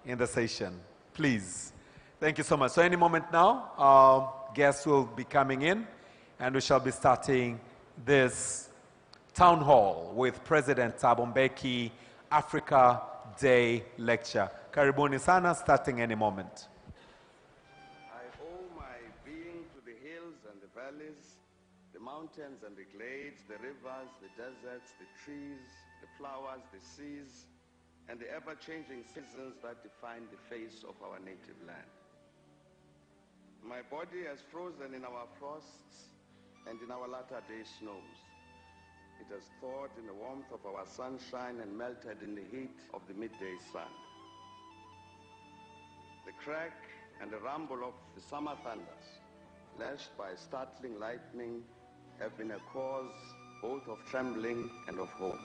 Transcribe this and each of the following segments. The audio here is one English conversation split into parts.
in the session, please. Thank you so much. So any moment now, our guests will be coming in, and we shall be starting this town hall with President Thabo Mbeki Africa Day Lecture. Karibuni sana, starting any moment. I owe my being to the hills and the valleys, the mountains and the glades, the rivers, the deserts, the trees, the flowers, the seas, and the ever-changing seasons that define the face of our native land. My body has frozen in our frosts and in our latter-day snows. It has thawed in the warmth of our sunshine and melted in the heat of the midday sun. The crack and the rumble of the summer thunders, lashed by startling lightning, have been a cause both of trembling and of hope.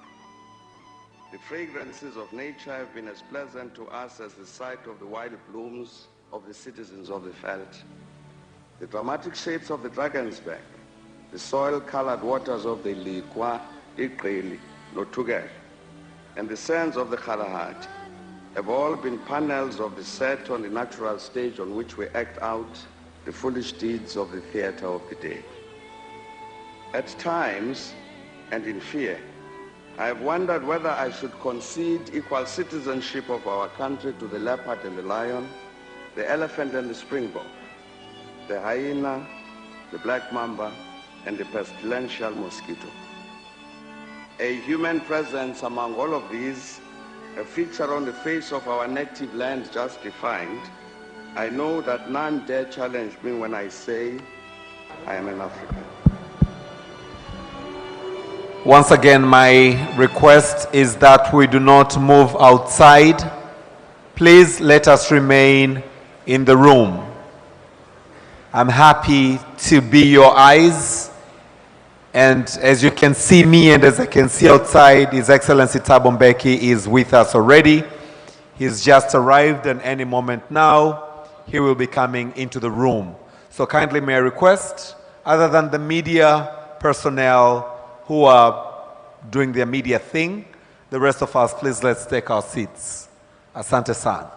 The fragrances of nature have been as pleasant to us as the sight of the wild blooms of the citizens of the veldt. The dramatic shapes of the dragon's back, the soil-colored waters of the Likwa, Iqeli, Lotugel, and the sands of the Kalahati have all been panels of the set on the natural stage on which we act out the foolish deeds of the theater of the day. At times, and in fear, I have wondered whether I should concede equal citizenship of our country to the leopard and the lion, the elephant and the springbok, the hyena, the black mamba, and the pestilential mosquito. A human presence among all of these, a feature on the face of our native land just defined, I know that none dare challenge me when I say I am an African. Once again, my request is that we do not move outside. Please let us remain in the room. I'm happy to be your eyes. And as you can see me and as I can see outside, His Excellency Thabo Mbeki is with us already. He's just arrived, and any moment now, he will be coming into the room. So kindly may I request, other than the media personnel who are doing their media thing, the rest of us, please let's take our seats. Asante sana.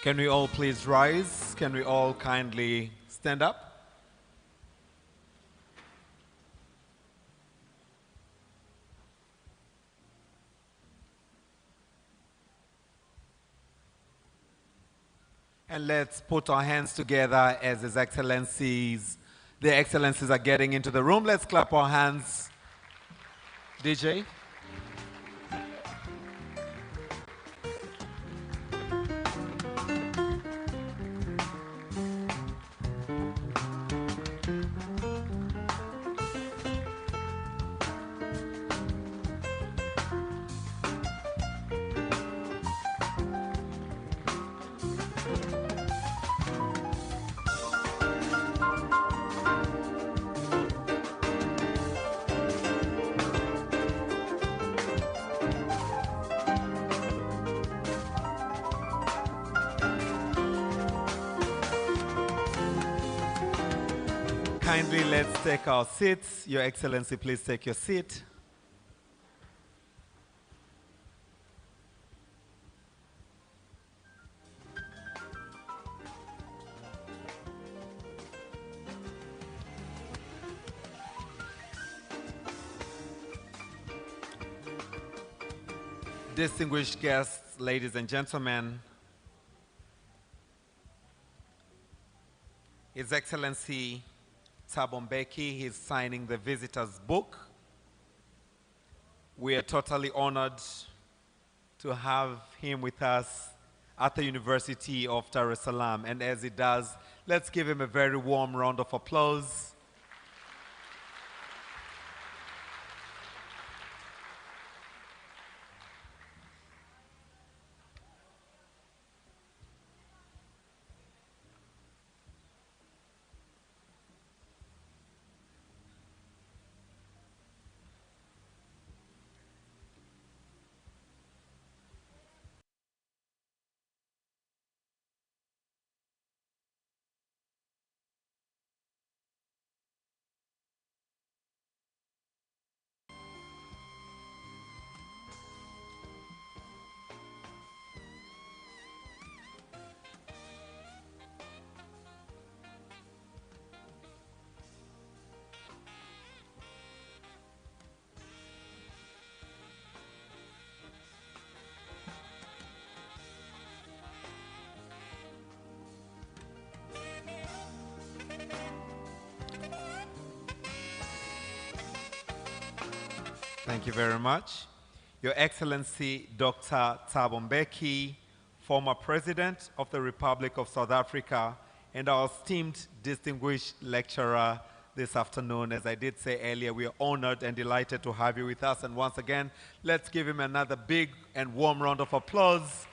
Can we all please rise? Can we all kindly stand up? And let's put our hands together as the Excellencies are getting into the room. Let's clap our hands. DJ. Kindly let's take our seats. Your Excellency, please take your seat. Distinguished guests, ladies and gentlemen, His Excellency Thabo Mbeki is signing the visitor's book. We are totally honored to have him with us at the University of Dar es Salaam. And as he does, let's give him a very warm round of applause. Thank you very much. Your Excellency, Dr. Thabo Mbeki, former President of the Republic of South Africa, and our esteemed distinguished lecturer this afternoon. As I did say earlier, we are honored and delighted to have you with us. And once again, let's give him another big and warm round of applause.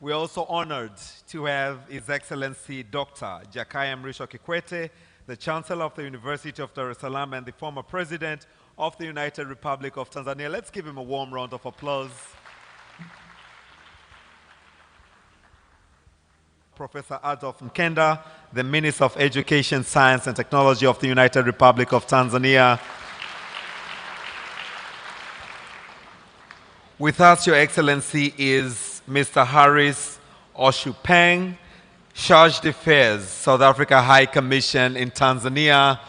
We're also honored to have His Excellency Dr. Jakaya Mrisho Kikwete, the Chancellor of the University of Dar es Salaam and the former President of the United Republic of Tanzania. Let's give him a warm round of applause. Professor Adolf Mkenda, the Minister of Education, Science and Technology of the United Republic of Tanzania. With us, Your Excellency, is Mr. Harris Oshupeng, Charge d'Affaires, South Africa High Commission in Tanzania.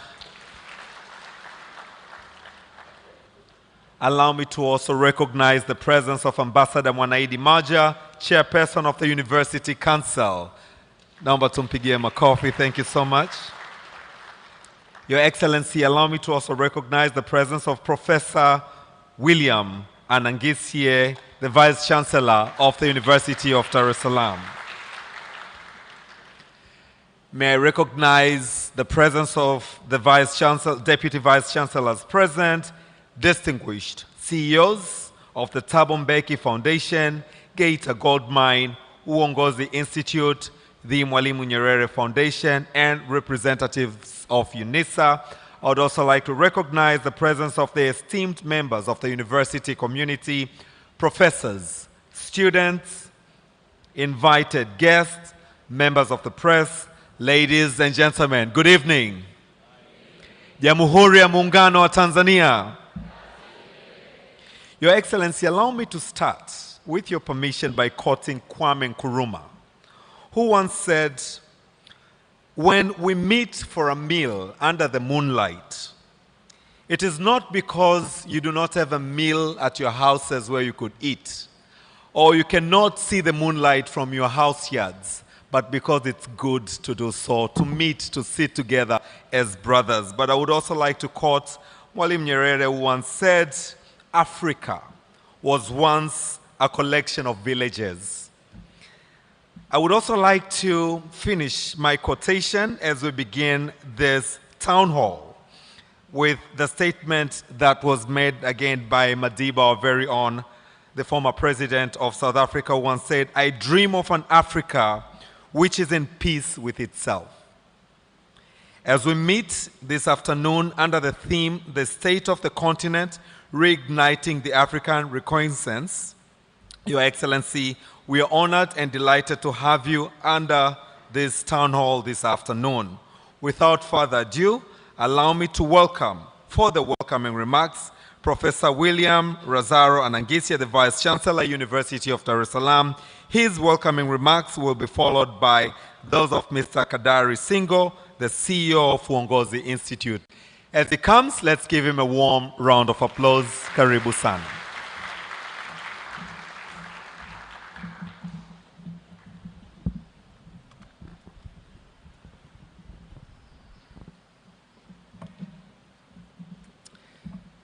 Allow me to also recognize the presence of Ambassador Mwanaidi Maja, Chairperson of the University Council. Naomba tumpigie makofi. Thank you so much. Your Excellency, allow me to also recognize the presence of Professor William Anangisye, the Vice Chancellor of the University of Dar es Salaam. May I recognize the presence of the Deputy Vice Chancellors present, distinguished CEOs of the Thabo Mbeki Foundation, Geita Gold Mine, Uongozi Institute, the Mwalimu Nyerere Foundation, and representatives of UNISA. I would also like to recognize the presence of the esteemed members of the university community, professors, students, invited guests, members of the press, ladies and gentlemen, good evening. Jamhuri ya Muungano wa Tanzania. Your Excellency, allow me to start, with your permission, by quoting Kwame Nkrumah, who once said, "When we meet for a meal under the moonlight, it is not because you do not have a meal at your houses where you could eat, or you cannot see the moonlight from your house yards, but because it's good to do so, to meet, to sit together as brothers." But I would also like to quote Mwalimu Nyerere, who once said, "Africa was once a collection of villages." I would also like to finish my quotation as we begin this town hall with the statement that was made again by Madiba, our very own, the former president of South Africa, who once said, "I dream of an Africa which is in peace with itself." As we meet this afternoon under the theme, "The State of the Continent, Reigniting the African Reconnaissance," Your Excellency, We are honored and delighted to have you under this town hall this afternoon. Without further ado, allow me to welcome, for the welcoming remarks, Professor William Razaro Anangisia, the Vice Chancellor, University of Dar es Salaam. His welcoming remarks will be followed by those of Mr. Kadari Singo, the CEO of Uongozi Institute. As he comes, let's give him a warm round of applause. Karibu sana.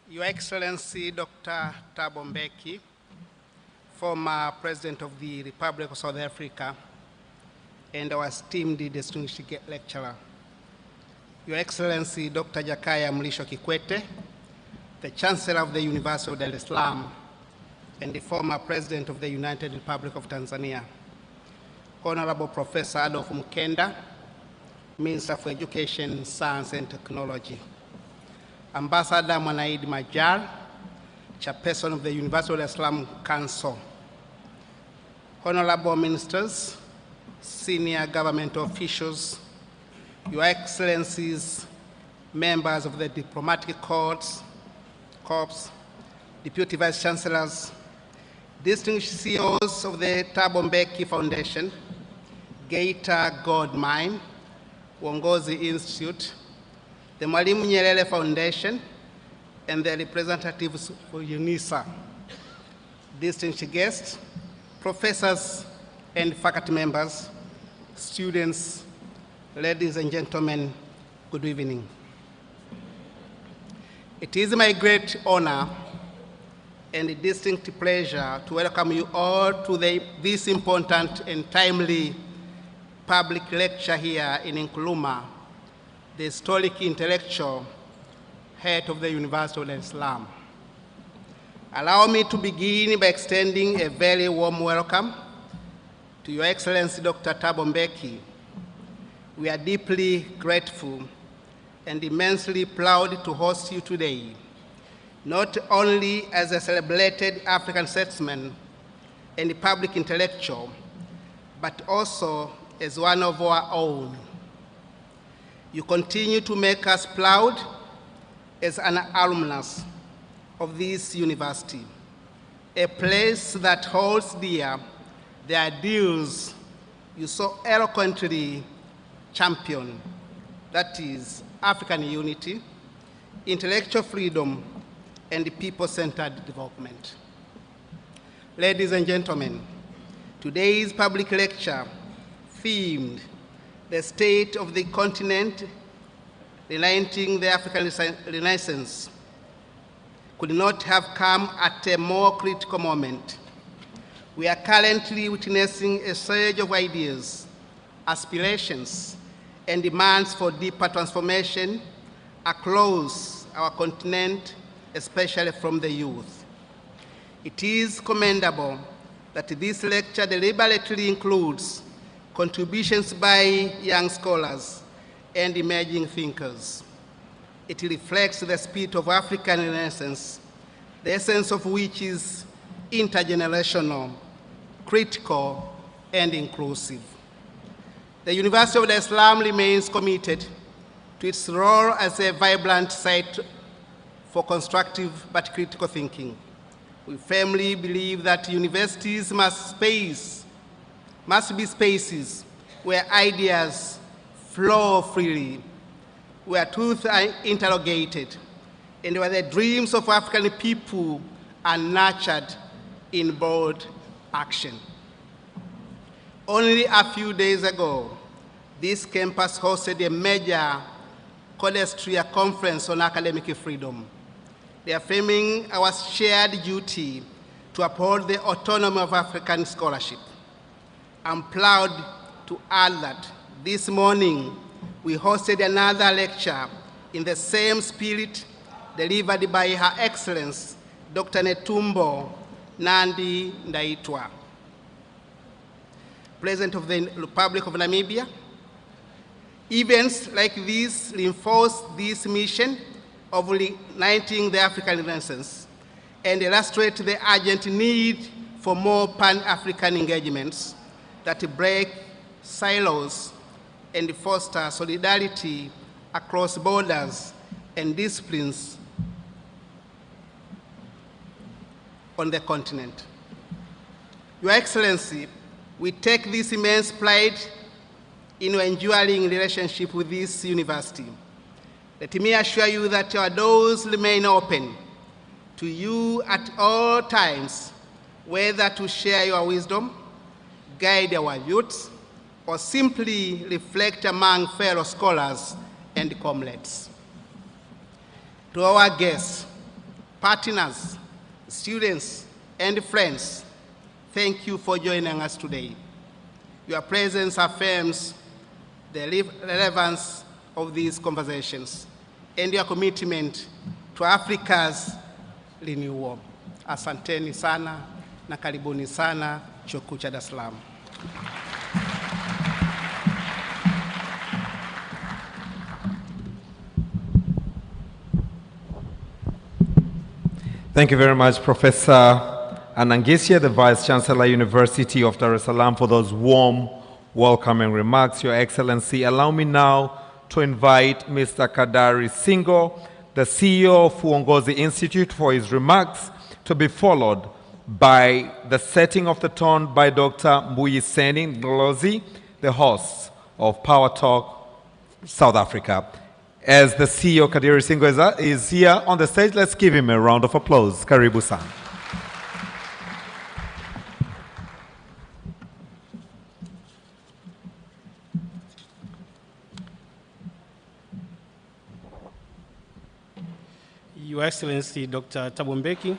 Your Excellency, Dr. Thabo Mbeki, former President of the Republic of South Africa, and our esteemed distinguished lecturer. Your Excellency, Dr. Jakaya Mrisho Kikwete, the Chancellor of the University of Dar es Salaam, and the former President of the United Republic of Tanzania. Honorable Professor Adolf Mkenda, Minister for Education, Science and Technology. Ambassador Mwanaid Majal, Chairperson of the University of Dar es Salaam Council. Honorable Ministers, senior government officials, Your Excellencies, members of the diplomatic corps, Deputy Vice Chancellors, distinguished CEOs of the Thabo Mbeki Foundation, Geita Gold Mine, Uongozi Institute, the Mwalimu Nyerere Foundation, and the representatives for UNISA, distinguished guests, professors and faculty members, students, ladies and gentlemen, good evening. It is my great honor and a distinct pleasure to welcome you all to this important and timely public lecture here in Nkrumah, the historic intellectual head of the University of Dar es Salaam. Allow me to begin by extending a very warm welcome to Your Excellency Dr. Thabo Mbeki. We are deeply grateful and immensely proud to host you today, not only as a celebrated African statesman and public intellectual, but also as one of our own. You continue to make us proud as an alumnus of this university, a place that holds dear the ideals you so eloquently champion, that is African unity, intellectual freedom, and people-centered development. Ladies and gentlemen, today's public lecture themed the state of the continent relating the African Renaissance could not have come at a more critical moment. We are currently witnessing a surge of ideas, aspirations, and demands for deeper transformation across our continent, especially from the youth. It is commendable that this lecture deliberately includes contributions by young scholars and emerging thinkers. It reflects the spirit of African Renaissance, the essence of which is intergenerational, critical, and inclusive. The University of Dar es Salaam remains committed to its role as a vibrant site for constructive but critical thinking. We firmly believe that universities must be spaces where ideas flow freely, where truths are interrogated, and where the dreams of African people are nurtured in bold action. Only a few days ago, this campus hosted a major Codestria conference on academic freedom, reaffirming our shared duty to uphold the autonomy of African scholarship. I'm proud to add that this morning we hosted another lecture in the same spirit delivered by Her Excellency Dr. Netumbo Nandi Ndaitwa, President of the Republic of Namibia. Events like these reinforce this mission of reuniting the African Renaissance and illustrate the urgent need for more Pan-African engagements that break silos and foster solidarity across borders and disciplines on the continent. Your Excellency, we take this immense pride in your enduring relationship with this university. Let me assure you that our doors remain open to you at all times, whether to share your wisdom, guide our youth, or simply reflect among fellow scholars and comrades. To our guests, partners, students, and friends, thank you for joining us today. Your presence affirms the relevance of these conversations and your commitment to Africa's renewal. Asanteni sana na karibuni sana Chuo Kikuu cha Dar es Salaam. Thank you very much, Professor Anangesia, the Vice Chancellor, University of Dar es Salaam, for those warm, welcoming remarks. Your Excellency, allow me now to invite Mr. Kadari Singo, the CEO of Uongozi Institute, for his remarks, to be followed by the setting of the tone by Dr. Mbuyiseni Ndlozi, the host of Power Talk South Africa. As the CEO, Kadari Singo, is here on the stage, let's give him a round of applause. Karibu-san. Your Excellency, Dr. Thabo Mbeki,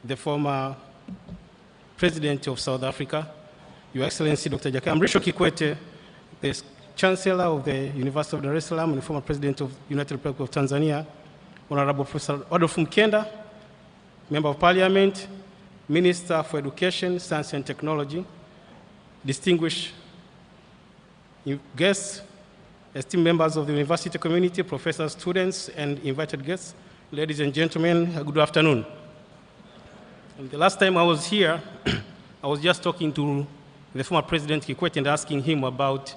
the former President of South Africa, Your Excellency, Dr. Jakaya Mrisho Kikwete, the Chancellor of the University of Dar es Salaam and the former President of the United Republic of Tanzania, Honorable Professor Adolfo Mkenda, Member of Parliament, Minister for Education, Science and Technology, distinguished guests, esteemed members of the university community, professors, students, and invited guests, ladies and gentlemen, good afternoon. And the last time I was here, I was just talking to the former President Kikwete and asking him about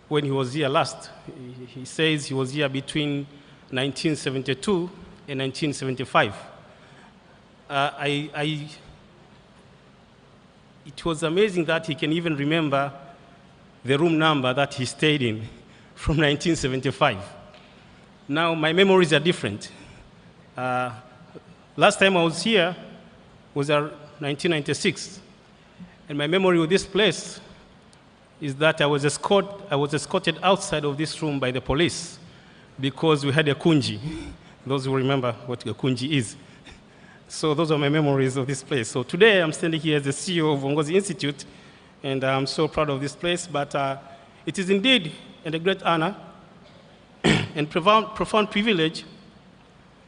when he was here last. He says he was here between 1972 and 1975. It was amazing that he can even remember the room number that he stayed in from 1975. Now, my memories are different. Last time I was here was 1996. And my memory of this place is that I was escorted outside of this room by the police because we had a kunji. Those who remember what a kunji is. So those are my memories of this place. So today I'm standing here as the CEO of Uongozi Institute, and I'm so proud of this place. But it is indeed a great honor and profound privilege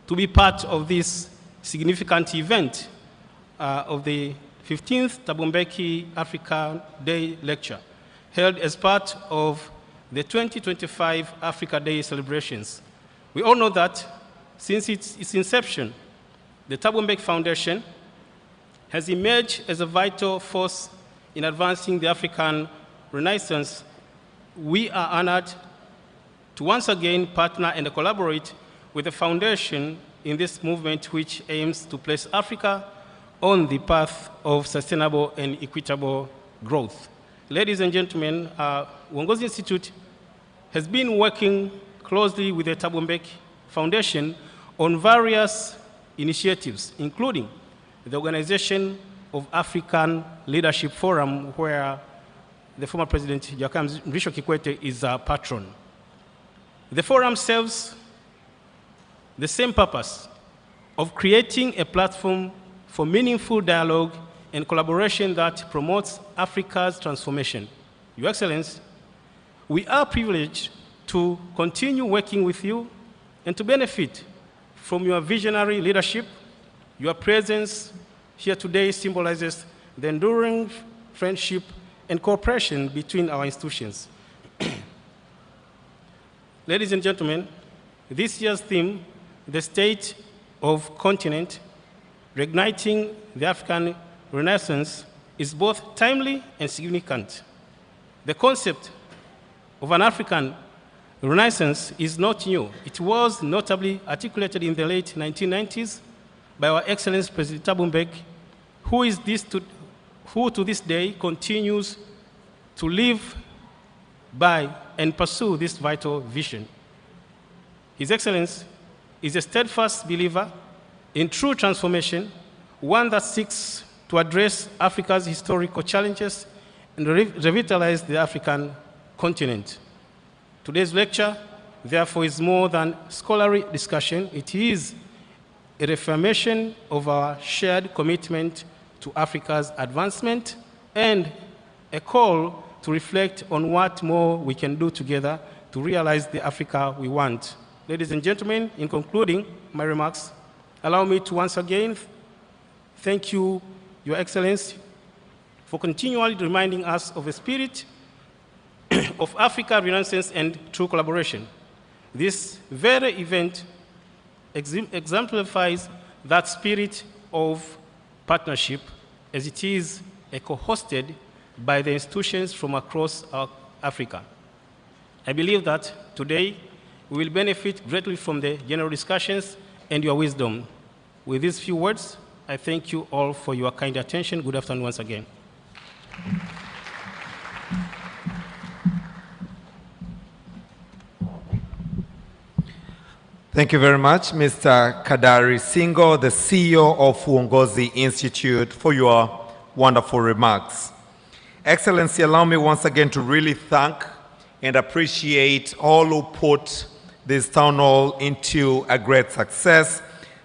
to be part of this significant event of the 15th Thabo Mbeki Africa Day Lecture, held as part of the 2025 Africa Day celebrations. We all know that since its inception, the Thabo Mbeki Foundation has emerged as a vital force in advancing the African Renaissance. We are honored to once again partner and collaborate with the foundation in this movement, which aims to place Africa on the path of sustainable and equitable growth. Ladies and gentlemen, Uongozi Institute has been working closely with the Thabo Mbeki Foundation on various initiatives, including the organization of African Leadership Forum, where the former President Jakaya Mrisho Kikwete is a patron. The forum serves the same purpose of creating a platform for meaningful dialogue and collaboration that promotes Africa's transformation. Your Excellency, we are privileged to continue working with you and to benefit from your visionary leadership. Your presence here today symbolizes the enduring friendship and cooperation between our institutions. Ladies and gentlemen, this year's theme, the state of continent, reigniting the African Renaissance is both timely and significant. The concept of an African Renaissance is not new. It was notably articulated in the late 1990s by our Excellency President Thabo Mbeki, who to this day continues to live by and pursue this vital vision. His Excellency is a steadfast believer in true transformation, one that seeks to address Africa's historical challenges and revitalize the African continent. Today's lecture, therefore, is more than scholarly discussion. It is a reaffirmation of our shared commitment to Africa's advancement and a call to reflect on what more we can do together to realize the Africa we want. Ladies and gentlemen, in concluding my remarks, allow me to once again thank you, Your Excellency, for continually reminding us of the spirit of Africa Renaissance and true collaboration. This very event exemplifies that spirit of partnership, as it is co-hosted by the institutions from across Africa. I believe that today we will benefit greatly from the general discussions and your wisdom. With these few words, I thank you all for your kind attention. Good afternoon once again. Thank you very much, Mr. Kadari Singo, the CEO of Uongozi Institute, for your wonderful remarks. Excellency, allow me once again to really thank and appreciate all who put this town hall into a great success.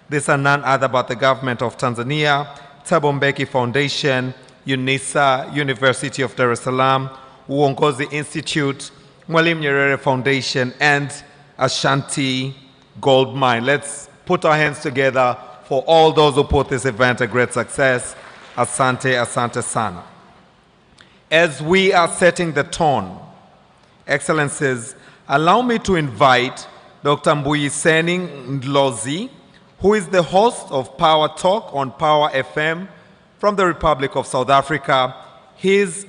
These are none other but the government of Tanzania, Thabo Mbeki Foundation, UNISA, University of Dar es Salaam, Uongozi Institute, Mwalimu Nyerere Foundation, and Ashanti Gold Mine. Let's put our hands together for all those who put this event a great success. Asante, asante sana. As we are setting the tone, Excellencies, allow me to invite Dr. Mbuyiseni Ndlozi, who is the host of Power Talk on Power FM from the Republic of South Africa. His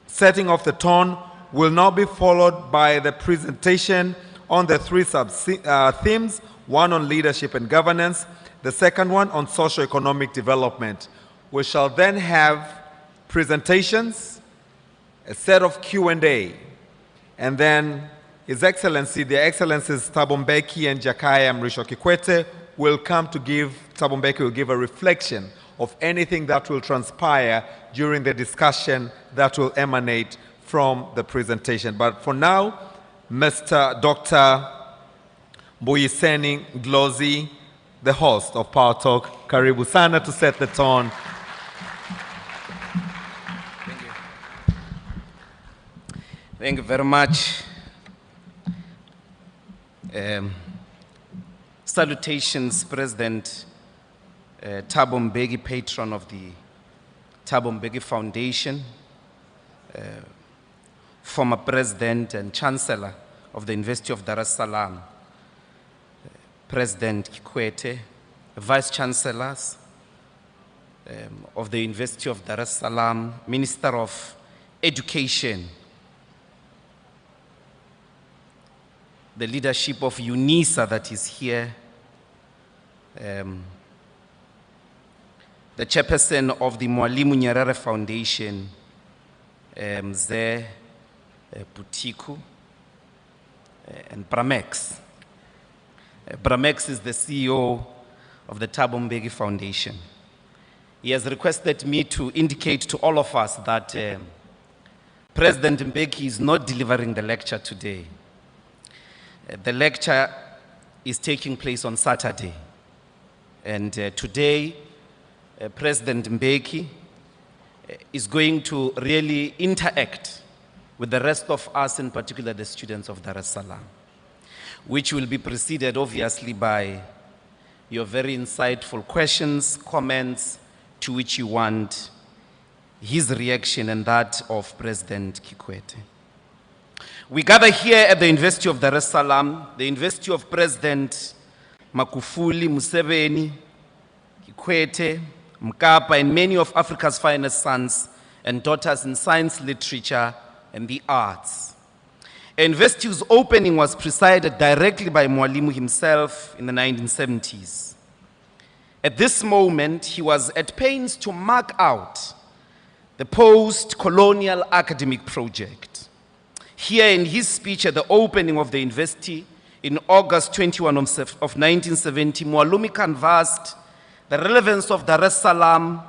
setting of the tone will now be followed by the presentation on the three themes, one on leadership and governance, the second one on socio-economic development. We shall then have presentations, a set of Q&A, and then His Excellency, the Excellencies Thabo Mbeki and Jakaya Mrisho Kikwete will come to give, Thabo Mbeki will give a reflection of anything that will transpire during the discussion that will emanate from the presentation. But for now, Dr. Mbuyiseni Ndlozi, the host of Power Talk, karibu sana to set the tone. Thank you. Thank you very much. Salutations, President Thabo Mbeki, patron of the Thabo Mbeki Foundation, former President and Chancellor of the University of Dar es Salaam, President Kikwete, Vice Chancellors of the University of Dar es Salaam, Minister of Education, the leadership of UNISA that is here, the chairperson of the Mwalimu Nyerere Foundation, Mzee Butiku, and Bramex. Bramex is the CEO of the Thabo Mbeki Foundation. He has requested me to indicate to all of us that President Mbeki is not delivering the lecture today. The lecture is taking place on Saturday. And today, President Mbeki is going to really interact with the rest of us, in particular the students of Dar es Salaam, which will be preceded obviously by your very insightful questions, comments, to which you want his reaction and that of President Kikwete. We gather here at the University of Dar es Salaam, the University of President Magufuli, Museveni, Kikwete, Mkapa, and many of Africa's finest sons and daughters in science, literature, and the arts. A university whose opening was presided directly by Mwalimu himself in the 1970s. At this moment, he was at pains to mark out the post-colonial academic project. Here in his speech at the opening of the university in August 21 of 1970, Mwalimu canvassed the relevance of Dar es Salaam,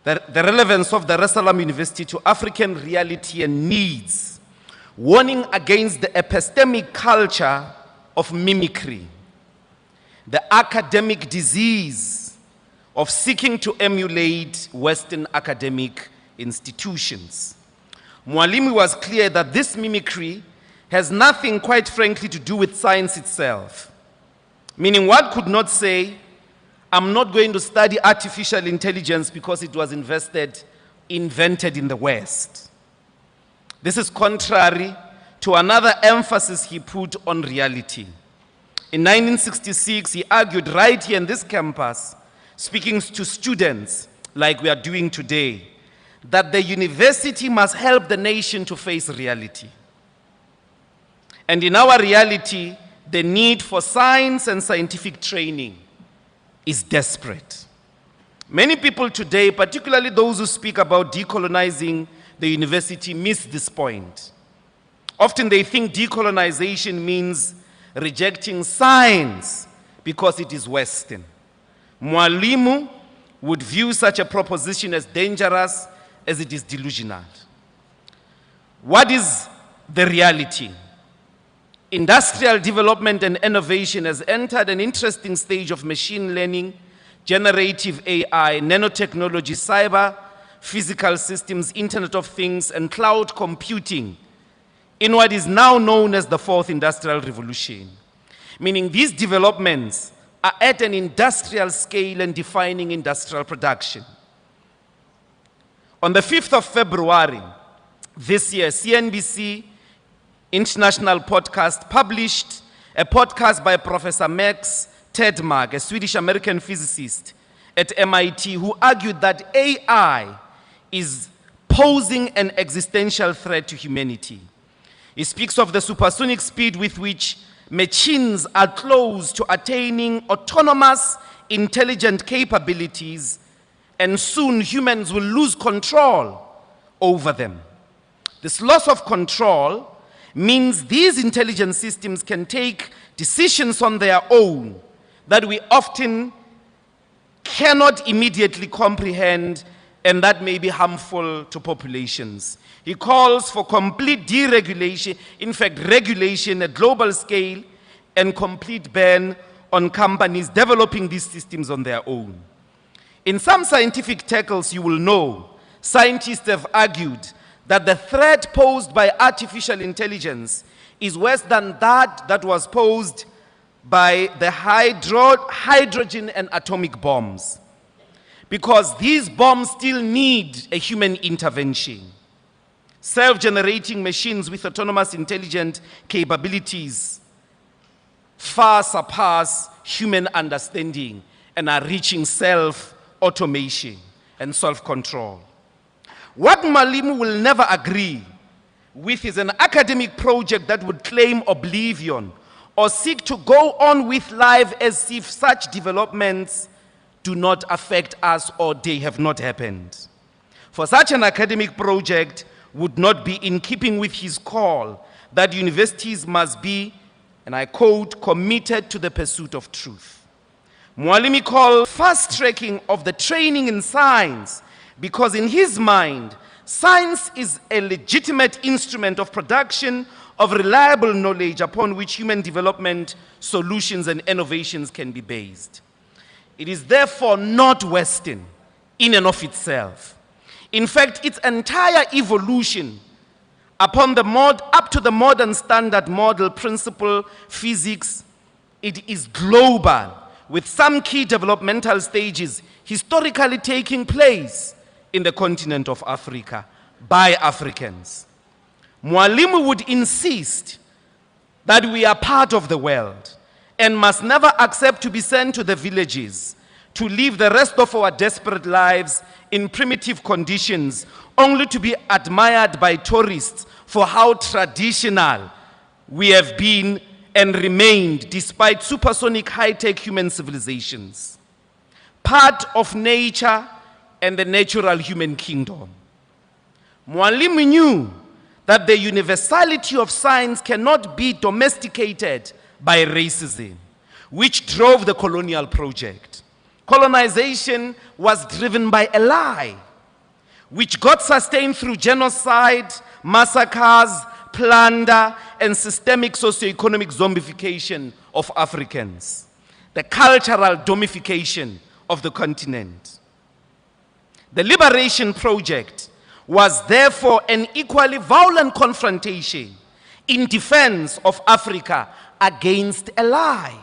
the relevance of Dar es Salaam University to African reality and needs, warning against the epistemic culture of mimicry, the academic disease of seeking to emulate Western academic institutions. Mwalimu was clear that this mimicry has nothing, quite frankly, to do with science itself. Meaning, one could not say, I'm not going to study artificial intelligence because it was invented in the West. This is contrary to another emphasis he put on reality. In 1966, he argued right here in this campus, speaking to students like we are doing today, that the university must help the nation to face reality. And in our reality, the need for science and scientific training is desperate. Many people today, particularly those who speak about decolonizing the university, miss this point. Often they think decolonization means rejecting science because it is Western. Mwalimu would view such a proposition as dangerous as it is delusional. What is the reality? Industrial development and innovation has entered an interesting stage of machine learning, generative AI, nanotechnology, cyber, physical systems, Internet of Things, and cloud computing in what is now known as the Fourth Industrial Revolution. Meaning these developments are at an industrial scale and defining industrial production. On the 5th of February this year, CNBC International Podcast published a podcast by Professor Max Tegmark, a Swedish-American physicist at MIT, who argued that AI is posing an existential threat to humanity. He speaks of the supersonic speed with which machines are close to attaining autonomous, intelligent capabilities, and soon humans will lose control over them. This loss of control means these intelligent systems can take decisions on their own that we often cannot immediately comprehend and that may be harmful to populations. He calls for complete deregulation, in fact, regulation at global scale and complete ban on companies developing these systems on their own. In some scientific tackles, you will know, scientists have argued that the threat posed by artificial intelligence is worse than that was posed by the hydrogen and atomic bombs. Because these bombs still need a human intervention. Self-generating machines with autonomous intelligent capabilities far surpass human understanding and are reaching self-automation and self-control. What Mwalimu will never agree with is an academic project that would claim oblivion or seek to go on with life as if such developments do not affect us or they have not happened. For such an academic project would not be in keeping with his call that universities must be, and I quote, committed to the pursuit of truth. Mwalimu called fast-tracking of the training in science because in his mind, science is a legitimate instrument of production of reliable knowledge upon which human development solutions and innovations can be based. It is therefore not Western in and of itself. In fact, its entire evolution up to the modern standard model principle physics, it is global, with some key developmental stages historically taking place in the continent of Africa by Africans. Mwalimu would insist that we are part of the world and must never accept to be sent to the villages, to live the rest of our desperate lives in primitive conditions, only to be admired by tourists for how traditional we have been and remained despite supersonic high-tech human civilizations. Part of nature and the natural human kingdom. Mwalimu knew that the universality of science cannot be domesticated by racism, which drove the colonial project. Colonization was driven by a lie, which got sustained through genocide, massacres, plunder, and systemic socioeconomic zombification of Africans, the cultural domification of the continent. The liberation project was therefore an equally violent confrontation in defense of Africa against a lie.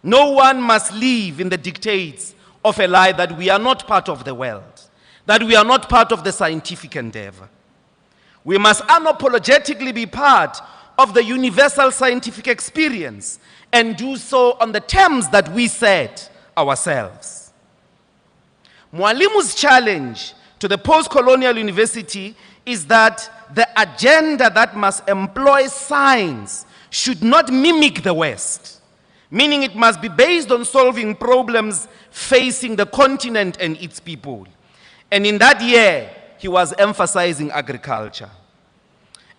No one must live in the dictates of a lie that we are not part of the world, that we are not part of the scientific endeavor. We must unapologetically be part of the universal scientific experience and do so on the terms that we set ourselves. Mwalimu's challenge to the post-colonial university is that the agenda that must employ science should not mimic the West, meaning it must be based on solving problems facing the continent and its people. And in that year, he was emphasizing agriculture.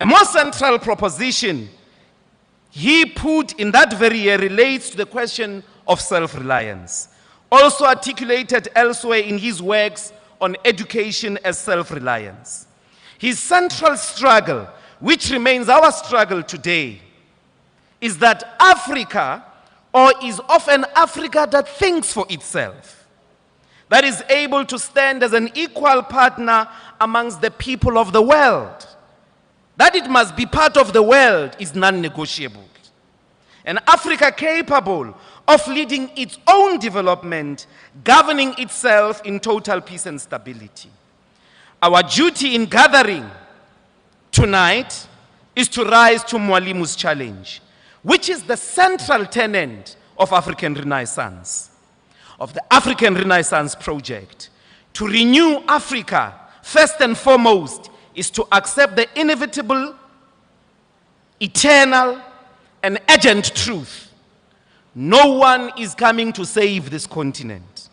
A more central proposition he put in that very year relates to the question of self-reliance, also articulated elsewhere in his works on education as self-reliance. His central struggle, which remains our struggle today, is that Africa, or is often Africa that thinks for itself, that is able to stand as an equal partner amongst the people of the world. That it must be part of the world is non-negotiable. An Africa capable of leading its own development, governing itself in total peace and stability. Our duty in gathering tonight is to rise to Mwalimu's challenge, which is the central tenet of African Renaissance, of the African Renaissance project. To renew Africa, first and foremost, is to accept the inevitable, eternal, and urgent truth. No one is coming to save this continent.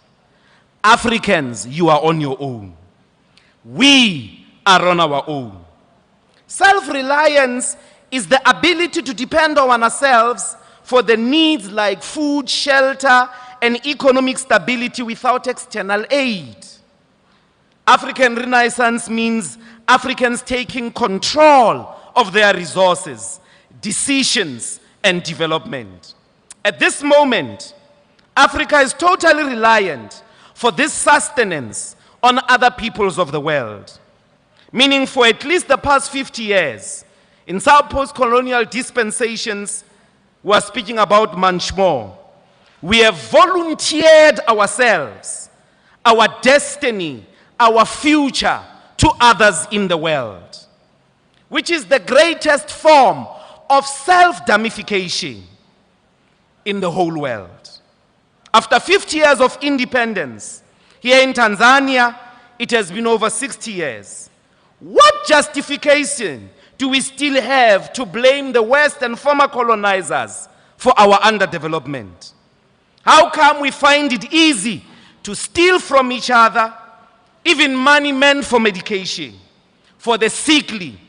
Africans, you are on your own. We are on our own. Self-reliance is the ability to depend on ourselves for the needs like food, shelter, and economic stability without external aid. African Renaissance means Africans taking control of their resources, decisions, and development. At this moment, Africa is totally reliant for this sustenance on other peoples of the world. Meaning for at least the past 50 years, in some post-colonial dispensations, we are speaking about much more. We have volunteered ourselves, our destiny, our future to others in the world, which is the greatest form of self-damification in the whole world. After 50 years of independence, here in Tanzania, it has been over 60 years. What justification do we still have to blame the West and former colonizers for our underdevelopment? How come we find it easy to steal from each other, even money meant for medication, for the sickly,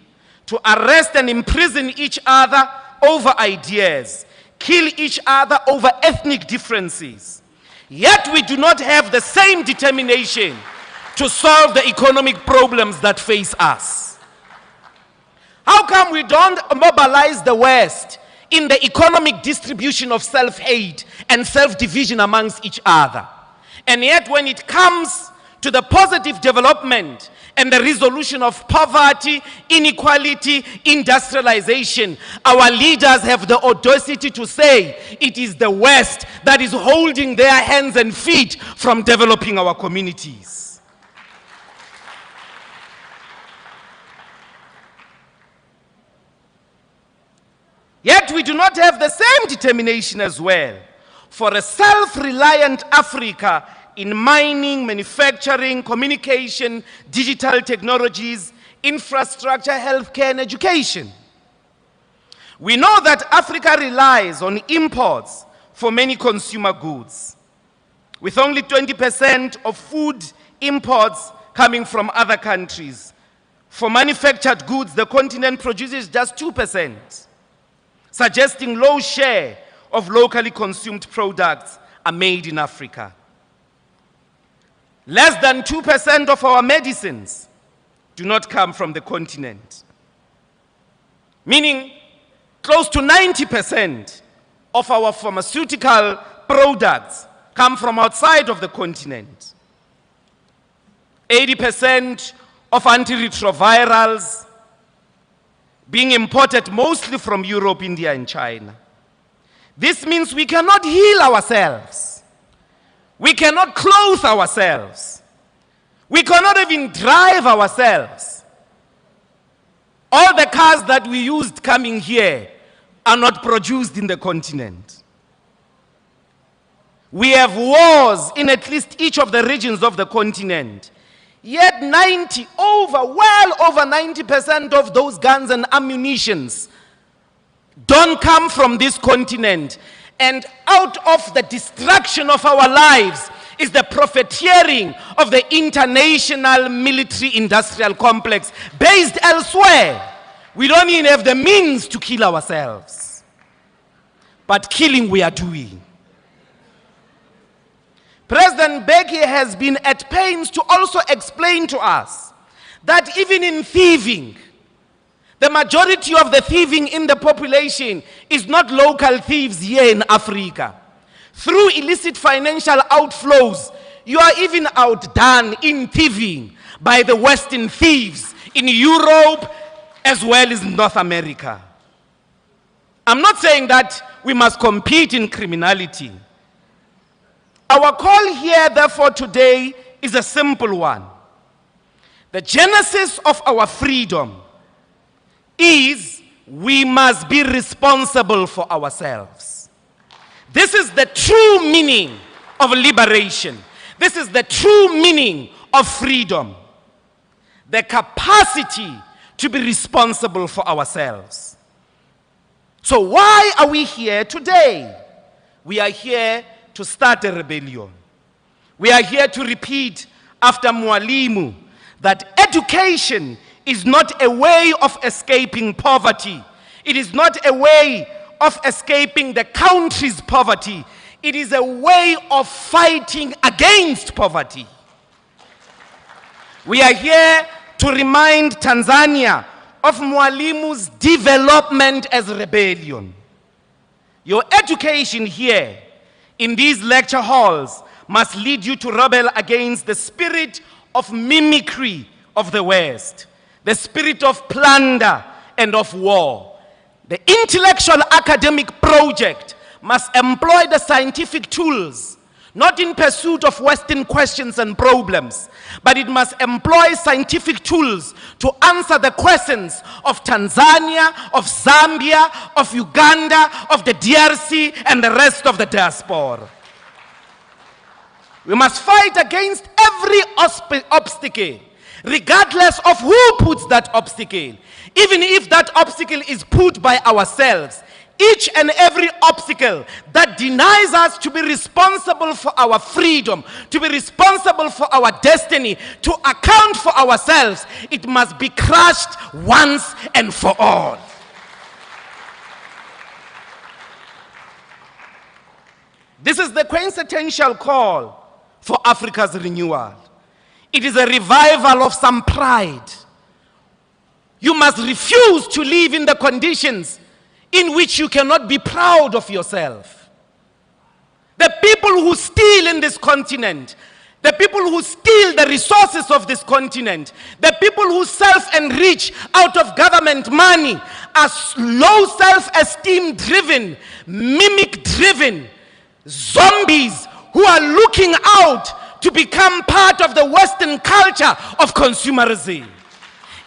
to arrest and imprison each other over ideas, kill each other over ethnic differences? Yet we do not have the same determination to solve the economic problems that face us. How come we don't mobilize the West in the economic distribution of self-hate and self-division amongst each other? And yet when it comes to the positive development and the resolution of poverty, inequality, industrialization, our leaders have the audacity to say it is the West that is holding their hands and feet from developing our communities. Yet we do not have the same determination as well for a self-reliant Africa in mining, manufacturing, communication, digital technologies, infrastructure, healthcare, and education. We know that Africa relies on imports for many consumer goods, with only 20% of food imports coming from other countries. For manufactured goods, the continent produces just 2%, suggesting low share of locally consumed products are made in Africa. Less than 2% of our medicines do not come from the continent, meaning close to 90% of our pharmaceutical products come from outside of the continent. 80% of antiretrovirals being imported mostly from Europe, India, and China. This means we cannot heal ourselves. We cannot clothe ourselves. We cannot even drive ourselves. All the cars that we used coming here are not produced in the continent. We have wars in at least each of the regions of the continent. Yet well over 90% of those guns and ammunitions don't come from this continent. And out of the destruction of our lives is the profiteering of the international military industrial complex based elsewhere. We don't even have the means to kill ourselves. But killing we are doing. President Mbeki has been at pains to also explain to us that even in thieving, the majority of the thieving in the population is not local thieves here in Africa. Through illicit financial outflows, you are even outdone in thieving by the Western thieves in Europe as well as North America. I'm not saying that we must compete in criminality. Our call here, therefore, today is a simple one. The genesis of our freedom is we must be responsible for ourselves. This is the true meaning of liberation. This is the true meaning of freedom. The capacity to be responsible for ourselves. So why are we here today? We are here to start a rebellion. We are here to repeat after Mwalimu that education is not a way of escaping poverty. It is not a way of escaping the country's poverty. It is a way of fighting against poverty. We are here to remind Tanzania of Mwalimu's development as rebellion. Your education here in these lecture halls must lead you to rebel against the spirit of mimicry of the West, the spirit of plunder and of war. The intellectual academic project must employ the scientific tools, not in pursuit of Western questions and problems, but it must employ scientific tools to answer the questions of Tanzania, of Zambia, of Uganda, of the DRC, and the rest of the diaspora. We must fight against every obstacle, regardless of who puts that obstacle. Even if that obstacle is put by ourselves, each and every obstacle that denies us to be responsible for our freedom, to be responsible for our destiny, to account for ourselves, it must be crushed once and for all. This is the quintessential call for Africa's renewal. It is a revival of some pride. You must refuse to live in the conditions in which you cannot be proud of yourself. The people who steal in this continent, the people who steal the resources of this continent, the people who self-enrich out of government money are low self-esteem driven, mimic driven, zombies who are looking out to become part of the Western culture of consumerism.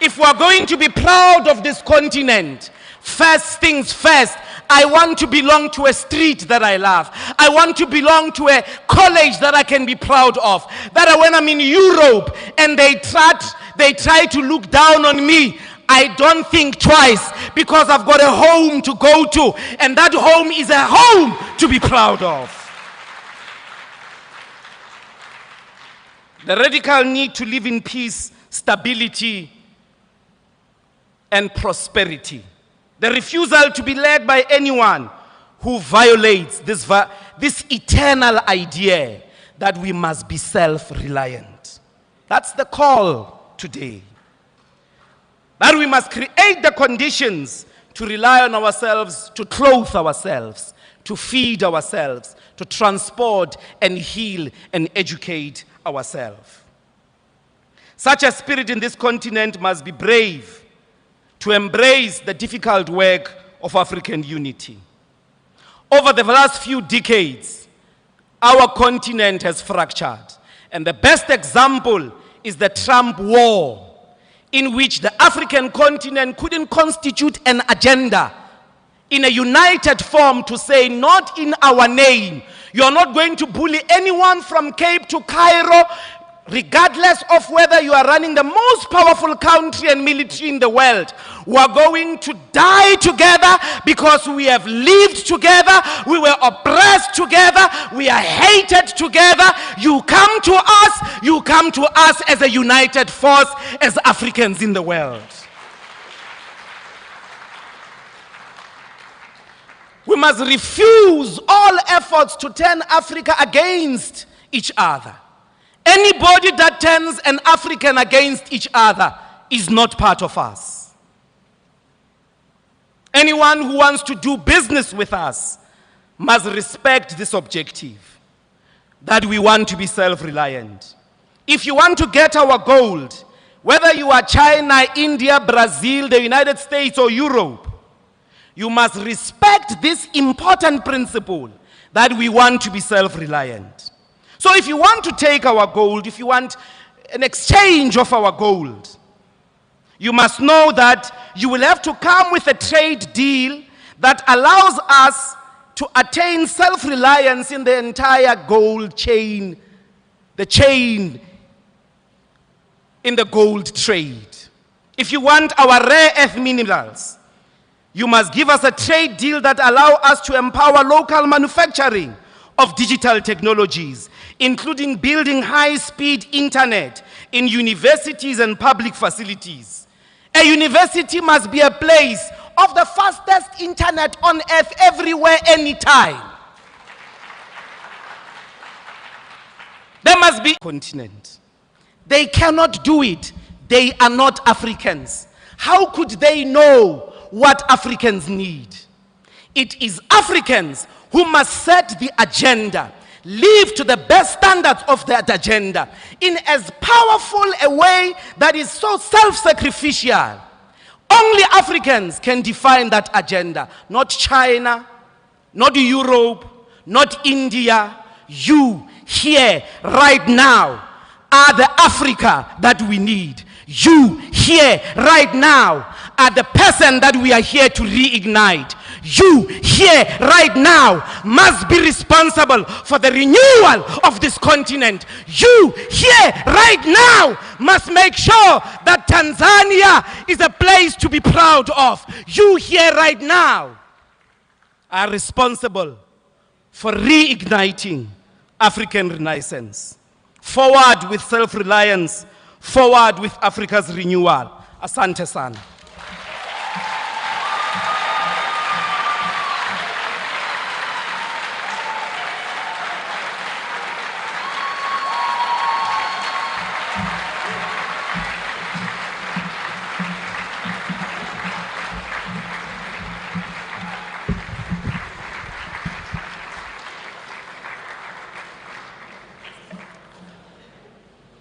If we are going to be proud of this continent, First things first, I want to belong to a street that I love. I want to belong to a college that I can be proud of. That when I'm in Europe and they try to look down on me, I don't think twice, because I've got a home to go to, and that home is a home to be proud of. The radical need to live in peace, stability, and prosperity. The refusal to be led by anyone who violates this eternal idea that we must be self-reliant. That's the call today. That we must create the conditions to rely on ourselves, to clothe ourselves, to feed ourselves, to transport and heal and educate ourselves. Such a spirit in this continent must be brave to embrace the difficult work of African unity. Over the last few decades, our continent has fractured. And the best example is the Trump war, in which the African continent couldn't constitute an agenda in a united form to say, not in our name. You're not going to bully anyone from Cape to Cairo, regardless of whether you are running the most powerful country and military in the world. We are going to die together because we have lived together, we were oppressed together, we are hated together. You come to us as a united force, as Africans in the world. We must refuse all efforts to turn Africa against each other. Anybody that turns an African against each other is not part of us. Anyone who wants to do business with us must respect this objective, that we want to be self-reliant. If you want to get our gold, whether you are China, India, Brazil, the United States, or Europe, you must respect this important principle that we want to be self-reliant. So if you want to take our gold, if you want an exchange of our gold, you must know that you will have to come with a trade deal that allows us to attain self-reliance in the entire gold chain, the chain in the gold trade. If you want our rare earth minerals, you must give us a trade deal that allows us to empower local manufacturing of digital technologies, including building high-speed internet in universities and public facilities. A university must be a place of the fastest internet on earth, everywhere, anytime. There must be a continent. They cannot do it. They are not Africans. How could they know what Africans need? It is Africans who must set the agenda, live to the best standards of that agenda in as powerful a way that is so self-sacrificial. Only Africans can define that agenda, not China, not Europe, not India. You, here, right now, are the Africa that we need. You, here, right now, are the person that we are here to reignite. You, here, right now, must be responsible for the renewal of this continent. You, here, right now, must make sure that Tanzania is a place to be proud of. You, here, right now, are responsible for reigniting African Renaissance. Forward with self-reliance, forward with Africa's renewal. Asante sana.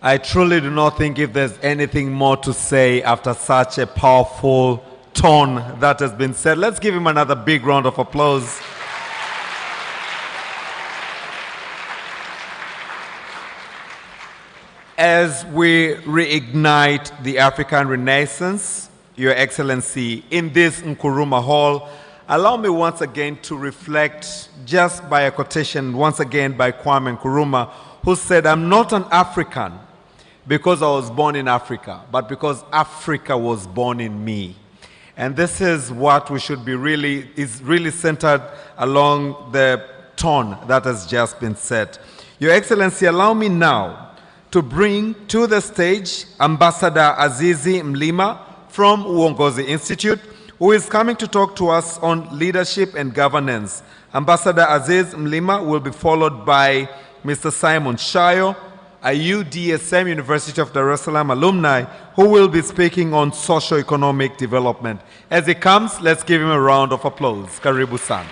I truly do not think if there's anything more to say after such a powerful tone that has been said. Let's give him another big round of applause. As we reignite the African Renaissance, Your Excellency, in this Nkuruma Hall, allow me once again to reflect just by a quotation, once again by Kwame Nkrumah, who said, "I'm not an African because I was born in Africa, but because Africa was born in me." And this is what we should be really centered along the tone that has just been set. Your Excellency, allow me now to bring to the stage Ambassador Azizi Mlima from Uongozi Institute, who is coming to talk to us on leadership and governance. Ambassador Aziz Mlima will be followed by Mr. Simon Shayo, a UDSM University of Dar es Salaam alumni, who will be speaking on socio-economic development. As he comes, let's give him a round of applause. Karibu sana.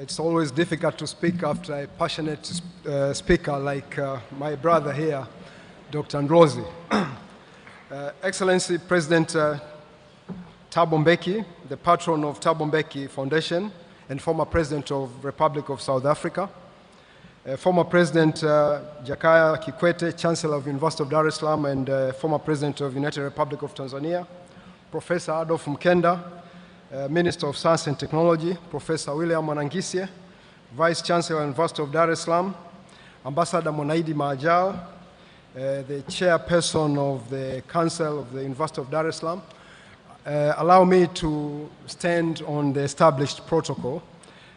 It's always difficult to speak after a passionate speaker like my brother here, Dr. Ndlozi. Excellency President Thabo Mbeki, the patron of Thabo Mbeki Foundation and former President of Republic of South Africa, former President Jakaya Kikwete, Chancellor of University of Dar es Salaam and former President of United Republic of Tanzania, Professor Adolf Mkenda, Minister of Science and Technology, Professor William Manangisye, Vice Chancellor of University of Dar es Salaam, Ambassador Monaidi Mahajal, the chairperson of the Council of the University of Dar es Salaam. Allow me to stand on the established protocol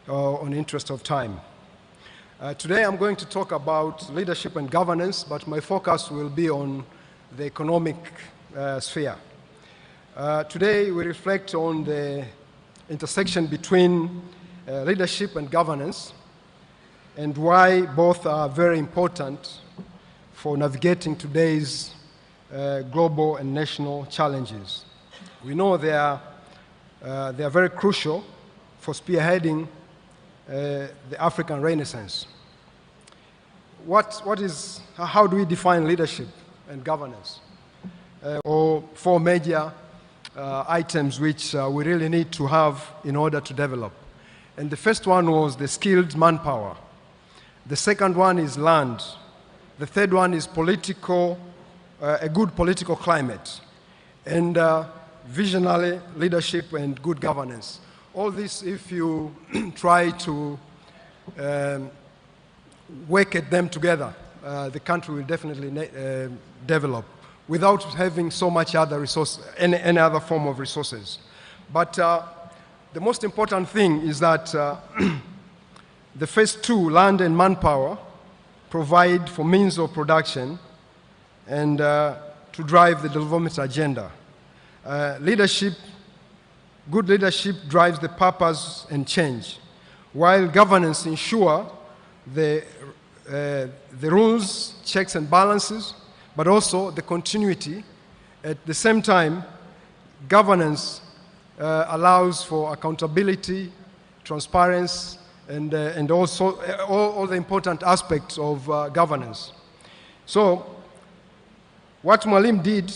on the interest of time. Today I'm going to talk about leadership and governance, but my focus will be on the economic sphere. Today we reflect on the intersection between leadership and governance and why both are very important for navigating today's global and national challenges. We know they are very crucial for spearheading the African Renaissance. How do we define leadership and governance? Or four major items which we really need to have in order to develop. And the first one was the skilled manpower. The second one is land. The third one is a good political climate. And visionary leadership and good governance. All this, if you try to work at them together, the country will definitely develop without having so much other resource, any other form of resources. But the most important thing is that the first two, land and manpower, provide for means of production and to drive the development agenda. Good leadership drives the purpose and change, while governance ensures the rules, checks and balances, but also the continuity. At the same time, governance allows for accountability, transparency, and also all the important aspects of governance. So, what Mwalimu did,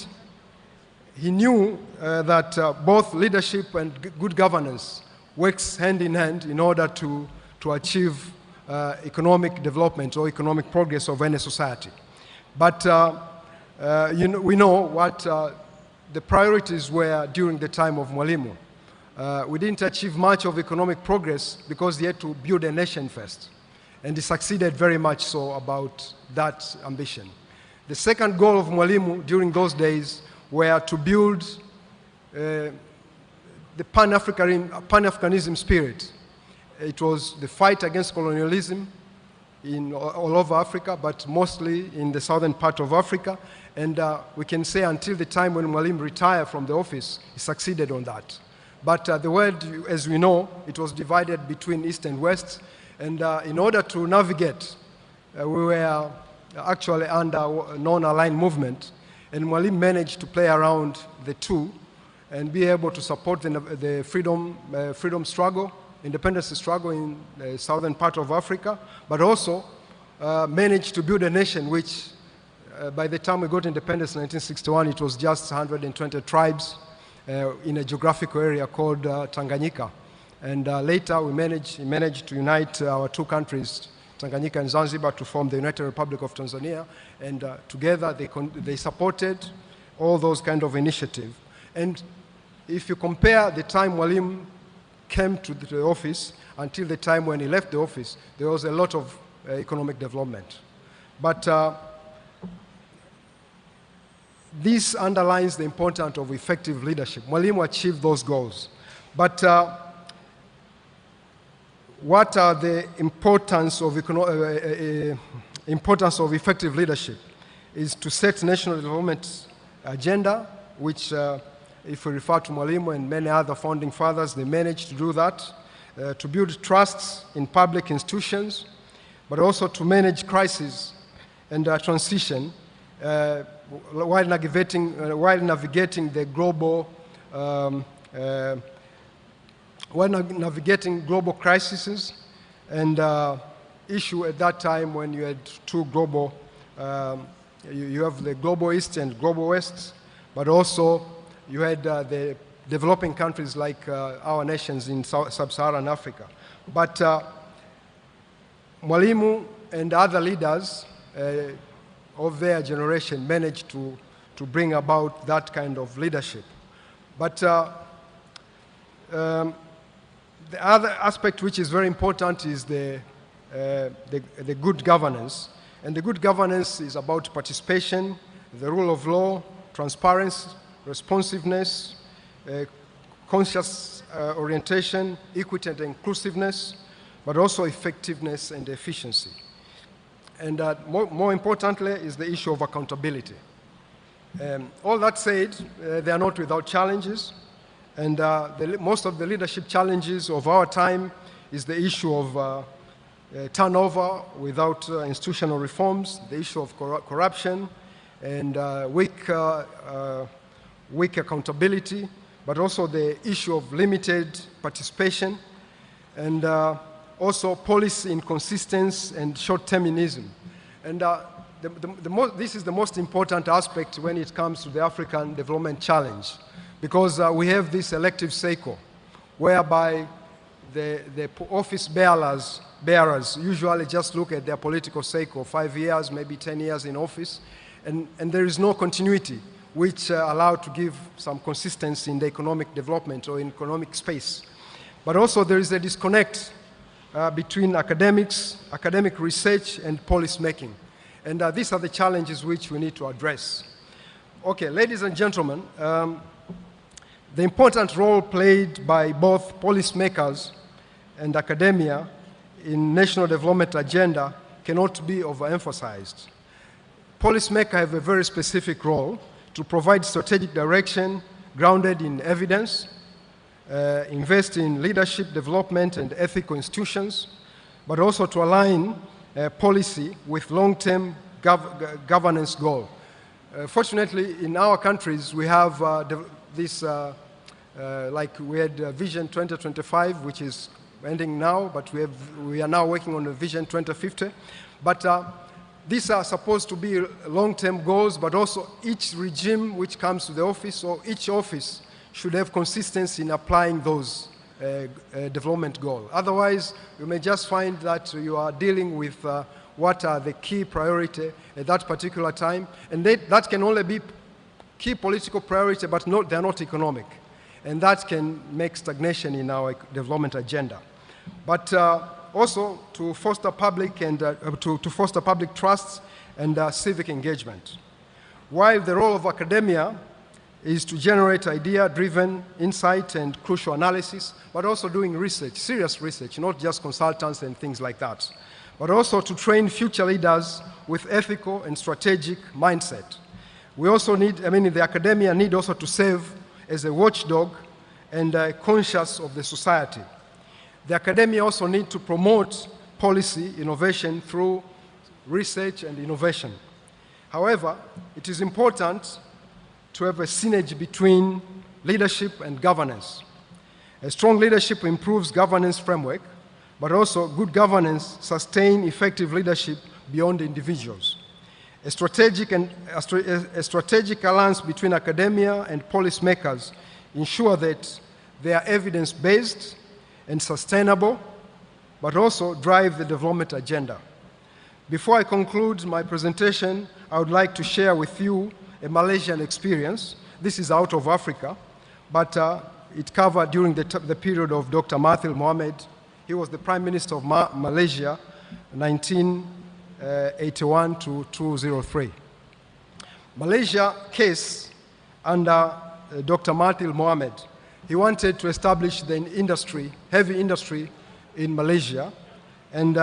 he knew that both leadership and good governance works hand in hand in order to achieve economic development or economic progress of any society. But we know what the priorities were during the time of Mwalimu. We didn't achieve much of economic progress because he had to build a nation first. And he succeeded very much so about that ambition. The second goal of Mwalimu during those days were to build the Pan-Africanism spirit. It was the fight against colonialism all over Africa, but mostly in the southern part of Africa. And we can say until the time when Mwalimu retired from the office, he succeeded on that. But the world, as we know, it was divided between East and West. And in order to navigate, we were actually under a non-aligned movement. And Mwalimu managed to play around the two and be able to support the freedom struggle, independence struggle in the southern part of Africa, but also managed to build a nation which, by the time we got independence in 1961, it was just 120 tribes in a geographical area called Tanganyika. And later he managed to unite our two countries, Tanganyika and Zanzibar, to form the United Republic of Tanzania. And together they supported all those kind of initiatives. And if you compare the time Mwalimu came to the office until the time when he left the office, there was a lot of economic development. But this underlines the importance of effective leadership. Mwalimu achieved those goals. But what are the importance of effective leadership? Is to set national development agenda, which if we refer to Mwalimu and many other founding fathers, they managed to do that, to build trusts in public institutions, but also to manage crisis and transition while navigating the global crises and issue at that time when you had two global, you have the global East and global West, but also you had the developing countries like our nations in sub-Saharan Africa. But Mwalimu and other leaders of their generation managed to bring about that kind of leadership. But the other aspect which is very important is the good governance. And the good governance is about participation, the rule of law, transparency, responsiveness, conscious orientation, equity and inclusiveness, but also effectiveness and efficiency. And more importantly is the issue of accountability. All that said, they are not without challenges. And most of the leadership challenges of our time is the issue of turnover without institutional reforms, the issue of corruption, and weak accountability, but also the issue of limited participation, and also policy inconsistency and short-termism. And this is the most important aspect when it comes to the African Development Challenge, because we have this elective cycle, whereby the office bearers usually just look at their political cycle, 5 years, maybe 10 years in office, and there is no continuity, which allow to give some consistency in the economic development or in economic space. But also there is a disconnect between academic research and policy making. And these are the challenges which we need to address. Okay, ladies and gentlemen, the important role played by both policymakers and academia in national development agenda cannot be overemphasized. Policymakers have a very specific role to provide strategic direction grounded in evidence, invest in leadership development and ethical institutions, but also to align policy with long-term governance goal. Fortunately, in our countries, we have this, like we had Vision 2025, which is ending now, but we are now working on the Vision 2050. But these are supposed to be long-term goals, but also each regime which comes to the office, or each office, should have consistency in applying those development goals. Otherwise, you may just find that you are dealing with what are the key priority at that particular time, and that can only be key political priority, but they are not economic. And that can make stagnation in our development agenda. But also to foster public and to foster public trust and civic engagement. While the role of academia is to generate idea-driven insight and crucial analysis, but also doing research, serious research, not just consultants and things like that, but also to train future leaders with ethical and strategic mindset. We also need, the academia need also to serve as a watchdog and conscious of the society. The academia also need to promote policy innovation through research and innovation. However, it is important to have a synergy between leadership and governance. A strong leadership improves governance framework, but also good governance sustains effective leadership beyond individuals. A strategic alliance between academia and policymakers ensure that they are evidence-based and sustainable, but also drive the development agenda. Before I conclude my presentation, I would like to share with you a Malaysian experience. This is out of Africa, but it covered during the period of Dr. Mahathir Mohamad. He was the Prime Minister of Malaysia, 1981 to 2003. Malaysia case under Dr. Mahathir Mohamad, he wanted to establish the industry, heavy industry in Malaysia, and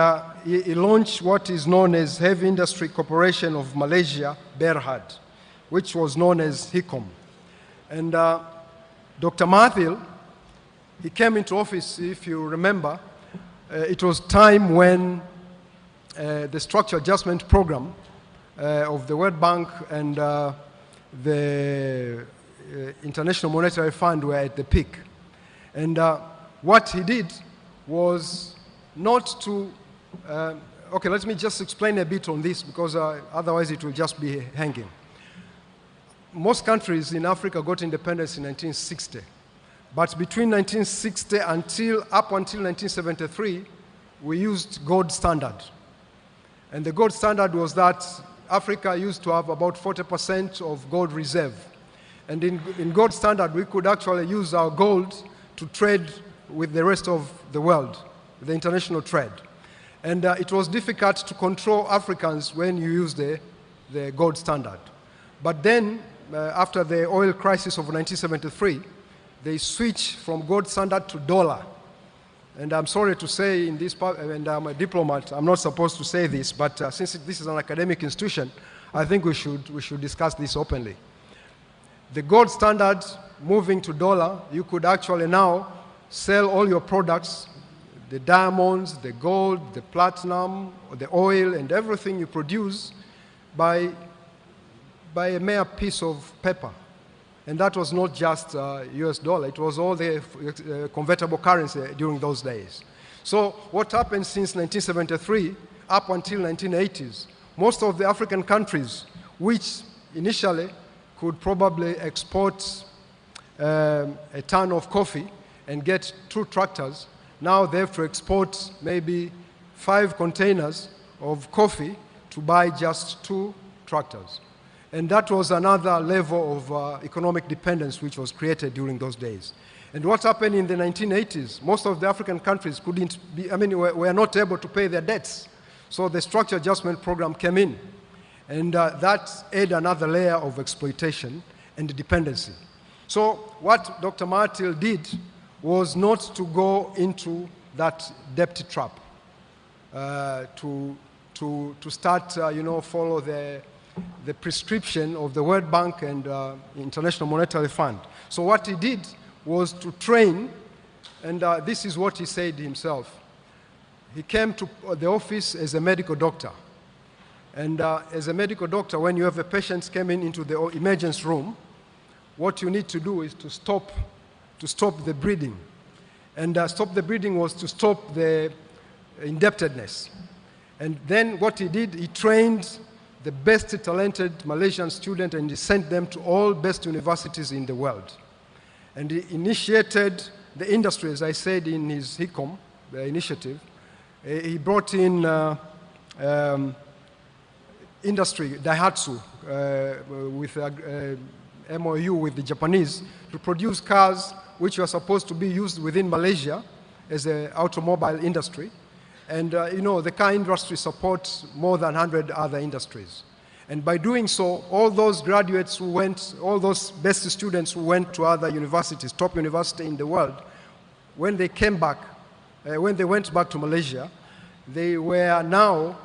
he launched what is known as Heavy Industry Corporation of Malaysia, Berhad, which was known as HICOM. And Dr. Mahathir, he came into office, if you remember, it was time when the structure adjustment program of the World Bank and the International Monetary Fund were at the peak. And what he did was not to, okay, let me just explain a bit on this because otherwise it will just be hanging. Most countries in Africa got independence in 1960. But between 1960 up until 1973, we used gold standard. And the gold standard was that Africa used to have about 40% of gold reserve. And in gold standard, we could actually use our gold to trade with the rest of the world, the international trade. And it was difficult to control Africans when you use the gold standard. But then, after the oil crisis of 1973, they switched from gold standard to dollar. And I'm sorry to say in this part, and I'm a diplomat, I'm not supposed to say this, but since this is an academic institution, I think we should discuss this openly. The gold standard moving to dollar, you could actually now sell all your products, the diamonds, the gold, the platinum, the oil, and everything you produce by a mere piece of paper. And that was not just US dollar, it was all the convertible currency during those days. So what happened since 1973 up until 1980s, most of the African countries, which initially could probably export a ton of coffee and get 2 tractors, now they have to export maybe 5 containers of coffee to buy just 2 tractors. And that was another level of economic dependence which was created during those days. And what happened in the 1980s, most of the African countries were not able to pay their debts. So the structure adjustment program came in. And that added another layer of exploitation and dependency. So what Dr. Mahathir did was not to go into that debt trap, to start, follow the prescription of the World Bank and International Monetary Fund. So what he did was to train, and this is what he said himself. He came to the office as a medical doctor. And as a medical doctor, when you have a patient coming into the emergency room, what you need to do is to stop the bleeding. And stop the bleeding was to stop the indebtedness. And then what he did, he trained the best talented Malaysian students and he sent them to all best universities in the world. And he initiated the industry, as I said in his HICOM, the initiative. He brought in industry, Daihatsu, with MOU with the Japanese to produce cars which were supposed to be used within Malaysia as an automobile industry. And the car industry supports more than 100 other industries. And by doing so, all those graduates who went, all those best students who went to other universities, top university in the world, when they came back, when they went back to Malaysia, they were now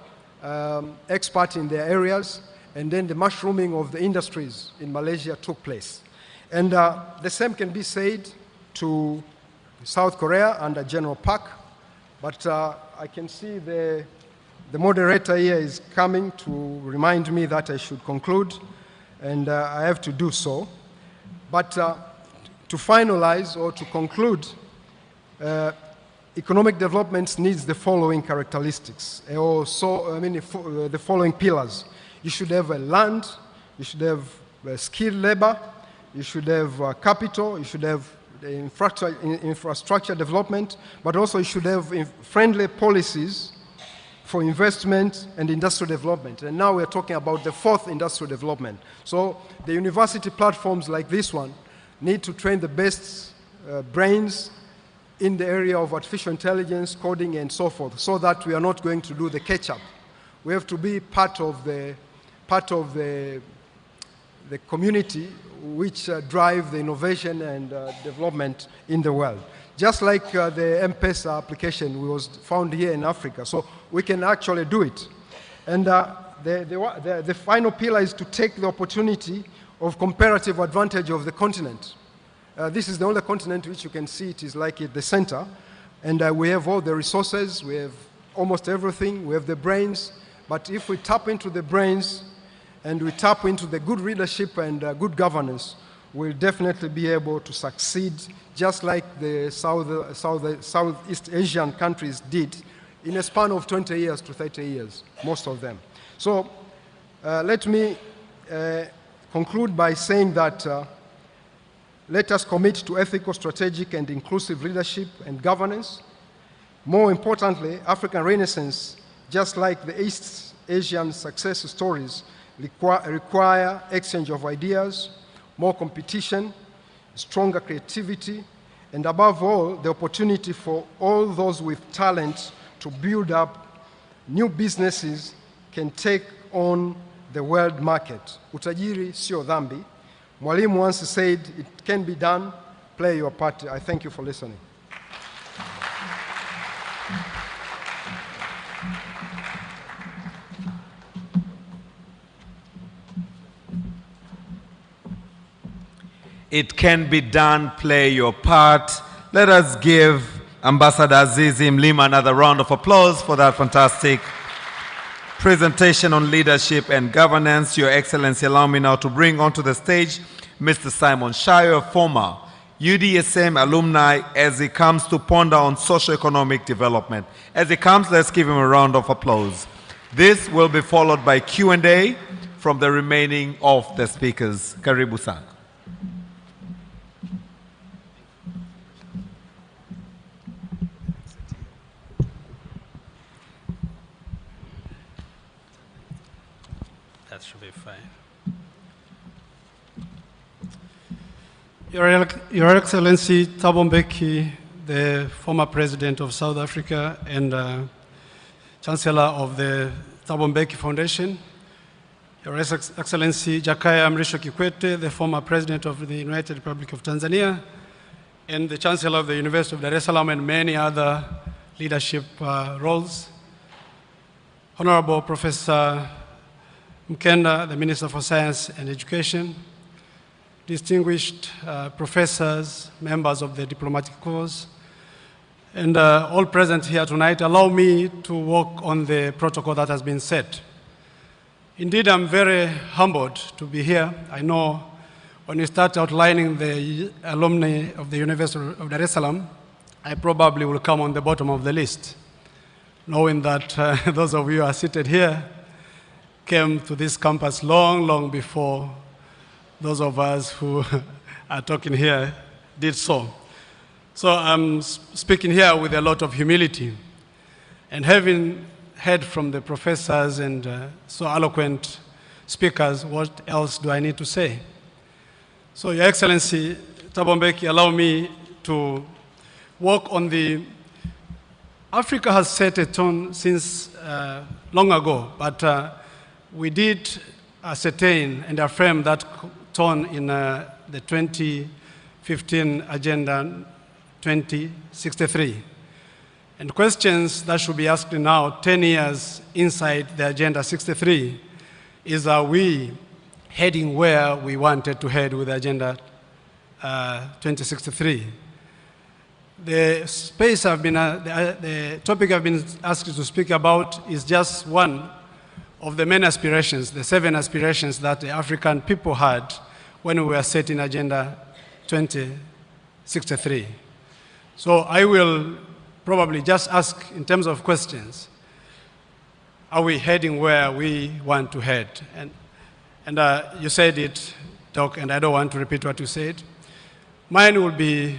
expert in their areas, and then the mushrooming of the industries in Malaysia took place. And the same can be said to South Korea under General Park, but I can see the moderator here is coming to remind me that I should conclude, and I have to do so. But to finalize or to conclude, economic development needs the following characteristics, the following pillars. You should have a land, you should have skilled labor, you should have capital, you should have infrastructure development, but also it should have friendly policies for investment and industrial development. And now we're talking about the fourth industrial development. So the university platforms like this one need to train the best brains in the area of artificial intelligence, coding, and so forth, so that we are not going to do the catch-up. We have to be part of the community which drive the innovation and development in the world. Just like the M-Pesa application was found here in Africa, so we can actually do it. And the final pillar is to take the opportunity of comparative advantage of the continent. This is the only continent which you can see it is like at the center, and we have all the resources, we have almost everything, we have the brains, but if we tap into the brains and we tap into the good leadership and good governance, we'll definitely be able to succeed, just like the Southeast Asian countries did in a span of 20 years to 30 years, most of them. So let me conclude by saying that let us commit to ethical, strategic, and inclusive leadership and governance. More importantly, African Renaissance, just like the East Asian success stories, require exchange of ideas, more competition, stronger creativity, and above all, the opportunity for all those with talent to build up new businesses can take on the world market. Utajiri sio dhambi. Mwalimu once said, it can be done, play your part. I thank you for listening. It can be done, play your part. Let us give Ambassador Azizi Mlima another round of applause for that fantastic presentation on leadership and governance. Your Excellency, allow me now to bring onto the stage Mr. Simon Shayo, former UDSM alumni, as he comes to ponder on socio-economic development. As he comes, let's give him a round of applause. This will be followed by Q&A from the remaining of the speakers. Karibu sana. That should be fine. Your Excellency Thabo Mbeki, the former president of South Africa and chancellor of the Thabo Mbeki Foundation. Your Excellency Jakaya Mrisho Kikwete, the former president of the United Republic of Tanzania, and the chancellor of the University of Dar es Salaam, and many other leadership roles. Honorable Professor Mkenda, the Minister for Science and Education, distinguished professors, members of the diplomatic corps, and all present here tonight, allow me to walk on the protocol that has been set. Indeed, I'm very humbled to be here. I know when you start outlining the alumni of the University of Dar es Salaam, I probably will come on the bottom of the list, knowing that those of you who are seated here came to this campus long, long before those of us who are talking here did so. So I'm speaking here with a lot of humility. And having heard from the professors and so eloquent speakers, what else do I need to say? So Your Excellency, Thabo Mbeki, allow me to walk on the... Africa has set a tone since long ago, but we did ascertain and affirm that tone in the 2015 Agenda 2063. And questions that should be asked now, 10 years inside the Agenda 63, is are we heading where we wanted to head with Agenda 2063? The space I've been, the topic I've been asked to speak about is just one of the many aspirations, the 7 aspirations that the African people had when we were setting Agenda 2063. So I will probably just ask in terms of questions, are we heading where we want to head? And you said it, Doc, and I don't want to repeat what you said. Mine will be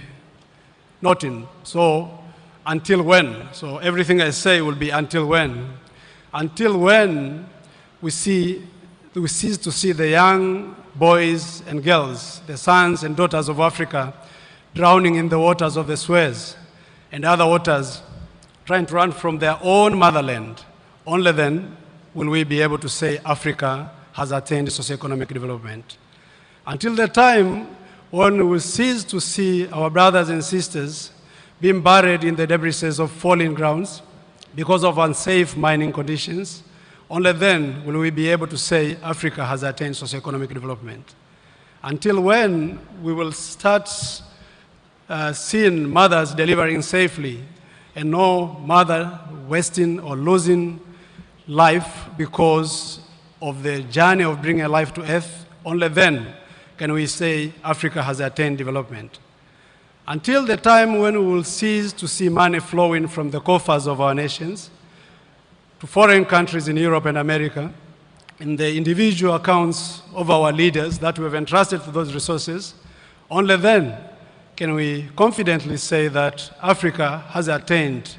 nothing. So until when? So everything I say will be until when? Until when we cease to see the young boys and girls, the sons and daughters of Africa, drowning in the waters of the Suez and other waters, trying to run from their own motherland. Only then will we be able to say Africa has attained socioeconomic development. Until the time when we will cease to see our brothers and sisters being buried in the debris of falling grounds because of unsafe mining conditions, only then will we be able to say Africa has attained socioeconomic development. Until when we will start seeing mothers delivering safely and no mother wasting or losing life because of the journey of bringing a life to earth, only then can we say Africa has attained development. Until the time when we will cease to see money flowing from the coffers of our nations to foreign countries in Europe and America, in the individual accounts of our leaders that we have entrusted to those resources, only then can we confidently say that Africa has attained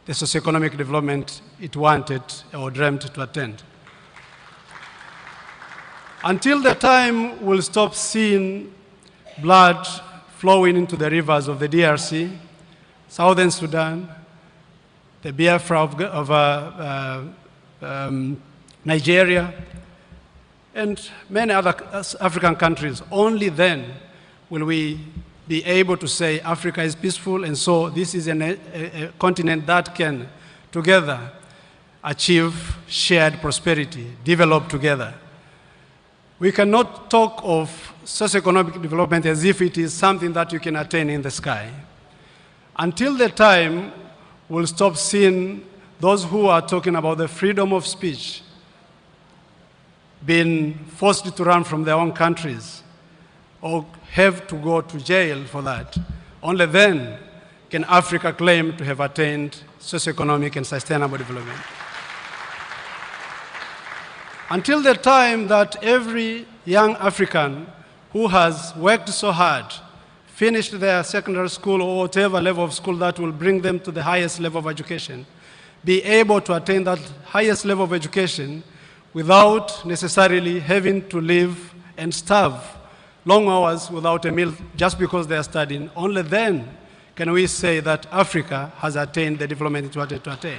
the socioeconomic development it wanted or dreamt to attain. Until the time we'll stop seeing blood flowing into the rivers of the DRC, Southern Sudan, the Biafra of Nigeria, and many other African countries, only then will we be able to say Africa is peaceful, and so this is a continent that can together achieve shared prosperity, develop together. We cannot talk of socioeconomic development as if it is something that you can attain in the sky. Until the time we'll stop seeing those who are talking about the freedom of speech being forced to run from their own countries or have to go to jail for that, only then can Africa claim to have attained socioeconomic and sustainable development. Until the time that every young African who has worked so hard, finished their secondary school or whatever level of school that will bring them to the highest level of education, be able to attain that highest level of education without necessarily having to live and starve long hours without a meal just because they are studying, only then can we say that Africa has attained the development it wanted to attain.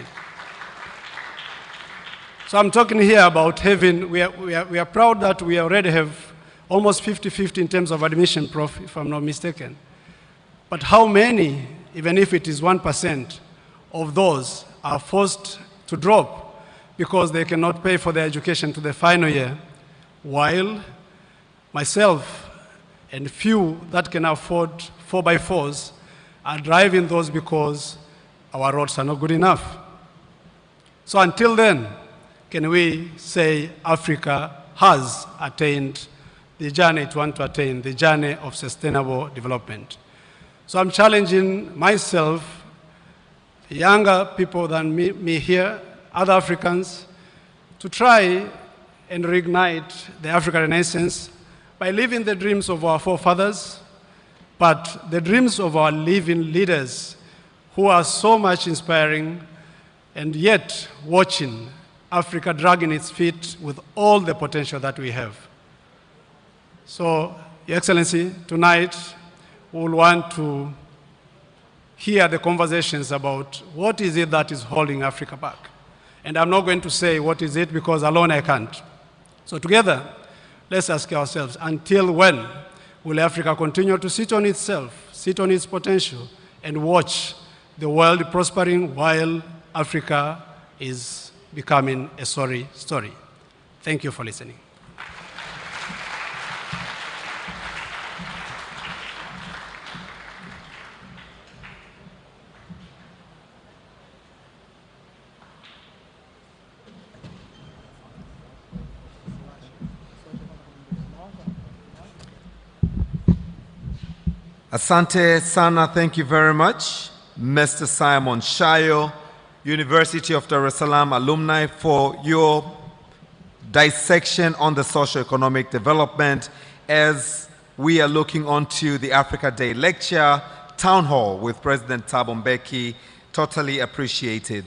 So I'm talking here about having, we are proud that we already have almost 50-50 in terms of admission, Prof, if I'm not mistaken. But how many, even if it is 1%, of those are forced to drop because they cannot pay for their education to the final year, while myself and few that can afford 4x4s are driving those because our roads are not good enough. So until then, can we say Africa has attained the journey it wants to attain, the journey of sustainable development? So I'm challenging myself, younger people than me here, other Africans, to try and reignite the African Renaissance by living the dreams of our forefathers, but the dreams of our living leaders who are so much inspiring and yet watching Africa dragging its feet with all the potential that we have. So, Your Excellency, tonight we'll want to hear the conversations about what is it that is holding Africa back. And I'm not going to say what is it because alone I can't. So together, let's ask ourselves, until when will Africa continue to sit on itself, sit on its potential, and watch the world prospering while Africa is becoming a sorry story? Thank you for listening. Asante sana, thank you very much, Mr. Simon Shayo, University of Dar es Salaam alumni, for your dissection on the socio-economic development as we are looking onto the Africa Day lecture town hall with President Thabo Mbeki. Totally appreciated.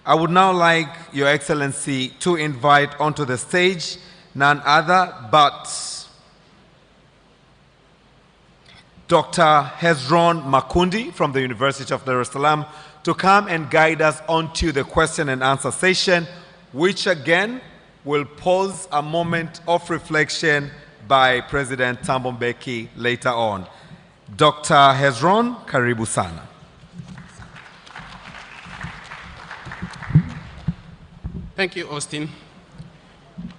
I would now like Your Excellency to invite onto the stage none other but Dr. Hezron Makundi from the University of Dar es Salaam to come and guide us onto the question and answer session, which again will pose a moment of reflection by President Thabo Mbeki later on. Dr. Hezron, karibu sana. Thank you, Austin.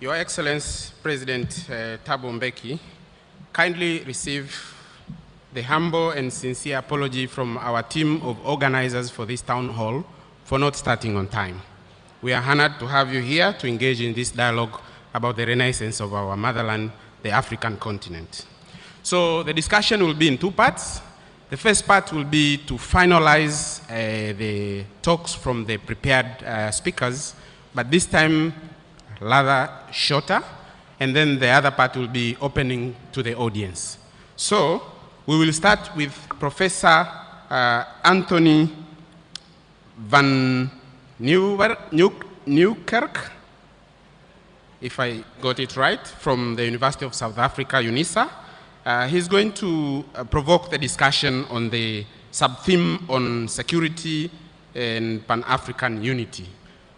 Your Excellency, President Thabo Mbeki, kindly receive the humble and sincere apology from our team of organizers for this town hall for not starting on time. We are honored to have you here to engage in this dialogue about the renaissance of our motherland, the African continent. So the discussion will be in two parts. The first part will be to finalize the talks from the prepared speakers, but this time rather shorter, and then the other part will be opening to the audience. So we will start with Professor Anthony van Nieuwkerk, if I got it right, from the University of South Africa, UNISA. He's going to provoke the discussion on the sub-theme on security and Pan-African unity.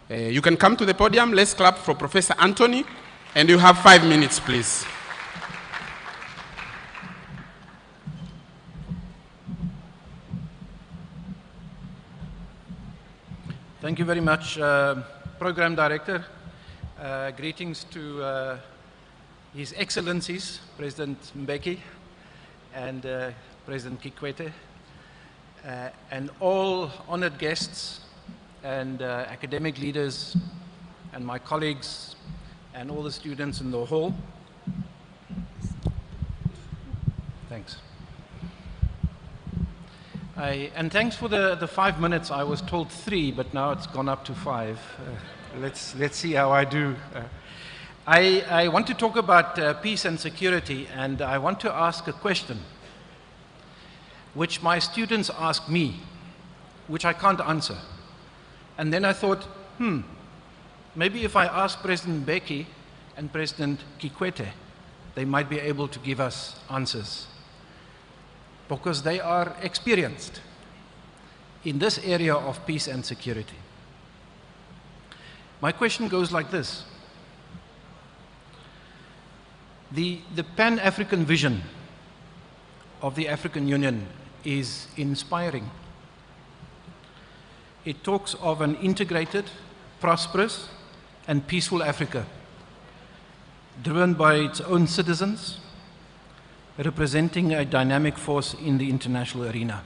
You can come to the podium. Let's clap for Professor Anthony, and you have 5 minutes, please. Thank you very much, Program Director. Greetings to His Excellencies, President Mbeki and President Kikwete, and all honored guests and academic leaders and my colleagues and all the students in the hall. Thanks. And thanks for the 5 minutes. I was told 3, but now it's gone up to 5. Let's see how I do. I want to talk about peace and security, and I want to ask a question which my students ask me, which I can't answer. And then I thought, maybe if I ask President Mbeki and President Kikwete, they might be able to give us answers, because they are experienced in this area of peace and security. My question goes like this. The Pan-African vision of the African Union is inspiring. It talks of an integrated, prosperous, and peaceful Africa, driven by its own citizens, representing a dynamic force in the international arena.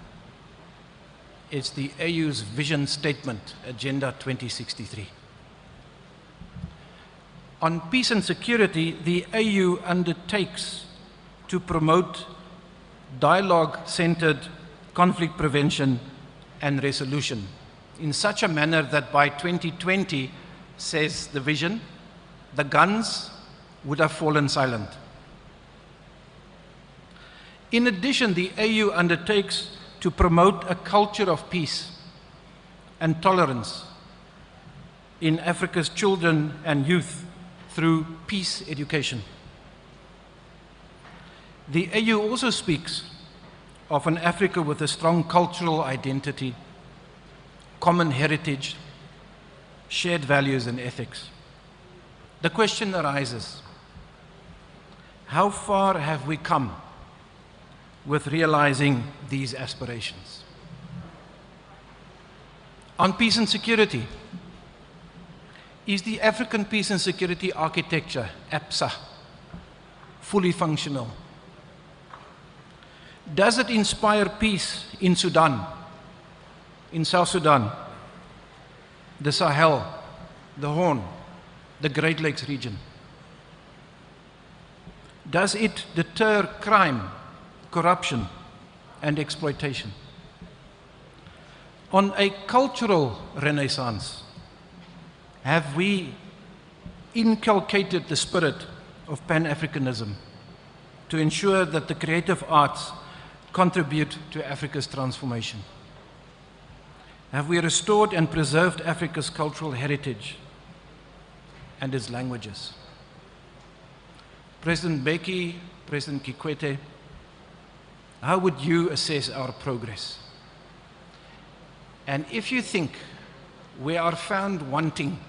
It's the AU's vision statement, Agenda 2063. On peace and security, the AU undertakes to promote dialogue-centered conflict prevention and resolution in such a manner that by 2020, says the vision, the guns would have fallen silent. In addition, the AU undertakes to promote a culture of peace and tolerance in Africa's children and youth through peace education. The AU also speaks of an Africa with a strong cultural identity, common heritage, shared values and ethics. The question arises, how far have we come with realizing these aspirations? On peace and security, is the African peace and security architecture, APSA, fully functional? Does it inspire peace in Sudan, in South Sudan, the Sahel, the Horn, the Great Lakes region? Does it deter crime, corruption, and exploitation? On a cultural renaissance, have we inculcated the spirit of Pan-Africanism to ensure that the creative arts contribute to Africa's transformation? Have we restored and preserved Africa's cultural heritage and its languages? President Mbeki, President Kikwete, how would you assess our progress? And if you think we are found wanting,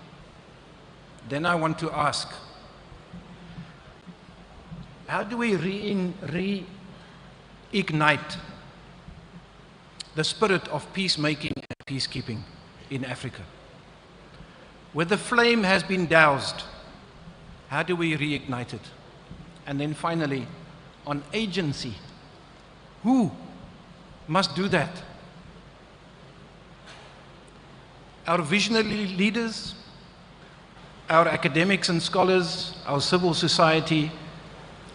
then I want to ask, how do we reignite the spirit of peacemaking and peacekeeping in Africa? Where the flame has been doused, how do we reignite it? And then finally, on agency, who must do that? Our visionary leaders, our academics and scholars, our civil society,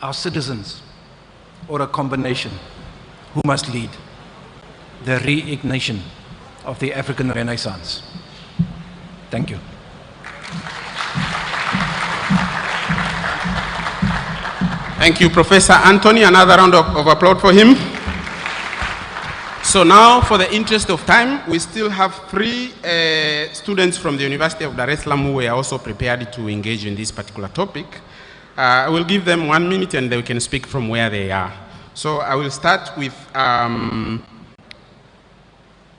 our citizens, or a combination? Who must lead the reignition of the African Renaissance? Thank you. Thank you, Professor Anthony. Another round of applause for him. So now, for the interest of time, we still have 3 students from the University of Dar es Salaam who were also prepared to engage in this particular topic. I will give them 1 minute and they can speak from where they are. So I will start with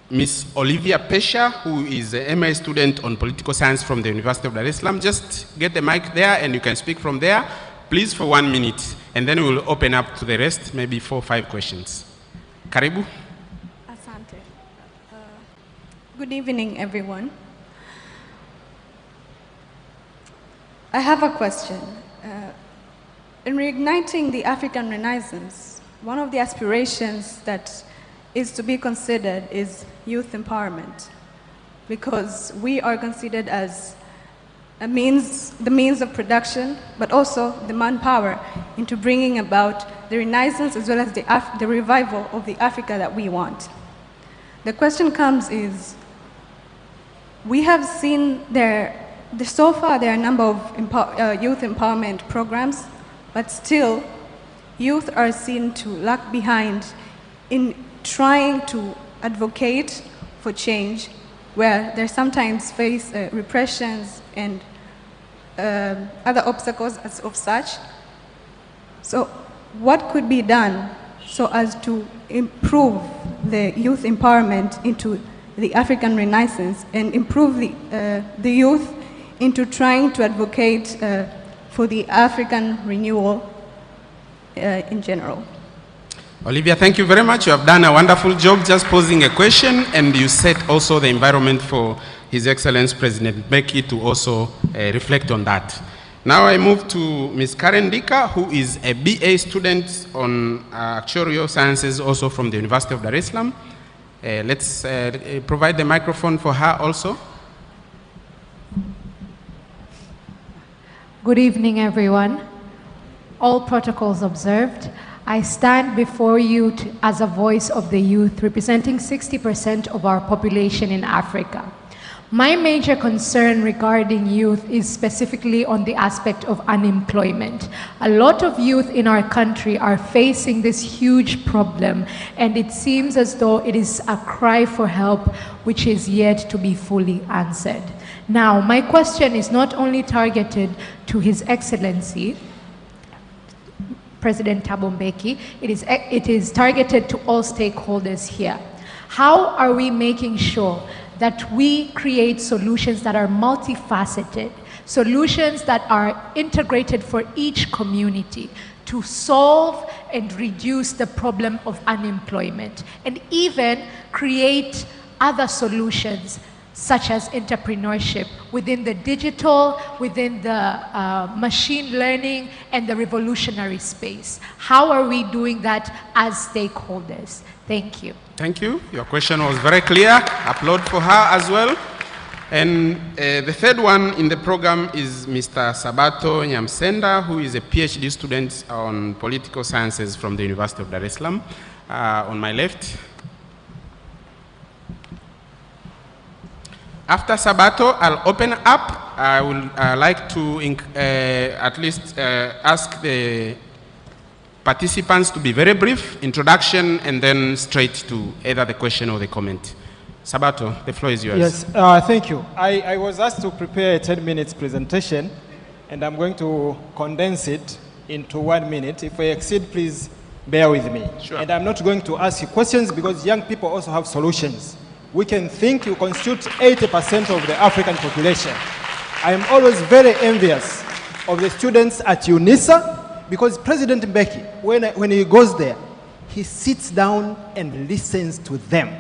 Ms. Olivia Pesha, who is a MA student on political science from the University of Dar es Salaam. Just get the mic there and you can speak from there. Please, for 1 minute, and then we will open up to the rest, maybe 4 or 5 questions. Karibu. Asante. Good evening, everyone. I have a question. In reigniting the African Renaissance, one of the aspirations that is to be considered is youth empowerment, because we are considered as the means of production, but also the manpower into bringing about the Renaissance as well as the revival of the Africa that we want. The question comes is, we have seen so far there are a number of youth empowerment programs, but still youth are seen to lag behind in trying to advocate for change, where they sometimes face repressions and other obstacles of such. So what could be done so as to improve the youth empowerment into the African Renaissance and improve the youth into trying to advocate for the African renewal in general? Olivia, thank you very much. You have done a wonderful job just posing a question, and you set also the environment for His Excellency President Mbeki to also reflect on that. Now I move to Ms. Karen Dika, who is a BA student on actuarial sciences, also from the University of Dar es Salaam. Let's provide the microphone for her also. Good evening, everyone. All protocols observed. I stand before you as a voice of the youth, representing 60% of our population in Africa. My major concern regarding youth is specifically on the aspect of unemployment. A lot of youth in our country are facing this huge problem, and it seems as though it is a cry for help which is yet to be fully answered. Now, my question is not only targeted to His Excellency, President Thabo Mbeki, it is targeted to all stakeholders here. How are we making sure that we create solutions that are multifaceted, solutions that are integrated for each community to solve and reduce the problem of unemployment, and even create other solutions such as entrepreneurship within the digital, within the machine learning, and the revolutionary space? How are we doing that as stakeholders? Thank you. Thank you. Your question was very clear. Applaud for her as well. And the third one in the program is Mr. Sabato Nyamsenda, who is a PhD student on political sciences from the University of Dar es Salaam. On my left. After Sabato, I'll open up. I would like to at least ask the participants to be very brief, introduction, and then straight to either the question or the comment. Sabato, the floor is yours. Yes, thank you. I was asked to prepare a 10 minutes presentation, and I'm going to condense it into 1 minute. If I exceed, please bear with me. Sure. And I'm not going to ask you questions because young people also have solutions. We can think you constitute 80% of the African population. I am always very envious of the students at UNISA because President Mbeki, when he goes there, he sits down and listens to them.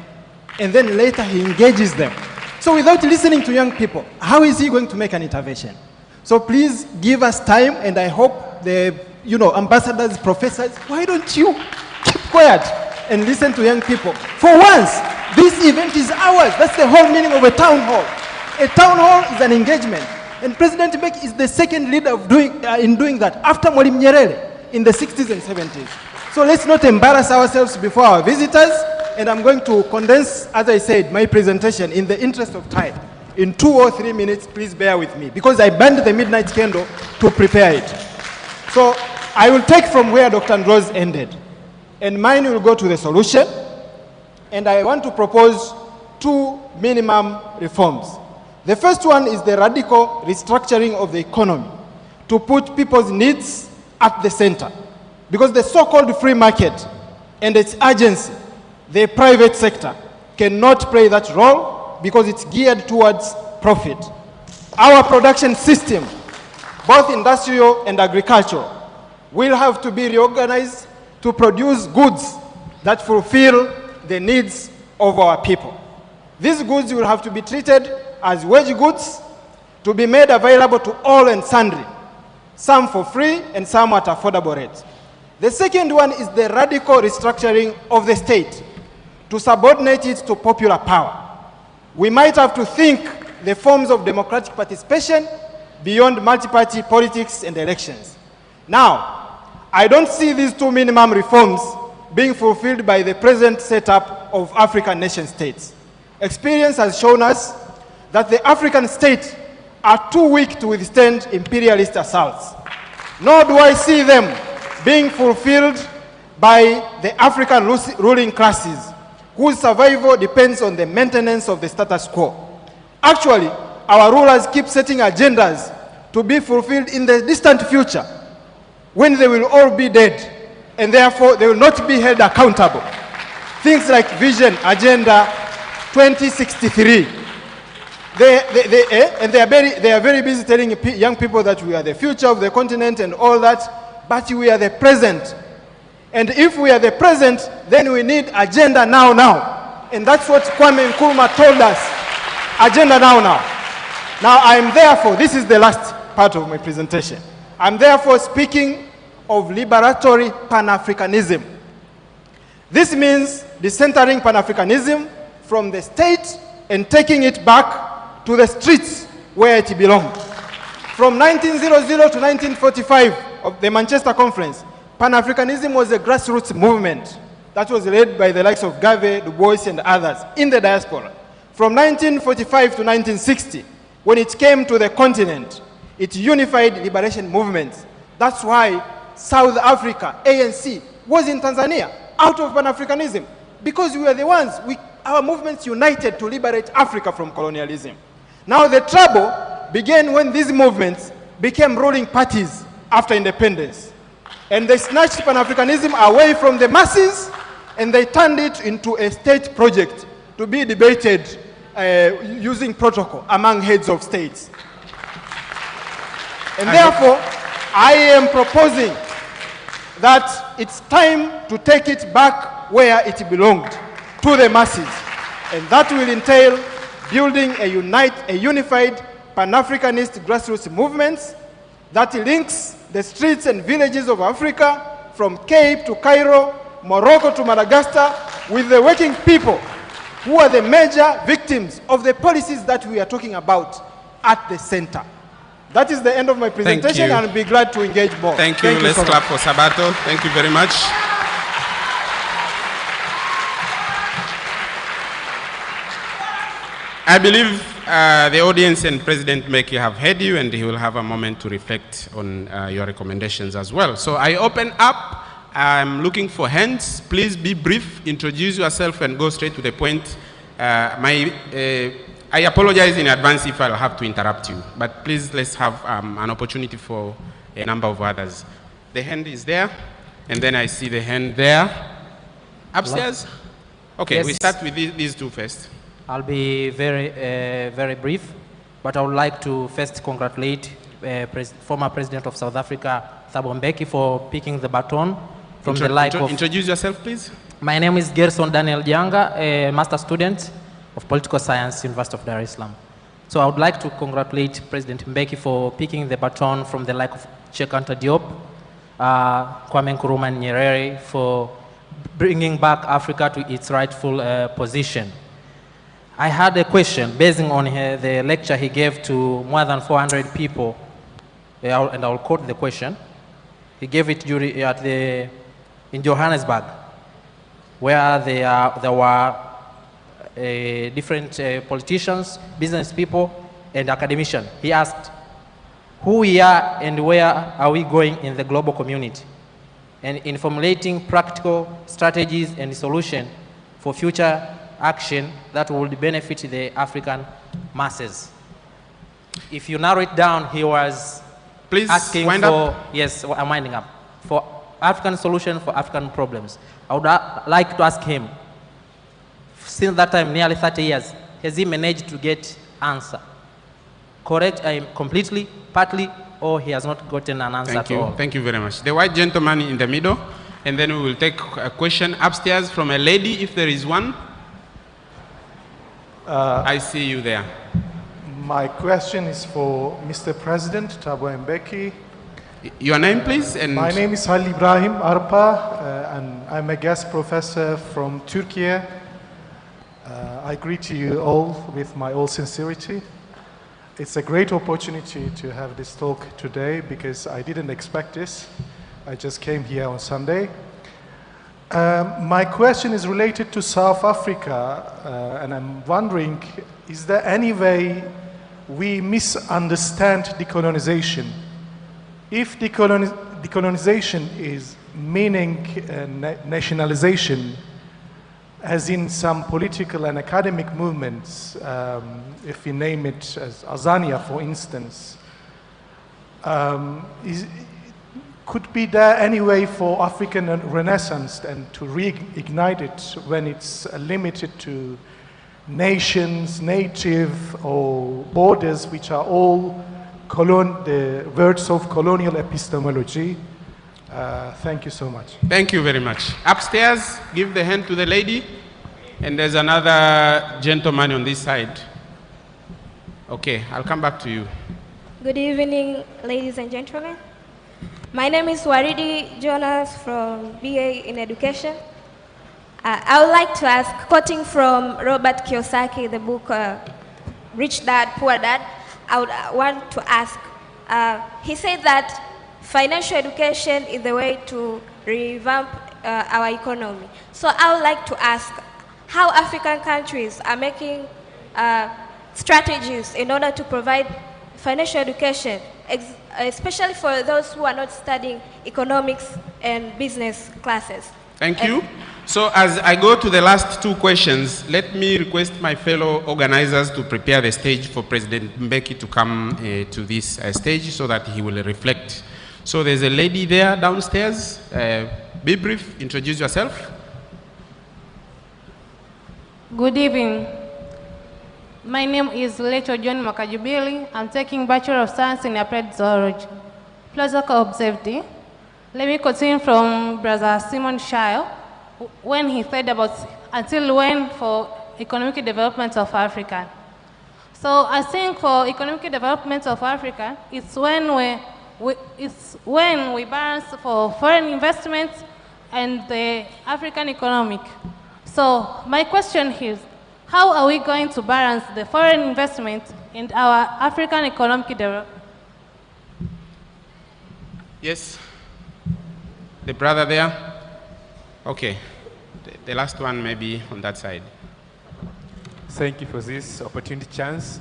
And then later he engages them. So without listening to young people, how is he going to make an intervention? So please give us time, and I hope the ambassadors, professors, why don't you keep quiet and listen to young people? For once, this event is ours. That's the whole meaning of a town hall. A town hall is an engagement. And President Mbeki is the second leader of in doing that after Mwalimu Nyerere in the 60s and 70s. So let's not embarrass ourselves before our visitors. And I'm going to condense, as I said, my presentation in the interest of time. In 2 or 3 minutes, please bear with me, because I burned the midnight candle to prepare it. So I will take from where Dr. Andros ended, and mine will go to the solution. And I want to propose 2 minimum reforms. The first one is the radical restructuring of the economy to put people's needs at the center. Because the so-called free market and its agency, the private sector, cannot play that role because it's geared towards profit. Our production system, both industrial and agricultural, will have to be reorganized to produce goods that fulfill the needs of our people. These goods will have to be treated as wage goods to be made available to all and sundry, some for free and some at affordable rates. The second one is the radical restructuring of the state to subordinate it to popular power. We might have to think the forms of democratic participation beyond multi-party politics and elections. Now, I don't see these 2 minimum reforms being fulfilled by the present setup of African nation states. Experience has shown us that the African states are too weak to withstand imperialist assaults. Nor do I see them being fulfilled by the African ruling classes, whose survival depends on the maintenance of the status quo. Actually, our rulers keep setting agendas to be fulfilled in the distant future, when they will all be dead, and therefore they will not be held accountable. Things like Vision Agenda 2063. They are very busy telling young people that we are the future of the continent and all that, but we are the present. And if we are the present, then we need agenda now. And that's what Kwame Nkrumah told us, agenda now. Now I'm therefore, this is the last part of my presentation, I'm therefore speaking of liberatory Pan-Africanism. This means decentering Pan-Africanism from the state and taking it back to the streets where it belonged. From 1900 to 1945 of the Manchester Conference, Pan-Africanism was a grassroots movement that was led by the likes of Garvey, Du Bois, and others in the diaspora. From 1945 to 1960, when it came to the continent, it unified liberation movements. That's why South Africa, ANC, was in Tanzania, out of Pan-Africanism, because we were the ones, our movements united to liberate Africa from colonialism. Now the trouble began when these movements became ruling parties after independence. And they snatched Pan-Africanism away from the masses, and they turned it into a state project to be debated using protocol among heads of states. And therefore, I am proposing that it's time to take it back where it belonged, to the masses. And that will entail building a unified Pan-Africanist grassroots movements that links the streets and villages of Africa from Cape to Cairo, Morocco to Madagascar, with the working people who are the major victims of the policies that we are talking about at the center. That is the end of my presentation, and I'll be glad to engage more. Thank you. Let's clap for Sabato. Thank you very much. I believe the audience and President Mbeki have heard you, and he will have a moment to reflect on your recommendations as well. So I open up I'm looking for hands. Please be brief, introduce yourself, and go straight to the point. I apologize in advance if I'll have to interrupt you, but please let's have an opportunity for a number of others. The hand is there, and then I see the hand there. Upstairs? Okay, Yes. we start with these two first. I'll be very brief, but I would like to first congratulate former President of South Africa, Thabo Mbeki, for picking the baton from the like of... Introduce yourself, please. My name is Gerson Daniel Janga, a master student of Political Science, University of Dar es Salaam. So I would like to congratulate President Mbeki for picking the baton from the like of Cheikh Anta Diop, Kwame Nkrumah and Nyerere for bringing back Africa to its rightful position. I had a question basing on the lecture he gave to more than 400 people, and I'll quote the question. He gave it in Johannesburg, where there were different politicians, business people, and academicians. He asked, who we are and where are we going in the global community? And in formulating practical strategies and solutions for future action that would benefit the African masses. If you narrow it down, he was asking for, yes, I'm winding up, for African solution for African problems. I would like to ask him, since that time, nearly 30 years, has he managed to get answer? Correct, completely, partly, or he has not gotten an answer at all? Thank you very much. The white gentleman in the middle, and then we will take a question upstairs from a lady, if there is one. I see you there. My question is for Mr. President, Thabo Mbeki. Your name, please? And my name is Halil Ibrahim Arpa, and I'm a guest professor from Turkey. I greet you all with my all sincerity. It's a great opportunity to have this talk today because I didn't expect this. I just came here on Sunday. My question is related to South Africa, and I'm wondering, is there any way we misunderstand decolonization? If decolonization is meaning nationalization, as in some political and academic movements, if we name it as Azania, for instance, could be there any way for African Renaissance and to reignite it when it's limited to nations, native or borders, which are all the words of colonial epistemology? Thank you so much. Thank you very much. Upstairs, give the hand to the lady. And there's another gentleman on this side. Okay, I'll come back to you. Good evening, ladies and gentlemen. My name is Waridi Jonas from BA in Education. I would like to ask, quoting from Robert Kiyosaki, the book Rich Dad, Poor Dad, I would want to ask, he said that financial education is the way to revamp our economy. So I would like to ask how African countries are making strategies in order to provide financial education, especially for those who are not studying economics and business classes. Thank you. So as I go to the last two questions, let me request my fellow organizers to prepare the stage for President Mbeki to come to this stage so that he will reflect. So there's a lady there downstairs. Be brief, introduce yourself. Good evening. My name is Leto John Makajubili. I'm taking Bachelor of Science in Applied Zoology. Plausible observed. Let me continue from Brother Simon Shile when he said about until when for economic development of Africa. So I think for economic development of Africa, it's when we balance for foreign investments and the African economic. So my question is, how are we going to balance the foreign investment and our African economic development? Yes. The brother there? Okay. The last one maybe on that side. Thank you for this opportunity chance.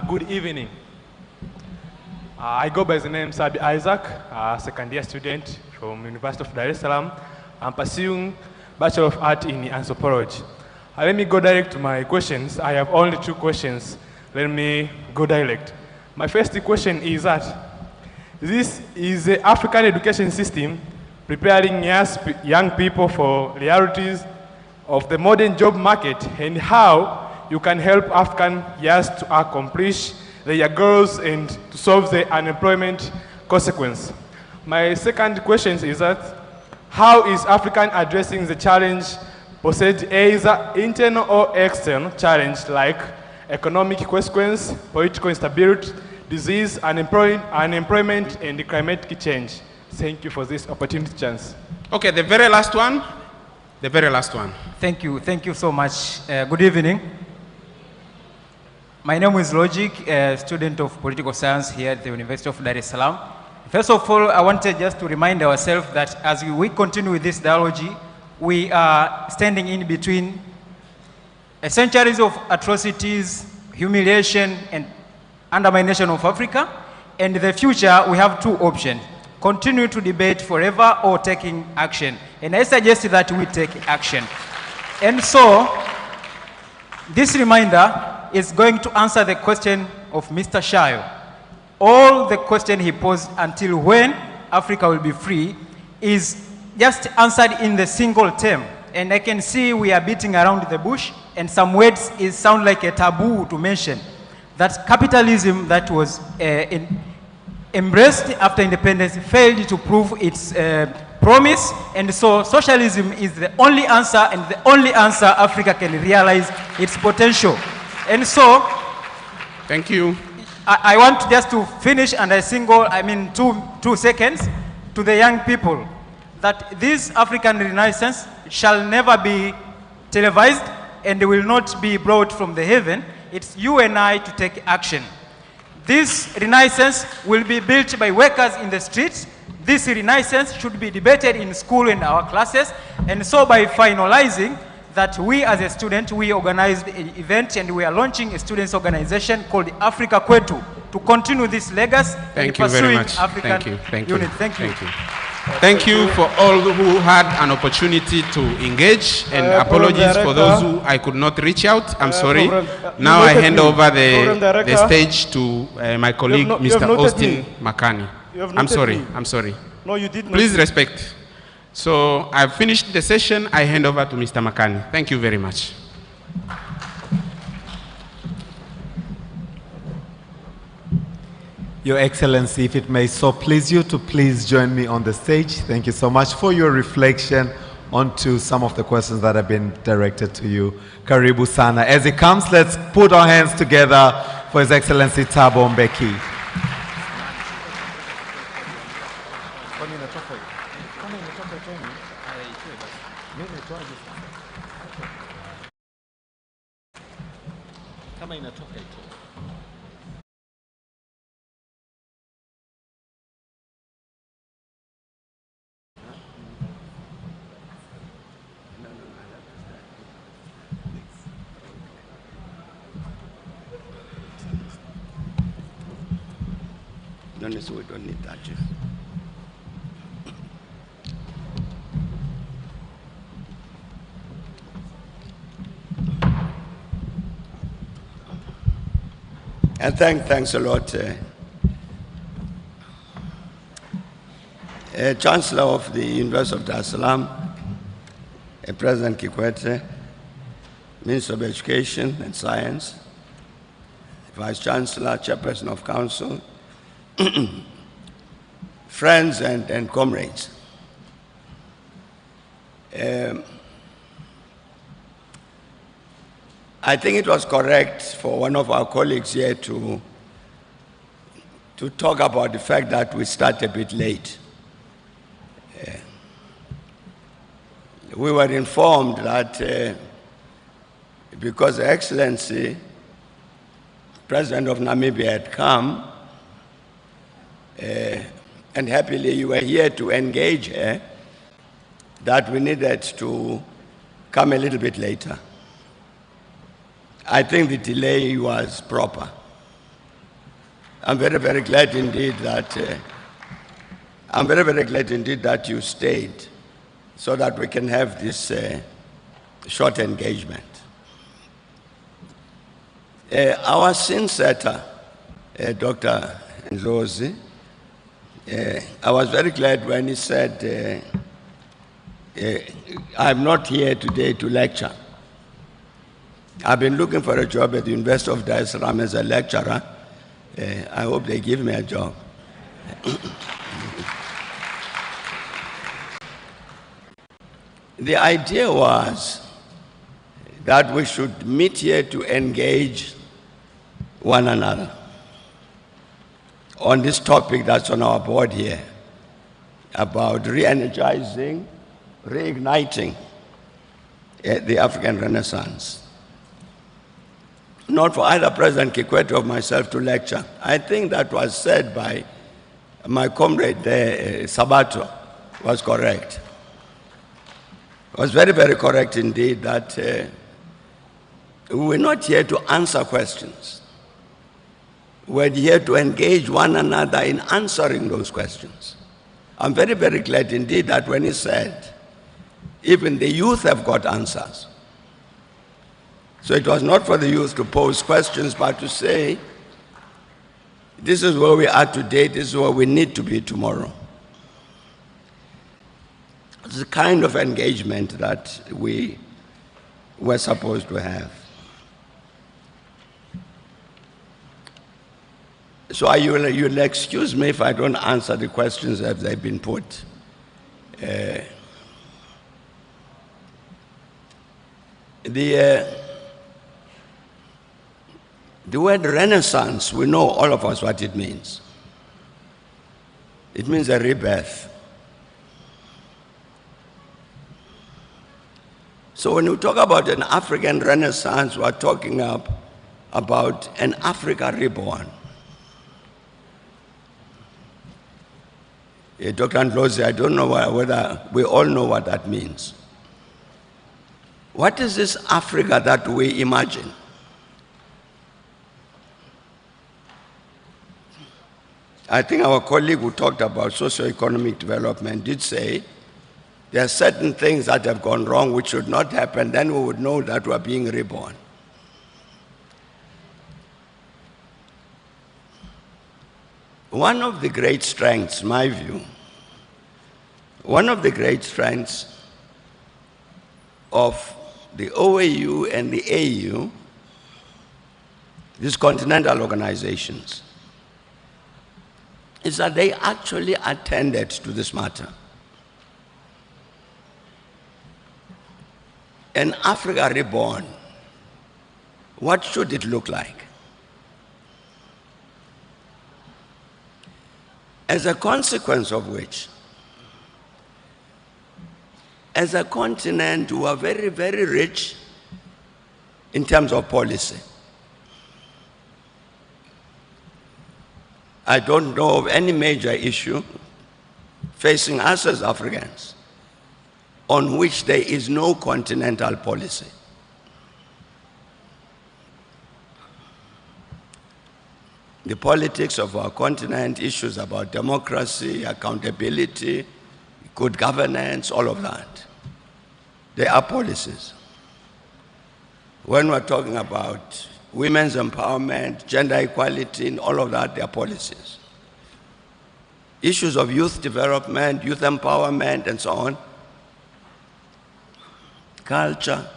Good evening. I go by the name Sabi Isaac, a second-year student from University of Dar es Salaam. I'm pursuing Bachelor of Art in Anthropology. Let me go direct to my questions. I have only 2 questions. Let me go direct. My first question is that this is the African education system preparing young people for realities of the modern job market and how you can help African youth to accomplish their goals and to solve the unemployment consequence. My second question is that how is African addressing the challenge posed either internal or external challenge like economic consequence, political instability, disease, unemployment, and climatic change? Thank you for this opportunity chance. Okay, the very last one. The very last one. Thank you so much. Good evening. My name is Logic, a student of political science here at the University of Dar es Salaam. First of all, I wanted just to remind ourselves that as we continue with this dialogue, we are standing in between centuries of atrocities, humiliation, and undermination of Africa. And in the future, we have 2 options: continue to debate forever or taking action. And I suggest that we take action. And so, this reminder is going to answer the question of Mr. Shayo. All the question he posed until when Africa will be free is just answered in the single term. And I can see we are beating around the bush, and some words sound like a taboo to mention. That capitalism that was embraced after independence failed to prove its promise, and so socialism is the only answer, and the only answer Africa can realize its potential. And so, thank you. I want just to finish, and I 2 seconds to the young people that this African Renaissance shall never be televised and will not be brought from the heaven. It's you and I to take action. This Renaissance will be built by workers in the streets. This Renaissance should be debated in school and our classes. And so by finalizing that, we as a student, we organized an event and we are launching a students organization called Africa Kwetu to continue this legacy. Thank you very much. African Thank you. Thank you. unit. Thank you. Thank you. Thank you for all who had an opportunity to engage, and apologies for those who I could not reach out. I'm sorry. Now I hand over the stage to my colleague, Mr. Austin Makani. I'm sorry. I'm sorry. No, you did not. Please respect. So I've finished the session. I hand over to Mr. Makani. Thank you very much. Your Excellency, if it may so please you to please join me on the stage. Thank you so much for your reflection onto some of the questions that have been directed to you. Karibu sana. As it comes, let's put our hands together for His Excellency Thabo Mbeki. So we don't need that. And thanks a lot, Chancellor of the University of Dar es Salaam, President Kikwete, Minister of Education and Science, Vice Chancellor, Chairperson of Council, friends and comrades. I think it was correct for one of our colleagues here to talk about the fact that we start a bit late. We were informed that because Her Excellency, President of Namibia, had come, and happily you were here to engage her, that we needed to come a little bit later. I think the delay was proper. I'm very, very glad indeed that you stayed so that we can have this short engagement. Our scene setter, Dr. Nzozi, I was very glad when he said, I'm not here today to lecture. I've been looking for a job at the University of Dar es Salaam as a lecturer. I hope they give me a job. The idea was that we should meet here to engage one another on this topic that's on our board here about re-energizing, reigniting the African Renaissance. Not for either President Kikwete or myself to lecture. I think that was said by my comrade Sabato was correct. It was very, very correct indeed that we're not here to answer questions. We're here to engage one another in answering those questions. I'm very, very glad indeed that when he said, even the youth have got answers. So it was not for the youth to pose questions, but to say, this is where we are today, this is where we need to be tomorrow. It's the kind of engagement that we were supposed to have. So you'll excuse me if I don't answer the questions as they've been put. The word Renaissance, we know all of us what it means. It means a rebirth. So when we talk about an African Renaissance, we're talking about an Africa reborn. Dr. Ndlozi, I don't know whether we all know what that means. What is this Africa that we imagine? I think our colleague who talked about socioeconomic development did say there are certain things that have gone wrong which should not happen, then we would know that we're being reborn. One of the great strengths, my view, one of the great strengths of the OAU and the AU, these continental organizations, is that they actually attended to this matter. An Africa reborn, what should it look like? As a consequence of which, as a continent, we are very, very rich in terms of policy. I don't know of any major issue facing us as Africans on which there is no continental policy. The politics of our continent, issues about democracy, accountability, good governance, all of that. They are policies. When we're talking about women's empowerment, gender equality, and all of that, they are policies. Issues of youth development, youth empowerment, and so on. Culture,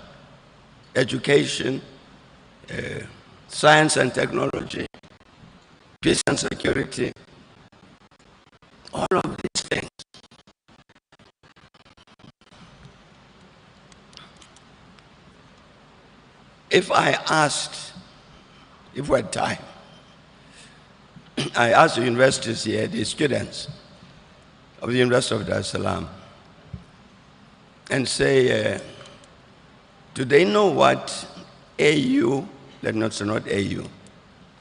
education, science and technology, peace and security, all of these things. If I asked, if we had time, I asked the universities here, the students of the University of Dar es Salaam, and say, do they know what AU, not AU,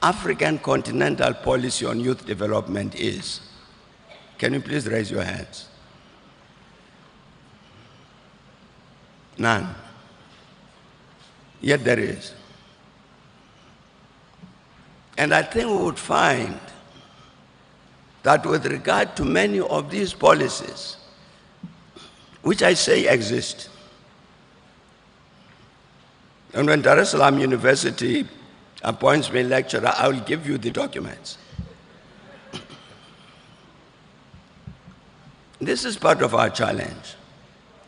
African Continental Policy on Youth Development is? Can you please raise your hands? None. Yet there is. And I think we would find that with regard to many of these policies, which I say exist, and when Dar es Salaam University appoints me lecturer, I will give you the documents. This is part of our challenge.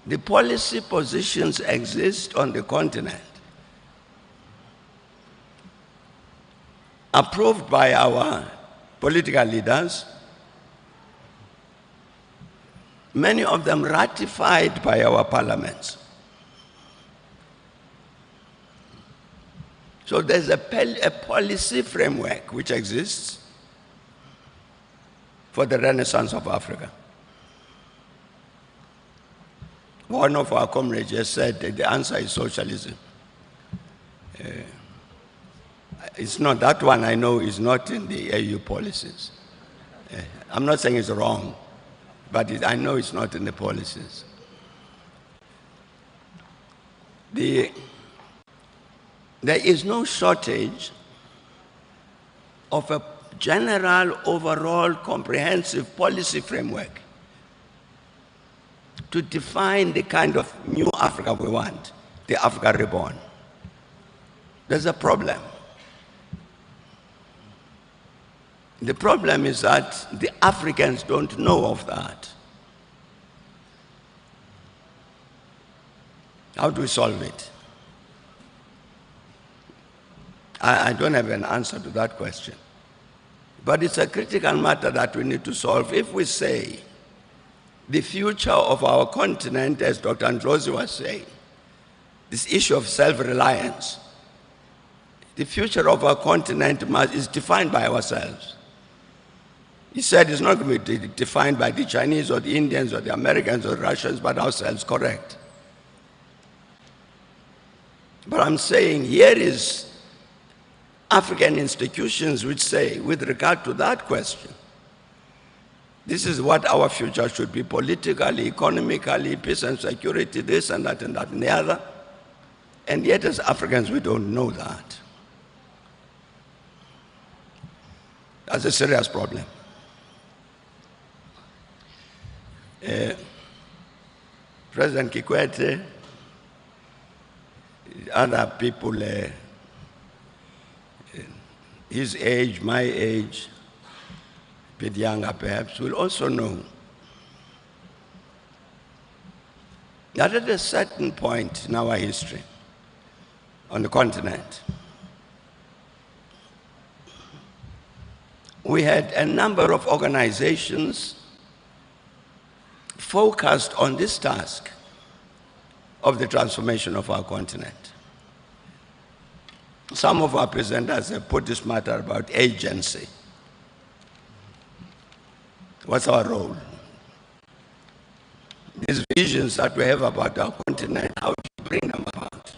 The policy positions exist on the continent, approved by our political leaders, many of them ratified by our parliaments. So there's a policy framework which exists for the renaissance of Africa. One of our comrades just said that the answer is socialism. It's not, that one I know is not in the AU policies. I'm not saying it's wrong, but I know it's not in the policies. There is no shortage of a general, overall, comprehensive policy framework to define the kind of new Africa we want, the Africa reborn. There's a problem. The problem is that the Africans don't know of that. How do we solve it? I don't have an answer to that question. But it's a critical matter that we need to solve. If we say the future of our continent, as Dr. Ndlozi was saying, this issue of self-reliance, the future of our continent is defined by ourselves. He said it's not going to be defined by the Chinese or the Indians or the Americans or the Russians, but ourselves, correct. But I'm saying here is African institutions which say, with regard to that question, this is what our future should be politically, economically, peace and security, this and that and that and the other. And yet as Africans, we don't know that. That's a serious problem. President Kikwete, other people, his age, my age, a bit younger perhaps, will also know that at a certain point in our history on the continent, we had a number of organizations focused on this task of the transformation of our continent. Some of our presenters have put this matter about agency. What's our role? These visions that we have about our continent, how do you bring them about?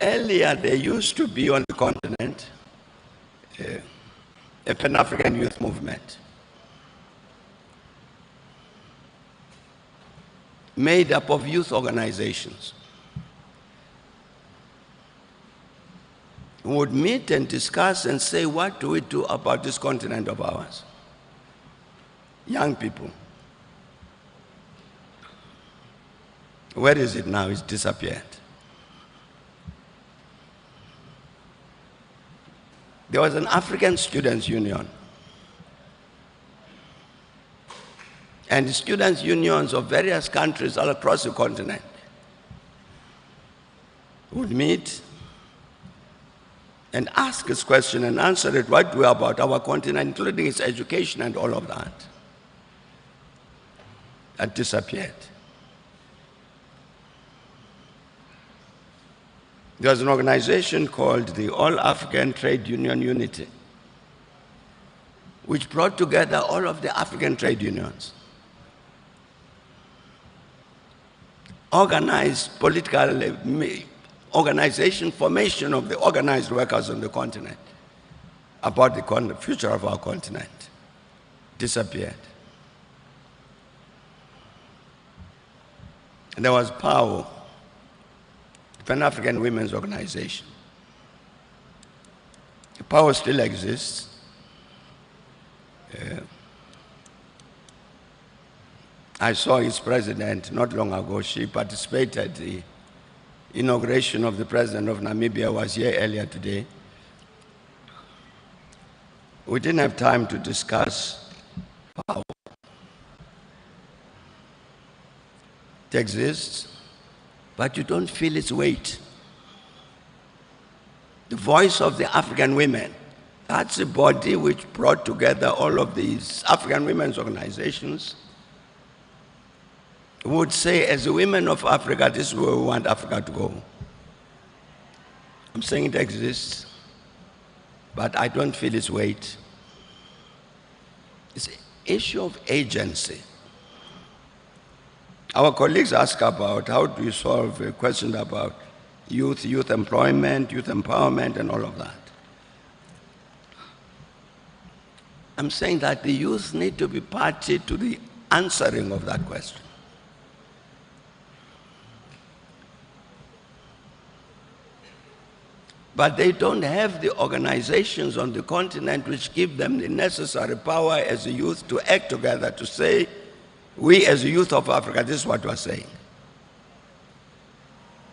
Earlier, there used to be on the continent a Pan-African youth movement made up of youth organizations who would meet and discuss and say, what do we do about this continent of ours? Young people. Where is it now? It's disappeared. There was an African Students' Union. And the students' unions of various countries all across the continent would meet and ask this question and answer it, what do we about our continent, including its education and all of that. That disappeared. There was an organization called the All African Trade Union Unity, which brought together all of the African trade unions, organized political organization, formation of the organized workers on the continent about the future of our continent. Disappeared. And there was PAO, Pan-African Women's Organization. power still exists. I saw its president not long ago. She participated in the inauguration of the president of Namibia, was here earlier today. We didn't have time to discuss power. It exists, but you don't feel its weight. The voice of the African women, that's a body which brought together all of these African women's organizations, would say, as the women of Africa, this is where we want Africa to go. I'm saying it exists, but I don't feel its weight. It's an issue of agency. Our colleagues ask about how do you solve a question about youth employment, youth empowerment, and all of that. I'm saying that the youth need to be party to the answering of that question. But they don't have the organizations on the continent which give them the necessary power as a youth to act together, to say, we as the youth of Africa, this is what we're saying.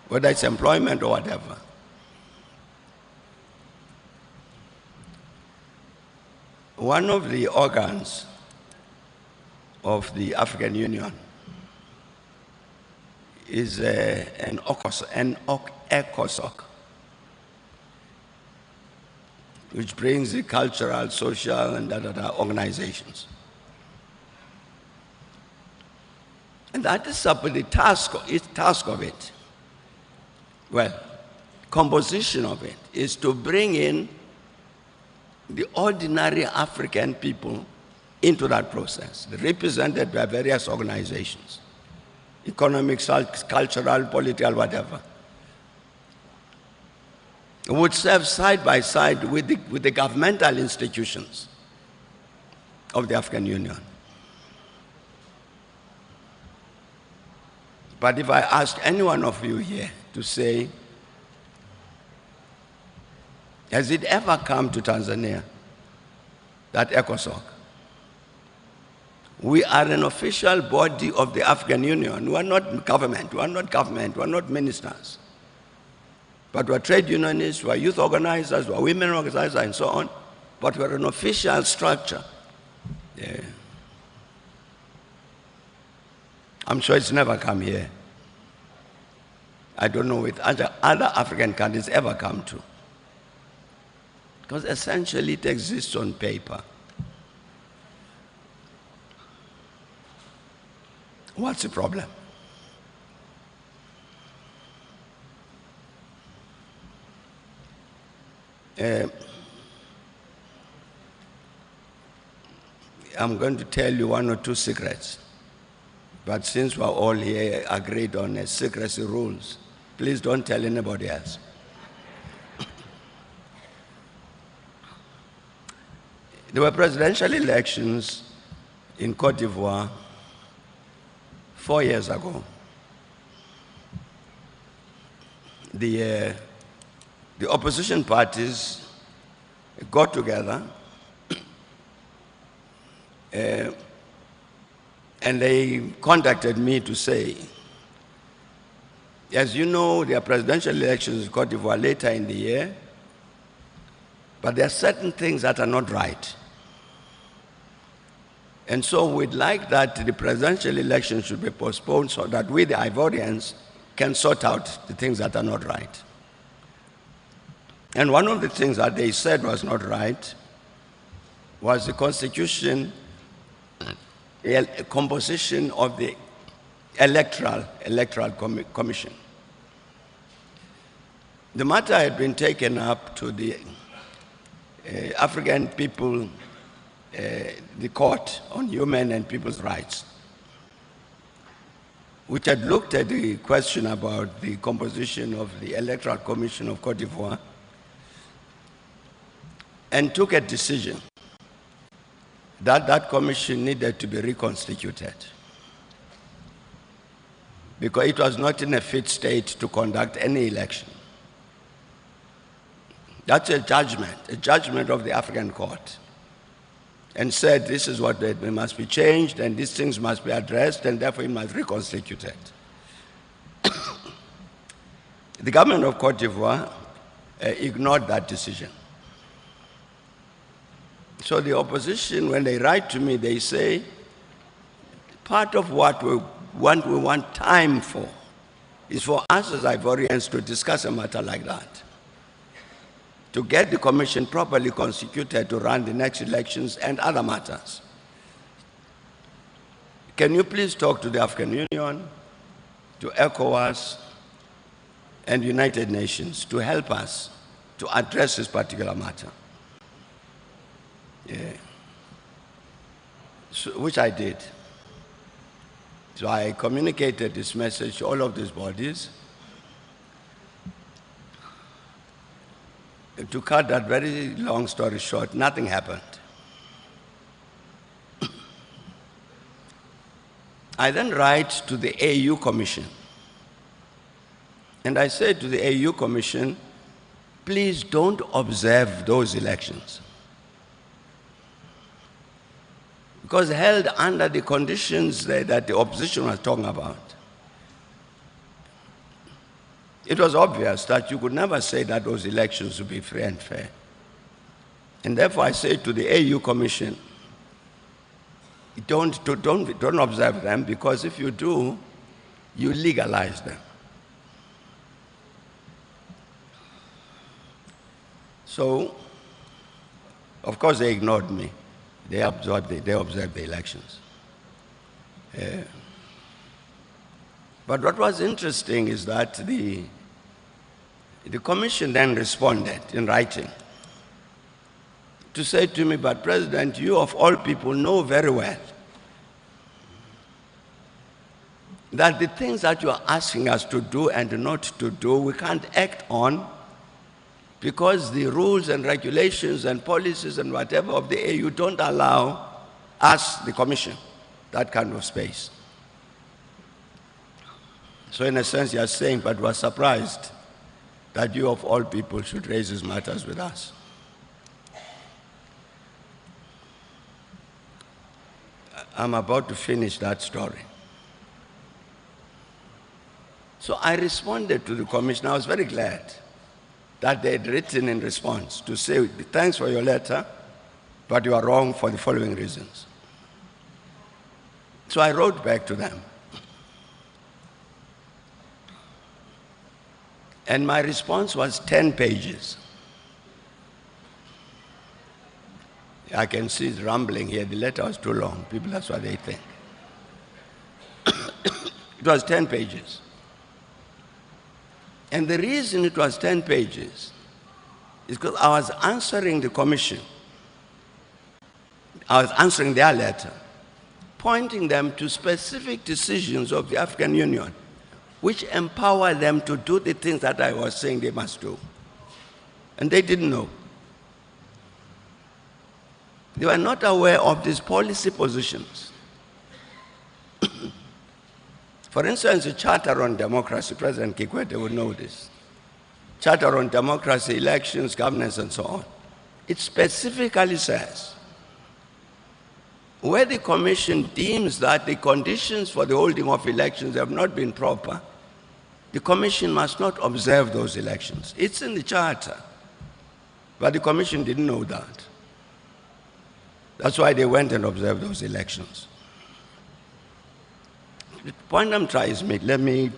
Whether it's employment or whatever. One of the organs of the African Union is an ECOSOC, which brings the cultural, social, and organizations. And that is the task of it. Well, composition of it is to bring in the ordinary African people into that process, represented by various organizations, economic, cultural, political, whatever. Would serve side by side with the governmental institutions of the African Union. But if I ask any one of you here to say, has it ever come to Tanzania, that ECOSOC? We are an official body of the African Union. We are not government, we are not ministers. But we're trade unionists, we're youth organizers, we're women organizers, and so on. But we're an official structure. Yeah. I'm sure it's never come here. I don't know if other African countries ever come to. Because essentially it exists on paper. What's the problem? I'm going to tell you one or two secrets. But since we're all here agreed on secrecy rules, please don't tell anybody else. There were presidential elections in Cote d'Ivoire 4 years ago. The opposition parties got together and they contacted me to say, as you know, there are presidential elections in Cote d'Ivoire later in the year, but there are certain things that are not right. And so we'd like that the presidential election should be postponed so that we, the Ivorians, can sort out the things that are not right. And one of the things that they said was not right was the constitution, composition of the electoral commission. The matter had been taken up to the African people, the Court on Human and People's Rights, which had looked at the question about the composition of the Electoral Commission of Cote d'Ivoire and took a decision that that commission needed to be reconstituted because it was not in a fit state to conduct any election. That's a judgment of the African court, and said this is what it must be changed and these things must be addressed and therefore it must be reconstituted. The government of Cote d'Ivoire ignored that decision. So the opposition, when they write to me, they say, part of what we want time for is for us as Ivorians to discuss a matter like that, to get the commission properly constituted to run the next elections and other matters. Can you please talk to the African Union, to ECOWAS, and United Nations to help us to address this particular matter? Yeah. So, which I did. So I communicated this message to all of these bodies. To cut that very long story short, nothing happened. I then write to the AU Commission. And I said to the AU Commission, please don't observe those elections. Because held under the conditions that the opposition was talking about, it was obvious that you could never say that those elections would be free and fair. And therefore I say to the AU Commission, don't observe them, because if you do, you legalize them. So, of course, they ignored me. They observed the elections. But what was interesting is that the commission then responded in writing to say to me, but President, you of all people know very well that the things that you are asking us to do and not to do, we can't act on, because the rules and regulations and policies and whatever of the AU don't allow us, the Commission, that kind of space. So in a sense, you are saying, but we are surprised that you of all people should raise these matters with us. I'm about to finish that story. So I responded to the Commission. I was very glad that they had written in response to say, thanks for your letter, but you are wrong for the following reasons. So I wrote back to them. And my response was 10 pages. I can see it rumbling here. The letter was too long. People, that's what they think. It was 10 pages. And the reason it was 10 pages is because I was answering the Commission. I was answering their letter, pointing them to specific decisions of the African Union, which empower them to do the things that I was saying they must do. And they didn't know. They were not aware of these policy positions. For instance, the Charter on Democracy, President Kikwete would know this. Charter on Democracy, Elections, Governance, and so on. It specifically says, where the Commission deems that the conditions for the holding of elections have not been proper, the Commission must not observe those elections. It's in the Charter. But the Commission didn't know that. That's why they went and observed those elections. The point I'm trying to make,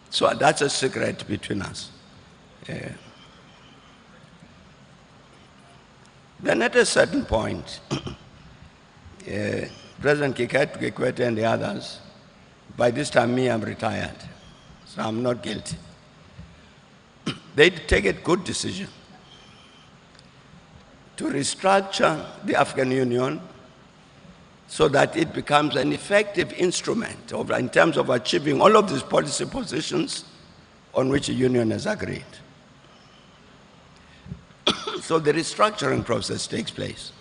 so that's a secret between us. Then at a certain point, President Kikwete and the others, by this time I'm retired, so I'm not guilty. They take a good decision to restructure the African Union so that it becomes an effective instrument in terms of achieving all of these policy positions on which the Union has agreed. So the restructuring process takes place.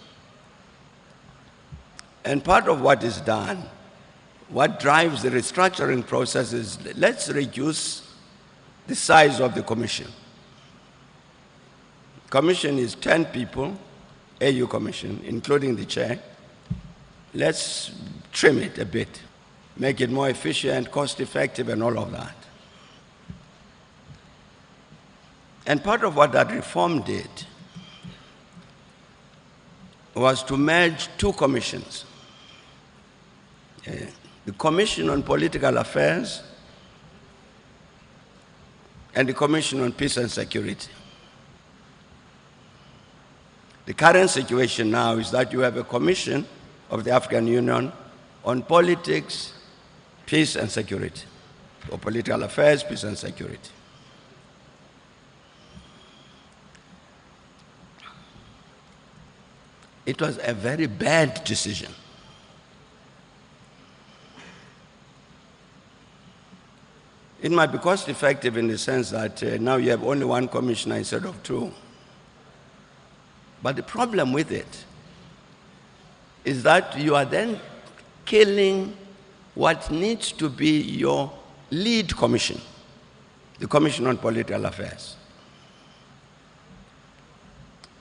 And part of what is done, what drives the restructuring process is, let's reduce the size of the Commission. Commission is 10 people, AU Commission, including the chair. Let's trim it a bit, make it more efficient, cost-effective, and all of that. And part of what that reform did was to merge two commissions. The Commission on Political Affairs and the Commission on Peace and Security. The current situation now is that you have a commission of the African Union on politics, peace and security, or political affairs, peace and security. It was a very bad decision. It might be cost effective in the sense that now you have only one commissioner instead of two. But the problem with it is that you are then killing what needs to be your lead commission, the Commission on Political Affairs.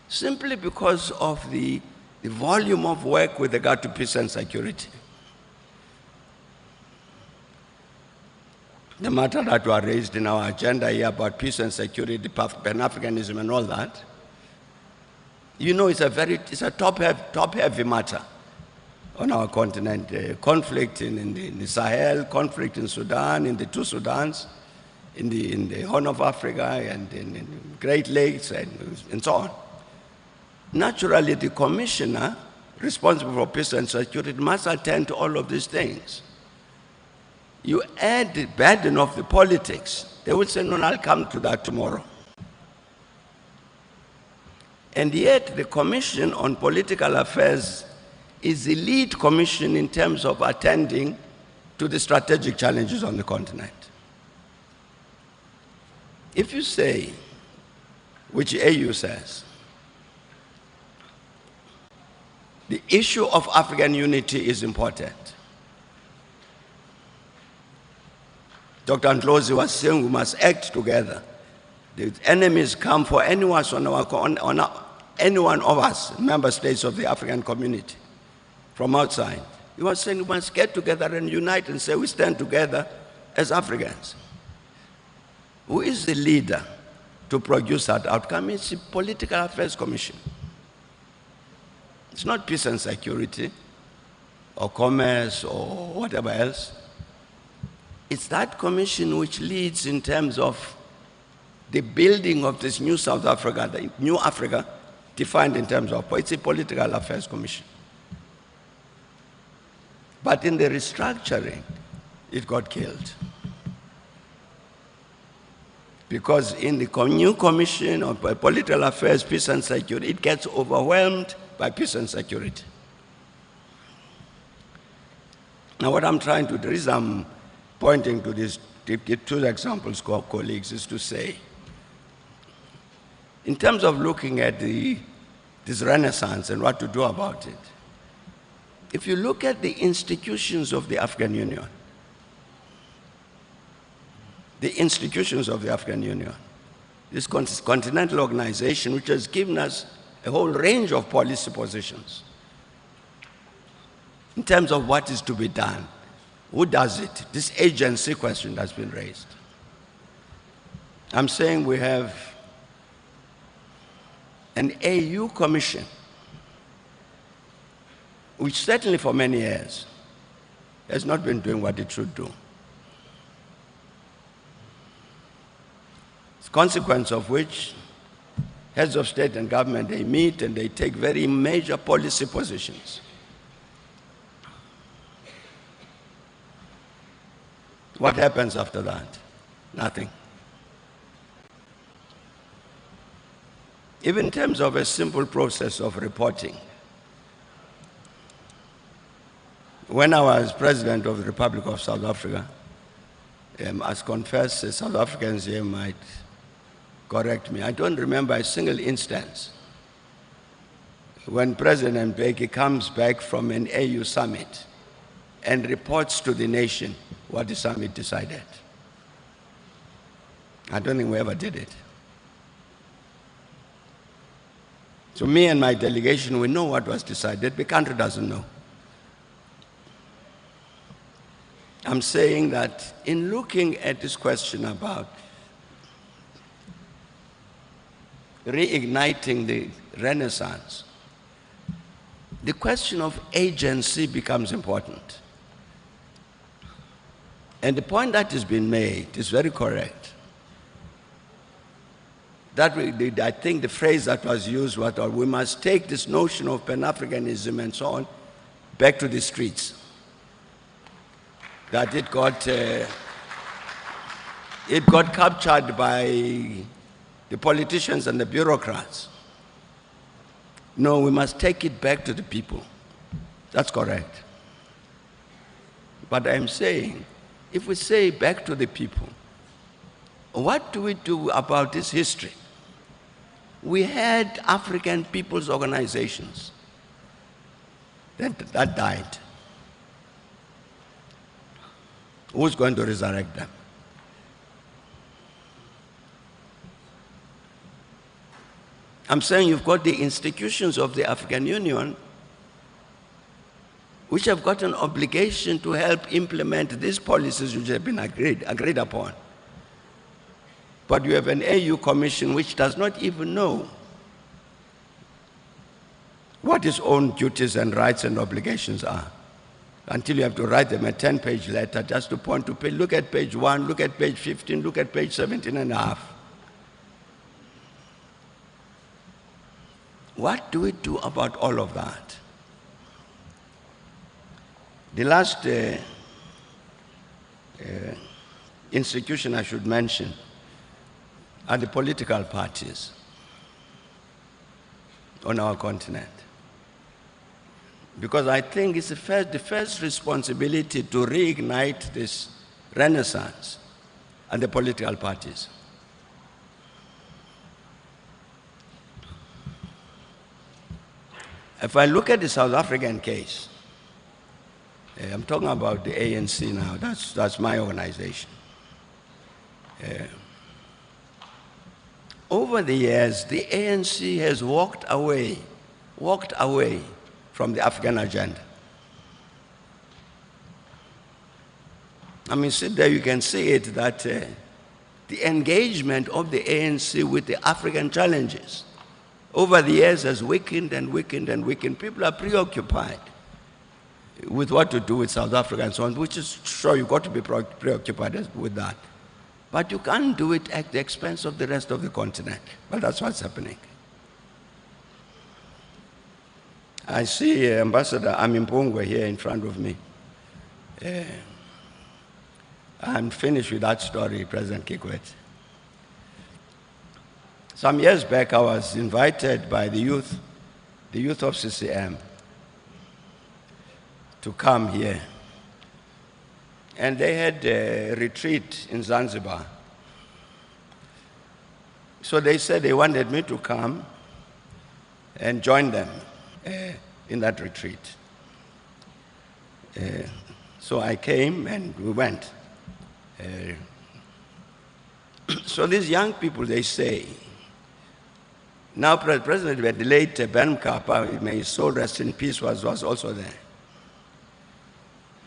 Simply because of the volume of work with regard to peace and security. The matter that were raised in our agenda here about peace and security, Pan-Africanism and all that, you know, it's a top-heavy matter on our continent. Conflict in the Sahel, conflict in Sudan, in the two Sudans, in the Horn of Africa, and in Great Lakes, and so on. Naturally, the commissioner responsible for peace and security must attend to all of these things. You add the burden of the politics, they will say, no, I'll come to that tomorrow. And yet, the Commission on Political Affairs is the lead commission in terms of attending to the strategic challenges on the continent. If you say, which AU says, the issue of African unity is important. Dr. Ndlozi was saying we must act together. The enemies come for any one of us, member states of the African community, from outside. He was saying we must get together and unite and say we stand together as Africans. Who is the leader to produce that outcome? It's the Political Affairs Commission. It's not peace and security or commerce or whatever else. It's that commission which leads in terms of the building of this new South Africa, the new Africa defined in terms of, it's a Political Affairs Commission. But in the restructuring, it got killed. Because in the new Commission on Political Affairs, Peace and Security, it gets overwhelmed by peace and security. Now what I'm trying to do is I'm pointing to these two examples, colleagues, is to say, in terms of looking at this renaissance and what to do about it, if you look at the institutions of the African Union, this continental organization which has given us a whole range of policy positions in terms of what is to be done. Who does it? This agency question has been raised. I'm saying we have an AU commission, which certainly for many years has not been doing what it should do. As a consequence of which, heads of state and government, they meet and they take very major policy positions. What happens after that? Nothing. Even in terms of a simple process of reporting, when I was president of the Republic of South Africa, as confessed, South Africans here might correct me, I don't remember a single instance when President Mbeki comes back from an AU summit and reports to the nation what the summit decided. I don't think we ever did it. So me and my delegation, we know what was decided. The country doesn't know. I'm saying that in looking at this question about reigniting the Renaissance, the question of agency becomes important. And the point that has been made is very correct. I think the phrase that was used was, we must take this notion of Pan-Africanism and so on back to the streets. That it got captured by the politicians and the bureaucrats. No, we must take it back to the people. That's correct. But I'm saying, if we say back to the people, what do we do about this history? We had African people's organizations that died. Who's going to resurrect them? I'm saying you've got the institutions of the African Union which have got an obligation to help implement these policies which have been agreed upon. But you have an AU Commission which does not even know what its own duties and rights and obligations are, until you have to write them a 10-page letter just to point to page, look at page 1, look at page 15, look at page 17 and a half. What do we do about all of that? The last institution I should mention are the political parties on our continent. Because I think it's the first responsibility to reignite this renaissance and the political parties. If I look at the South African case, I'm talking about the ANC now, that's my organization. Over the years, the ANC has walked away from the African agenda. I mean, sit there, you can see it, that the engagement of the ANC with the African challenges over the years has weakened and weakened and weakened. People are preoccupied with what to do with South Africa and so on, which is sure you've got to be preoccupied with that. But you can't do it at the expense of the rest of the continent. Well, that's what's happening. I see Ambassador Amimpungwe here in front of me. I'm finished with that story, President Kikwete. Some years back, I was invited by the youth of CCM, to come here. And they had a retreat in Zanzibar. So they said they wanted me to come and join them in that retreat. So I came and we went. So these young people, they say, now President, the late Ben Mkapa, may his soul rest in peace, was also there.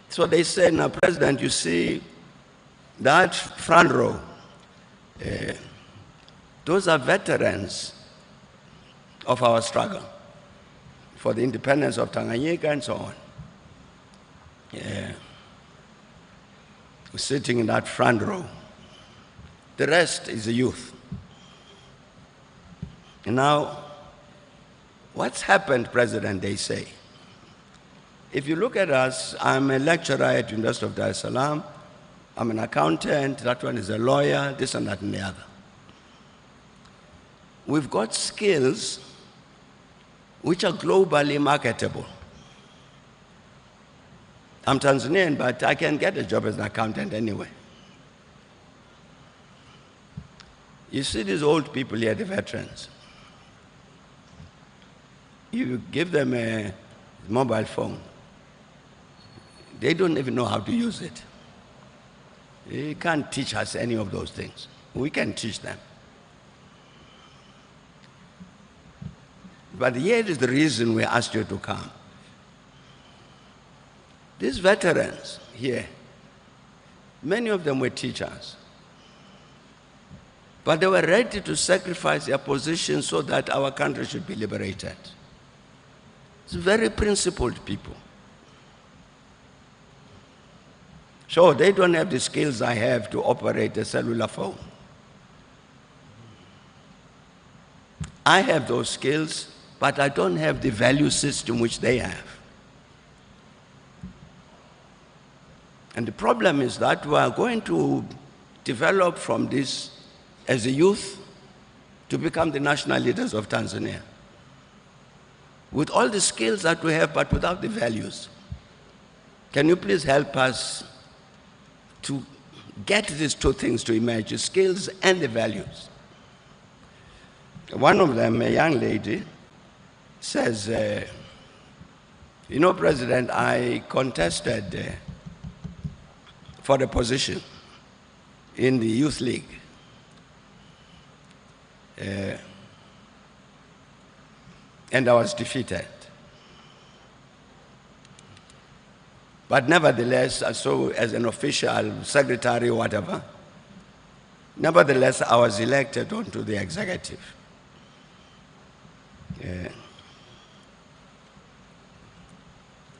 So they said, now President, you see, that front row, those are veterans of our struggle for the independence of Tanganyika and so on. Sitting in that front row. The rest is the youth. Now, what's happened, President, they say? If you look at us, I'm a lecturer at University of Dar es Salaam. I'm an accountant, that one is a lawyer, this and that and the other. We've got skills which are globally marketable. I'm Tanzanian, but I can get a job as an accountant anyway. You see these old people here, the veterans. You give them a mobile phone. They don't even know how to use it. They can't teach us any of those things. We can teach them. But here is the reason we asked you to come. These veterans here, many of them were teachers. But they were ready to sacrifice their position so that our country should be liberated. It's very principled people. Sure, they don't have the skills I have to operate a cellular phone. I have those skills, but I don't have the value system which they have. And the problem is that we are going to develop from this as a youth to become the national leaders of Tanzania. With all the skills that we have, but without the values. Can you please help us to get these two things to emerge, the skills and the values? One of them, a young lady, says, you know, President, I contested for the position in the Youth League. And I was defeated. But nevertheless, so as an official, secretary, or whatever, nevertheless, I was elected onto the executive.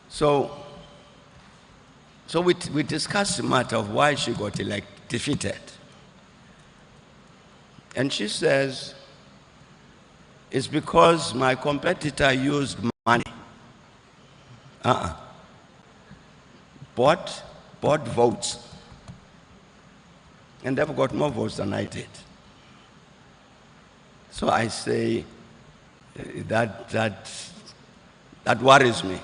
So we discussed the matter of why she got defeated. And she says, it's because my competitor used money. Bought votes. And they've got more votes than I did. So I say that worries me.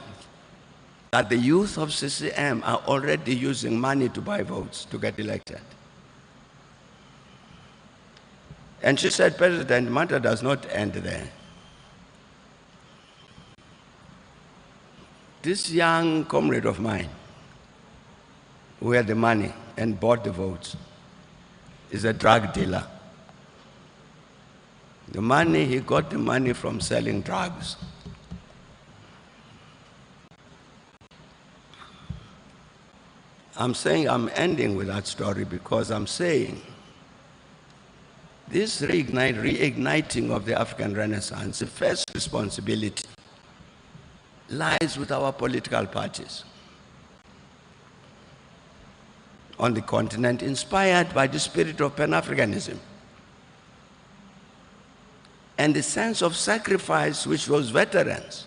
That the youth of CCM are already using money to buy votes to get elected. And she said, President, the matter does not end there. This young comrade of mine, who had the money and bought the votes, is a drug dealer. He got the money from selling drugs. I'm ending with that story because I'm saying this reigniting of the African Renaissance, the first responsibility lies with our political parties on the continent, inspired by the spirit of Pan-Africanism and the sense of sacrifice which those veterans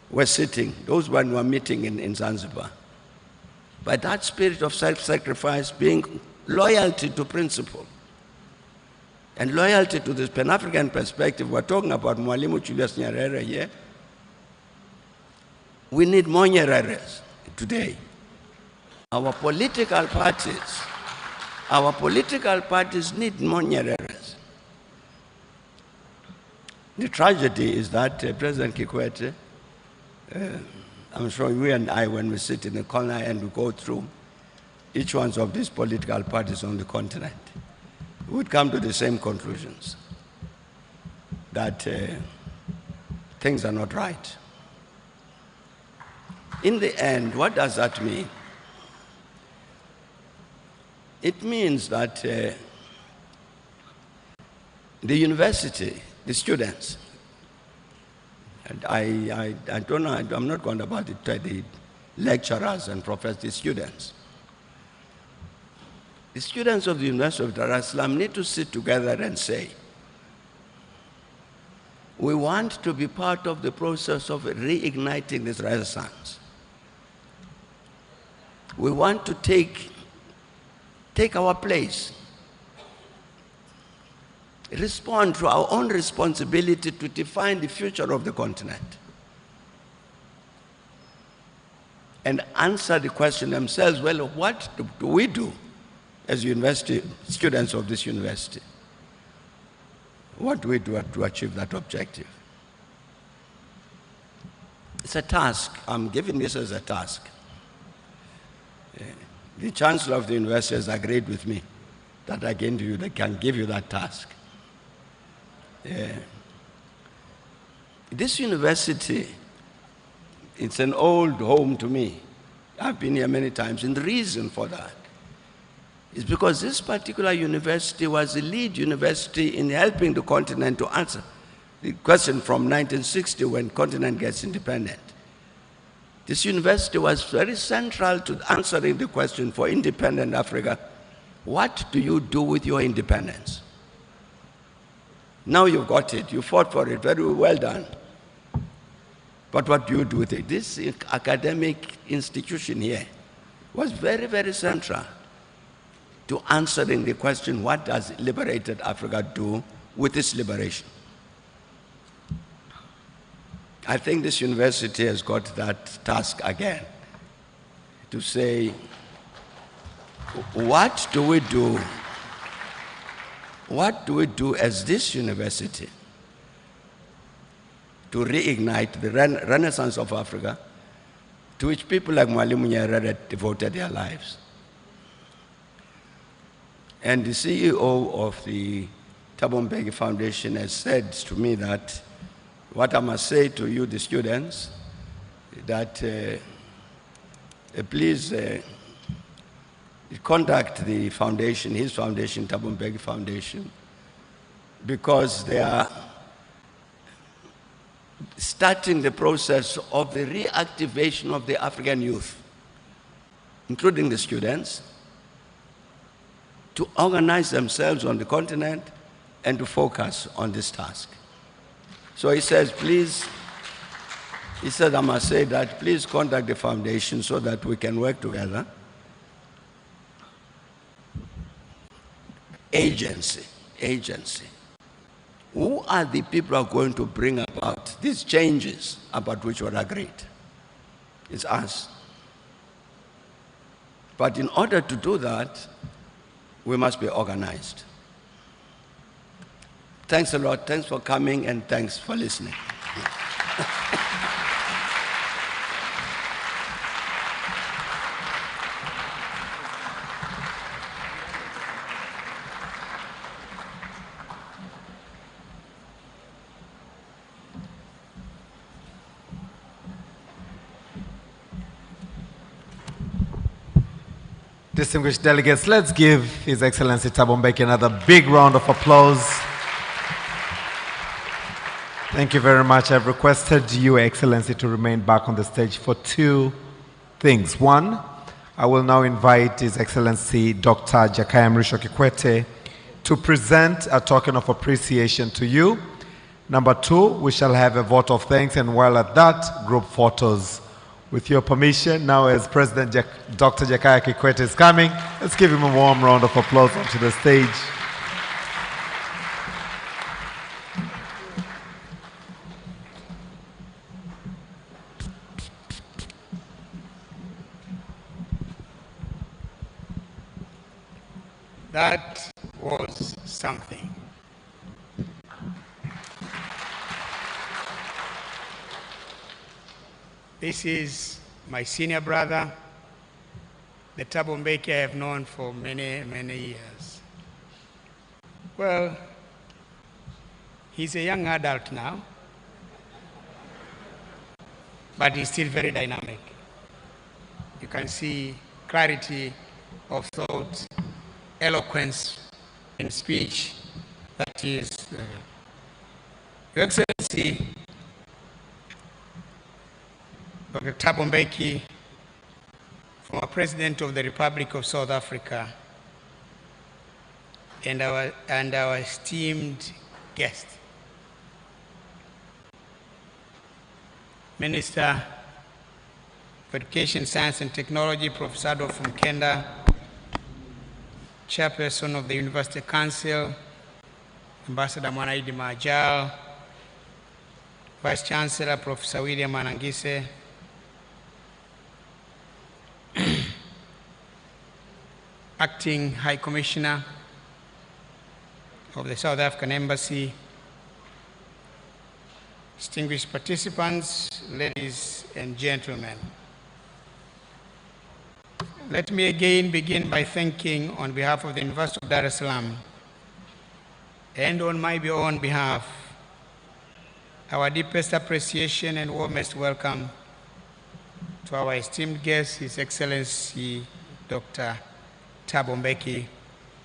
were sitting, those one who were meeting in Zanzibar. By that spirit of self-sacrifice being loyalty to principle and loyalty to this Pan-African perspective. We're talking about Mwalimu Julius Nyerere here. We need more Nyereres today. Our political parties need more Nyereres. The tragedy is that President Kikwete, I'm sure you and I, when we sit in the corner and we go through each one of these political parties on the continent, we would come to the same conclusions, that things are not right. In the end, what does that mean? It means that the university, the students, and I don't know, I'm not going about the lecturers and professors, the students. The students of the University of Dar es Salaam need to sit together and say, we want to be part of the process of reigniting this Renaissance. We want to take our place, respond to our own responsibility to define the future of the continent, and answer the question themselves, well, what do we do as university students of this university? What do we do to achieve that objective? It's a task. I'm giving this as a task. The Chancellor of the university has agreed with me that I can give you that task. This university, it's an old home to me. I've been here many times, and the reason for that is because this particular university was the lead university in helping the continent to answer the question from 1960 when the continent gets independent. This university was very central to answering the question for independent Africa. What do you do with your independence? Now you've got it. You fought for it. Very well done. But what do you do with it? This academic institution here was very, very central to answering the question, what does liberated Africa do with its liberation? I think this university has got that task again, to say, what do we do? What do we do as this university to reignite the renaissance of Africa, to which people like Mwalimu Nyerere devoted their lives? And the CEO of the Thabo Mbeki Foundation has said to me that what I must say to you, the students, that please contact the foundation, his foundation, Thabo Mbeki Foundation, because they are starting the process of the reactivation of the African youth, including the students, to organize themselves on the continent and to focus on this task. So he says, please, he said, I must say that, please contact the foundation so that we can work together. Agency. Who are the people who are going to bring about these changes about which we're agreed? It's us. But in order to do that, we must be organized. Thanks a lot. Thanks for coming, and thanks for listening. Distinguished delegates, let's give His Excellency Thabo Mbeki another big round of applause. Thank you very much. I've requested Your Excellency to remain back on the stage for two things. One, I will now invite His Excellency Dr. Jakaya Mrisho Kikwete to present a token of appreciation to you. Number two, we shall have a vote of thanks, and while at that, group photos. With your permission, now as President Dr. Jakaya Kikwete is coming, let's give him a warm round of applause onto the stage. That was something. This is my senior brother, the Thabo Mbeki I have known for many, many years. Well, he's a young adult now, but he's still very dynamic. You can see clarity of thought, eloquence in speech. That is, Your Excellency, Dr. Thabo Mbeki, former President of the Republic of South Africa, and our esteemed guest, Minister of Education, Science and Technology, Professor Adolf Mkenda, Chairperson of the University Council, Ambassador Mwanaidi Majal, Vice Chancellor, Professor William Anangise, Acting High Commissioner of the South African Embassy, distinguished participants, ladies and gentlemen. Let me again begin by thanking, on behalf of the University of Dar es Salaam and on my own behalf, Our deepest appreciation and warmest welcome to our esteemed guest, His Excellency Dr. Thabo Mbeki,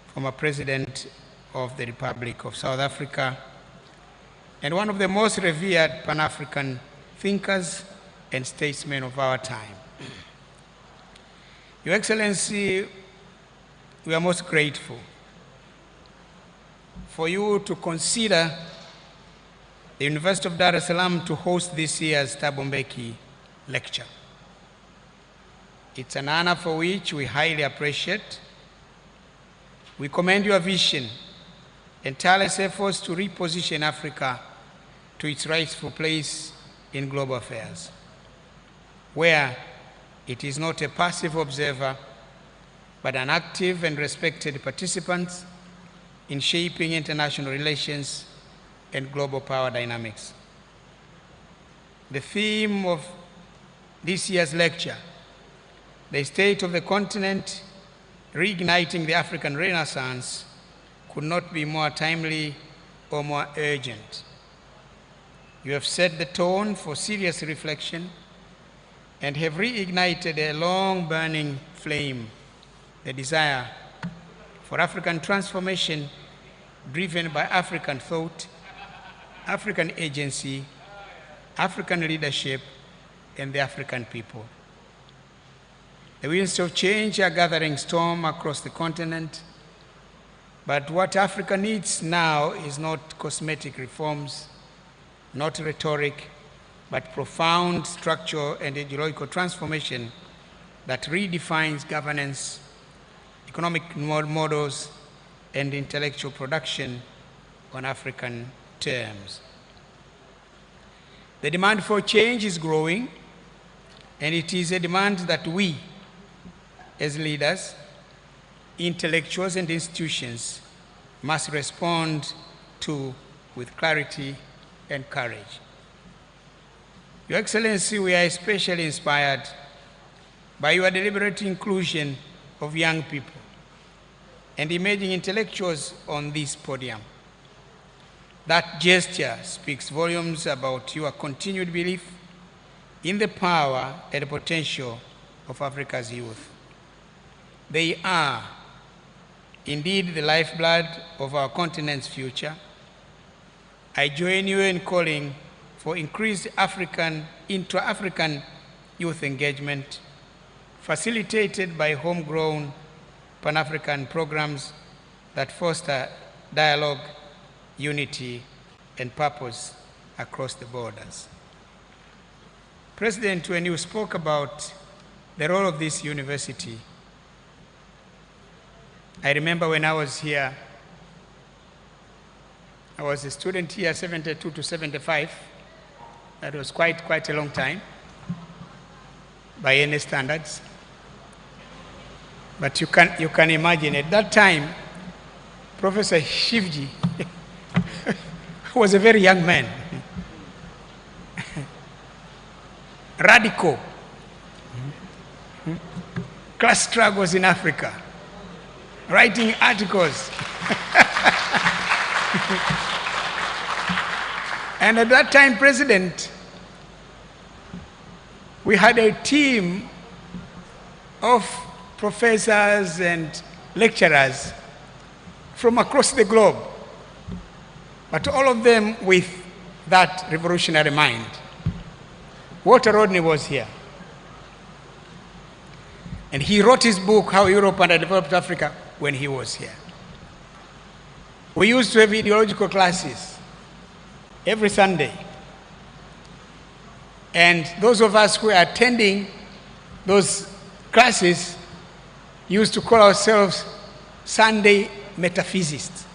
former President of the Republic of South Africa, and one of the most revered Pan-African thinkers and statesmen of our time. Your Excellency, we are most grateful for you to consider the University of Dar es Salaam to host this year's Thabo Mbeki lecture. It's an honor for which we highly appreciate. We commend your vision and tireless efforts to reposition Africa to its rightful place in global affairs, where it is not a passive observer, but an active and respected participant in shaping international relations and global power dynamics. The theme of this year's lecture, the state of the continent, reigniting the African Renaissance, could not be more timely or more urgent. You have set the tone for serious reflection and have reignited a long-burning flame, the desire for African transformation driven by African thought, African agency, African leadership, and the African people. The winds of change are gathering storm across the continent, but what Africa needs now is not cosmetic reforms, not rhetoric, but profound structural and ideological transformation that redefines governance, economic models, and intellectual production on African terms. The demand for change is growing, and it is a demand that we, as leaders, intellectuals, and institutions, must respond to with clarity and courage. Your Excellency, we are especially inspired by your deliberate inclusion of young people and emerging intellectuals on this podium. That gesture speaks volumes about your continued belief in the power and potential of Africa's youth. They are indeed the lifeblood of our continent's future. I join you in calling for increased intra-African youth engagement, facilitated by homegrown Pan-African programs that foster dialogue, unity, and purpose across the borders. President, when you spoke about the role of this university, I remember when I was here, I was a student here, 72 to 75. That was quite a long time by any standards. But you can imagine at that time, Professor Shivji was a very young man, radical, class struggles in Africa, writing articles. And at that time, President, we had a team of professors and lecturers from across the globe, but all of them with that revolutionary mind. Walter Rodney was here. And he wrote his book, How Europe Underdeveloped Africa, when he was here. We used to have ideological classes every Sunday. And those of us who were attending those classes used to call ourselves Sunday metaphysicists.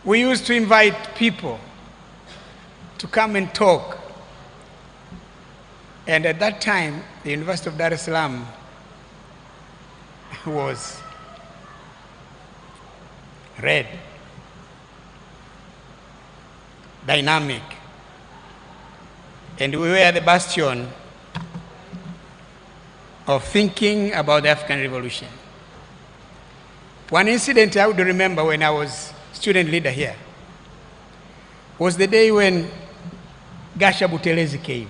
We used to invite people to come and talk. And at that time, the University of Dar es Salaam was red, dynamic, and we were the bastion of thinking about the African Revolution. One incident I would remember when I was student leader here, was the day when Gasha Butelezi came.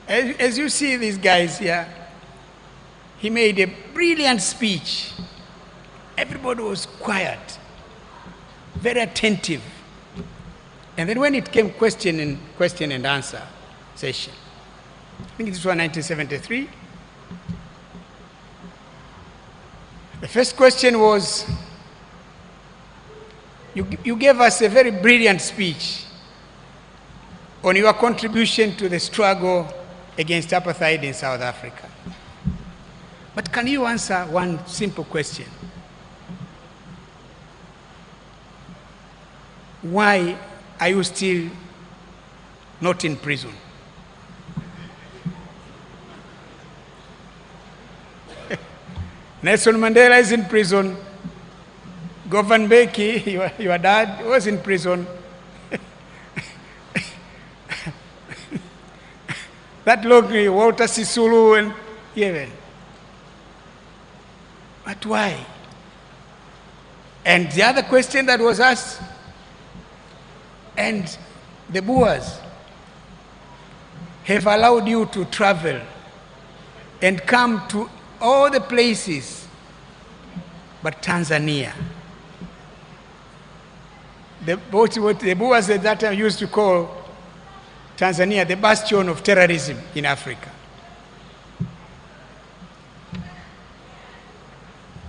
As you see these guys here, he made a brilliant speech. Everybody was quiet, very attentive. And then when it came question and answer session, I think this was 1973, the first question was, you gave us a very brilliant speech on your contribution to the struggle against apartheid in South Africa. But can you answer one simple question? Why are you still not in prison? Nelson Mandela is in prison. Governor Mbeki, your dad, was in prison. That locally, Walter Sisulu and even. But why? And the other question that was asked, and the Boers have allowed you to travel and come to all the places but Tanzania. What the Boers at that time used to call Tanzania the bastion of terrorism in Africa.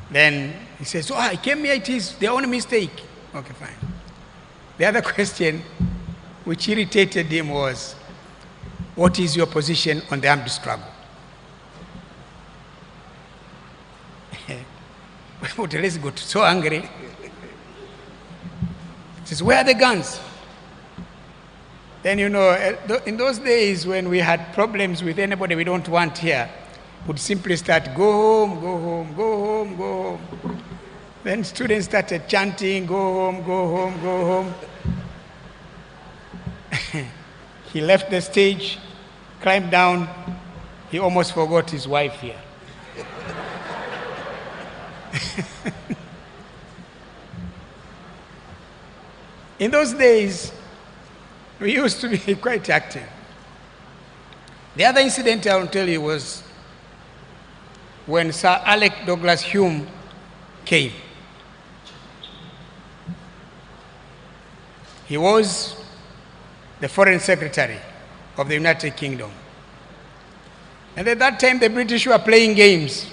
Then he says, "Oh, I came here, it is their own mistake." Okay, fine. The other question which irritated him was, what is your position on the armed struggle? Let's go so angry. He says, where are the guns? Then, you know, in those days when we had problems with anybody we don't want here, would simply start, go home, go home, go home, go home. Then students started chanting, go home, go home, go home. He left the stage, climbed down. He almost forgot his wife here. In those days, we used to be quite active. The other incident I will tell you was when Sir Alec Douglas Hume came. He was the Foreign Secretary of the United Kingdom. And at that time, the British were playing games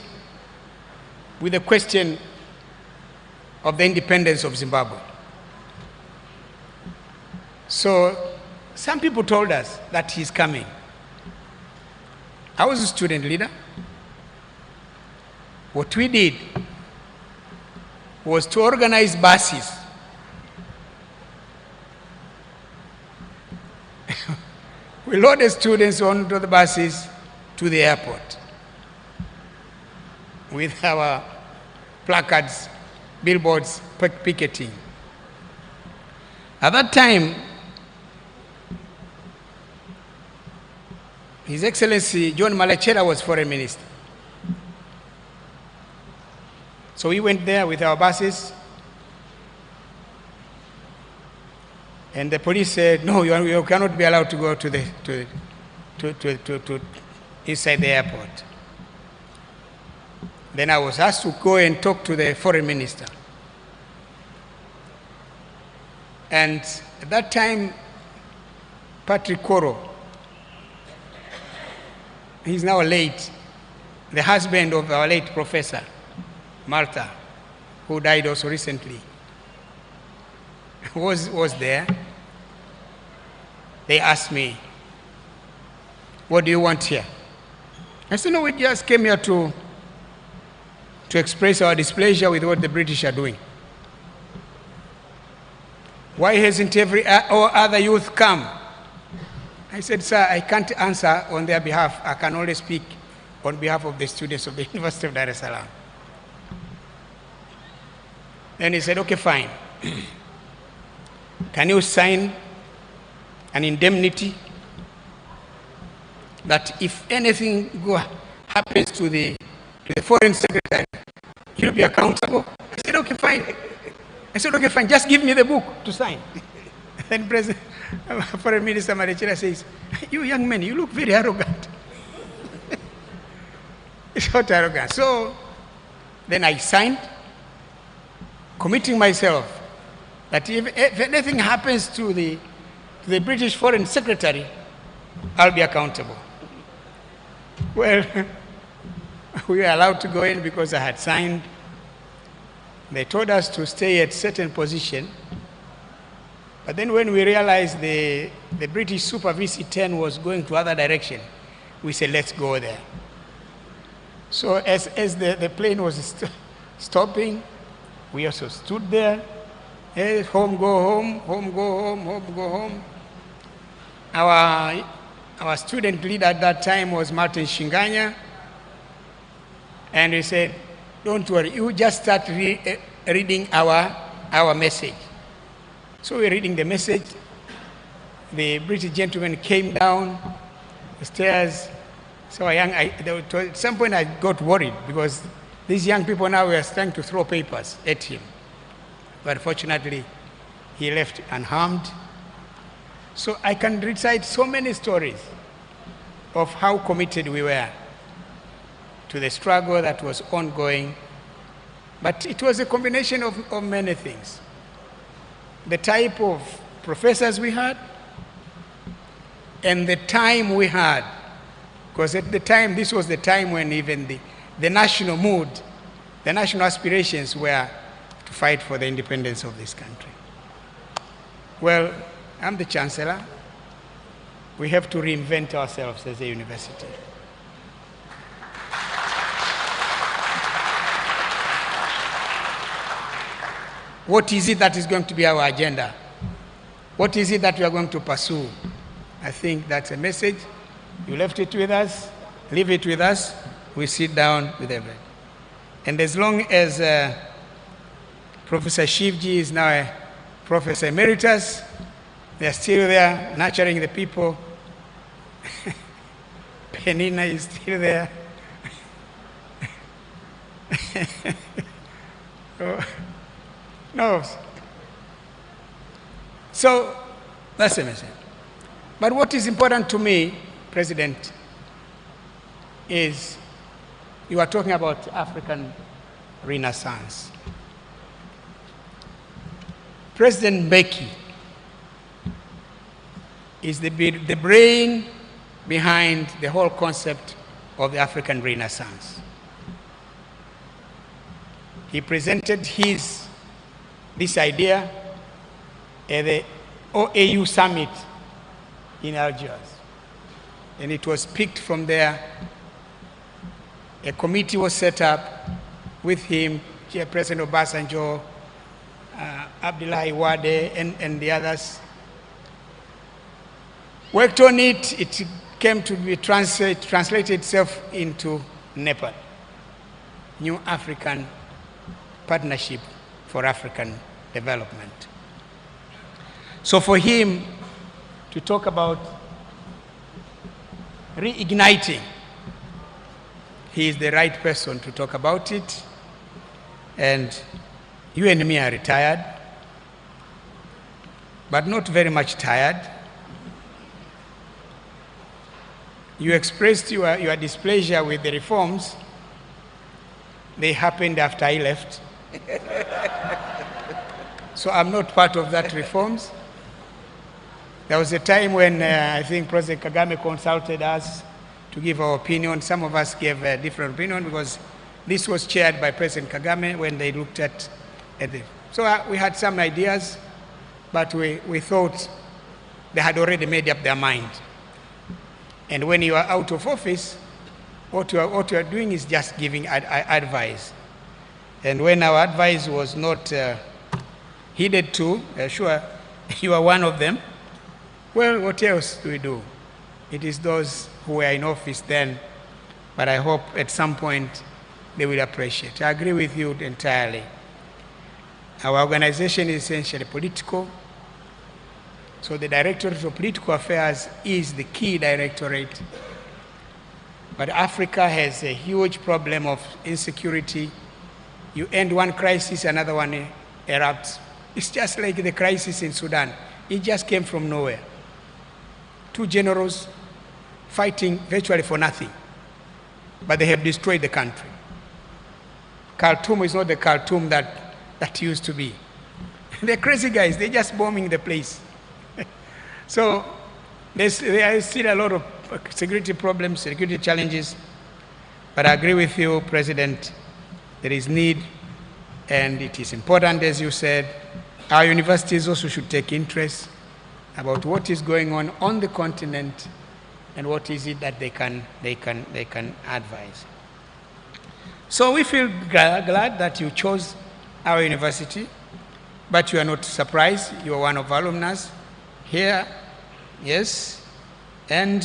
with the question of the independence of Zimbabwe. So some people told us that he's coming. I was a student leader. What we did was to organize buses. We loaded students onto the buses to the airport with our placards, billboards, picketing. At that time, His Excellency John Malechela was Foreign Minister. So we went there with our buses, and the police said, no, you cannot be allowed to go to inside the airport. Then I was asked to go and talk to the Foreign Minister. And at that time, Patrick Koro, he's now late, the husband of our late professor, Martha, who died also recently, was there. They asked me, what do you want here? I said, no, we just came here to express our displeasure with what the British are doing. Why hasn't every other youth come? I said, sir, I can't answer on their behalf. I can only speak on behalf of the students of the University of Dar es Salaam. Then he said, okay, fine. Can you sign an indemnity that if anything happens to the to the foreign secretary, you'll be accountable. I said, okay, fine. Just give me the book to sign. Then Foreign Minister Marechera says, you young men, you look very arrogant. It's not arrogant. So then I signed, committing myself that if anything happens to the British Foreign Secretary, I'll be accountable. Well, we were allowed to go in because I had signed. They told us to stay at certain position. But then when we realized the British Super VC-10 was going to other direction, we said, let's go there. So as the plane was stopping, we also stood there. Hey, home, go home, home, go home, home, go home. Our student leader at that time was Martin Shinganya. And we said, don't worry, you just start reading our message. So we're reading the message. The British gentleman came down the stairs. So at some point I got worried because these young people now were trying to throw papers at him. But fortunately, he left unharmed. So I can recite so many stories of how committed we were to the struggle that was ongoing. But it was a combination of many things. The type of professors we had and the time we had. Because at the time, this was the time when even the national mood, the national aspirations were to fight for the independence of this country. Well, I'm the Chancellor. We have to reinvent ourselves as a university. What is it that is going to be our agenda? What is it that we are going to pursue? I think that's a message. You left it with us, leave it with us, we sit down with everyone. And as long as Professor Shivji is now a Professor Emeritus, they're still there nurturing the people. Penina is still there. No. So that's the message. But what is important to me, President, is you are talking about African Renaissance. President Mbeki is the brain behind the whole concept of the African Renaissance. He presented this idea at the OAU summit in Algiers. And it was picked from there. A committee was set up with him, Chairperson Obasanjo, Abdullahi Wade, and the others. Worked on it. It came to be translated itself into NEPAD, New African Partnership for African Development. So for him to talk about reigniting, he is the right person to talk about it. And you and me are retired, but not very much tired. You expressed your displeasure with the reforms. They happened after I left. So I'm not part of that reforms. There was a time when I think President Kagame consulted us to give our opinion. Some of us gave a different opinion because this was chaired by President Kagame when they looked at it. So we had some ideas, but we thought they had already made up their mind. And when you are out of office, what you are doing is just giving advice. And when our advice was not heeded to, sure, you are one of them. Well, what else do we do? It is those who were in office then, but I hope at some point they will appreciate. I agree with you entirely. Our organization is essentially political. So the Directorate of Political Affairs is the key directorate. But Africa has a huge problem of insecurity. You end one crisis, another one erupts. It's just like the crisis in Sudan. It just came from nowhere. Two generals fighting virtually for nothing, but they have destroyed the country. Khartoum is not the Khartoum that used to be. They're crazy guys, they're just bombing the place. So there is still a lot of security problems, security challenges, but I agree with you, President, there is need, and it is important, as you said. Our universities also should take interest about what is going on the continent and what is it that they can advise. So we feel glad that you chose our university, but you are not surprised. You are one of our alumnus here, yes, and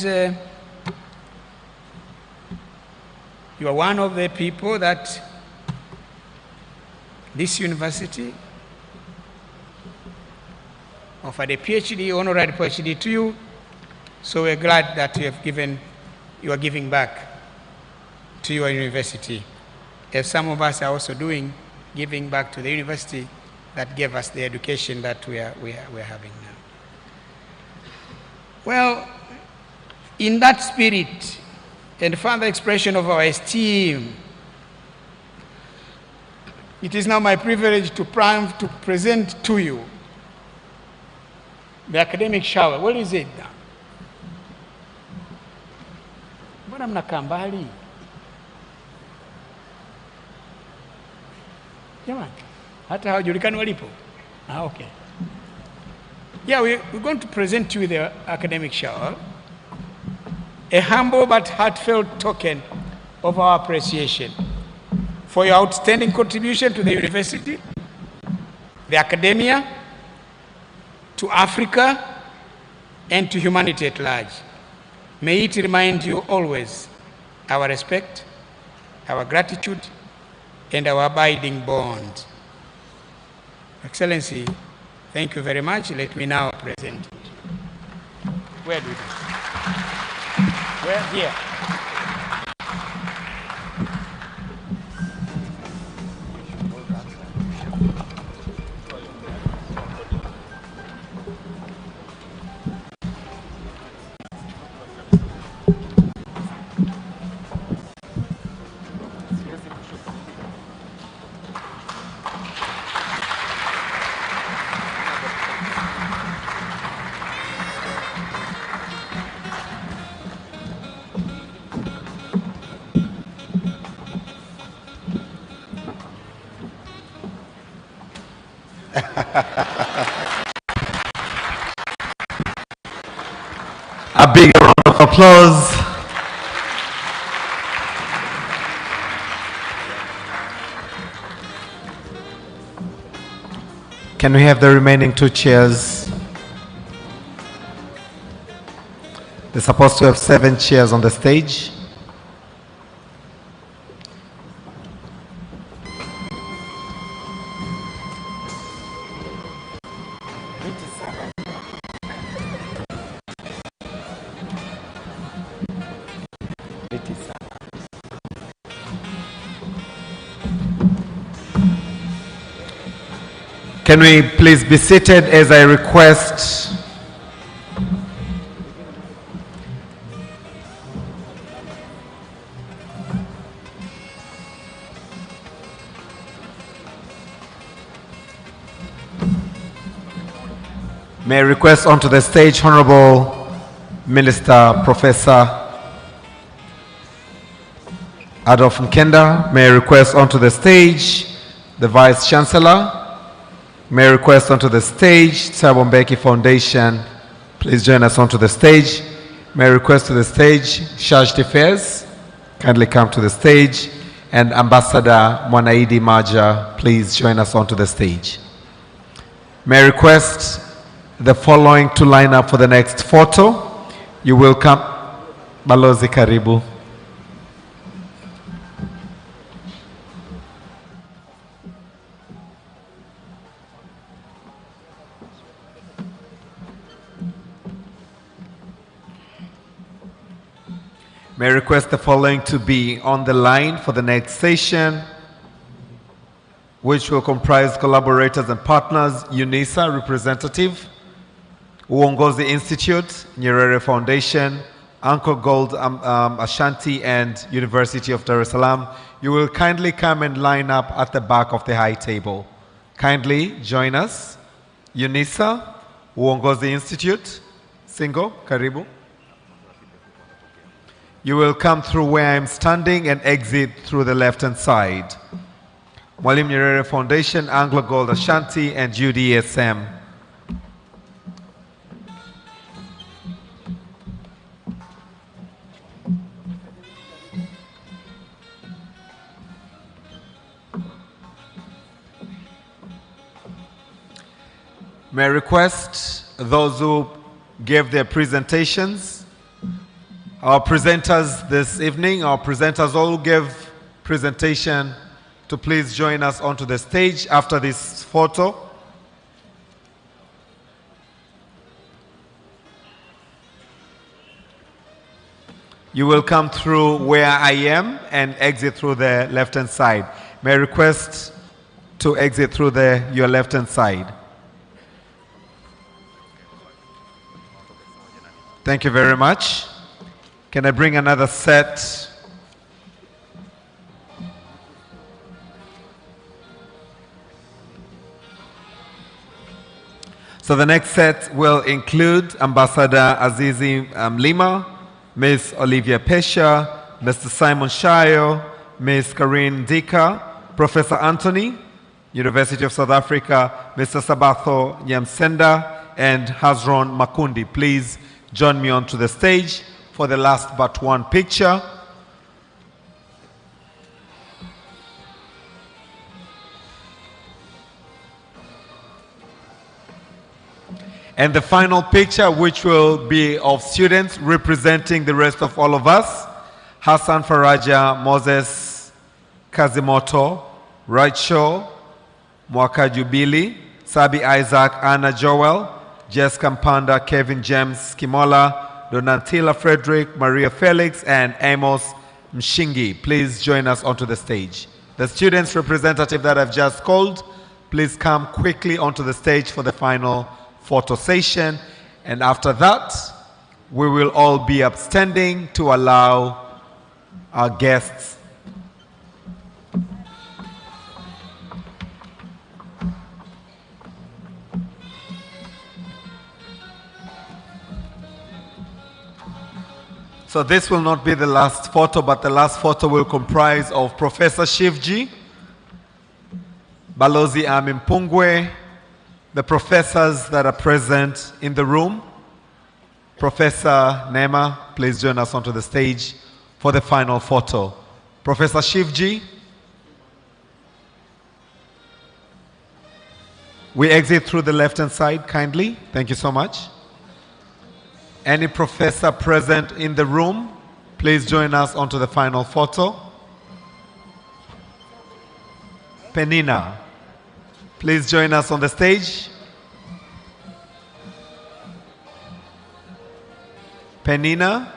you are one of the people that this university offered a PhD, honorary PhD to you. So we're glad that you are giving back to your university, as some of us are also giving back to the university that gave us the education that we are having now. Well, in that spirit and further expression of our esteem, it is now my privilege to present to you the academic shower. What is it now? Mbona mnakaa mbali? Jamani, hata hawajulikani walipo. Okay. Yeah, we're going to present to you the academic shower, a humble but heartfelt token of our appreciation for your outstanding contribution to the university, the academia, to Africa, and to humanity at large. May it remind you always our respect, our gratitude, and our abiding bond. Excellency, thank you very much. Let me now present it. Where do we go? Where? Here. A big round of applause. Can we have the remaining two chairs? They're supposed to have 7 chairs on the stage. Can we please be seated as I request may I request onto the stage Honorable Minister Professor Adolf Mkenda. May I request onto the stage the Vice Chancellor. May I request onto the stage Thabo Mbeki Foundation. Please join us onto the stage. May I request to the stage Charge d'Affaires. Kindly come to the stage. And Ambassador Mwanaidi Maja, please join us onto the stage. May I request the following to line up for the next photo. You will come. Balozi Karibu. May May I request the following to be on the line for the next session, which will comprise collaborators and partners: UNISA representative, Uongozi Institute, Nyerere Foundation, Uncle Gold Ashanti, and University of Dar es Salaam. You will kindly come and line up at the back of the high table. Kindly join us. UNISA, Uongozi Institute, Singo, Karibu. You will come through where I'm standing and exit through the left-hand side. Mwalimu Nyerere Foundation, Anglo Gold Ashanti, and UDSM. May I request those who gave their presentations, our presenters this evening, our presenters all gave presentation, to please join us onto the stage after this photo. You will come through where I am and exit through the left-hand side. May I request to exit through your left-hand side. Thank you very much. Can I bring another set? So the next set will include Ambassador Azizi Lima, Ms. Olivia Pesha, Mr. Simon Shayo, Ms. Karine Dika, Professor Anthony, University of South Africa, Mr. Sabatho Nyamsenda, and Hazron Makundi. Please join me onto the stage for the last but one picture. And the final picture, which will be of students representing the rest of all of us: Hassan Faraja, Moses Kazimoto, Raicho, Mwaka Jubili, Sabi Isaac, Anna Joel, Jess Kampanda, Kevin James Kimola, Donatilla Frederick, Maria Felix, and Amos Mshingi. Please join us onto the stage. The students representative that I've just called, please come quickly onto the stage for the final photo session. And after that, we will all be upstanding to allow our guests So this will not be the last photo, but the last photo will comprise of Professor Shivji, Balozi Amimpungwe, the professors that are present in the room. Professor Nema, please join us onto the stage for the final photo. Professor Shivji, we exit through the left-hand side, kindly. Thank you so much. Any professor present in the room, please join us onto the final photo. Penina, please join us on the stage. Penina,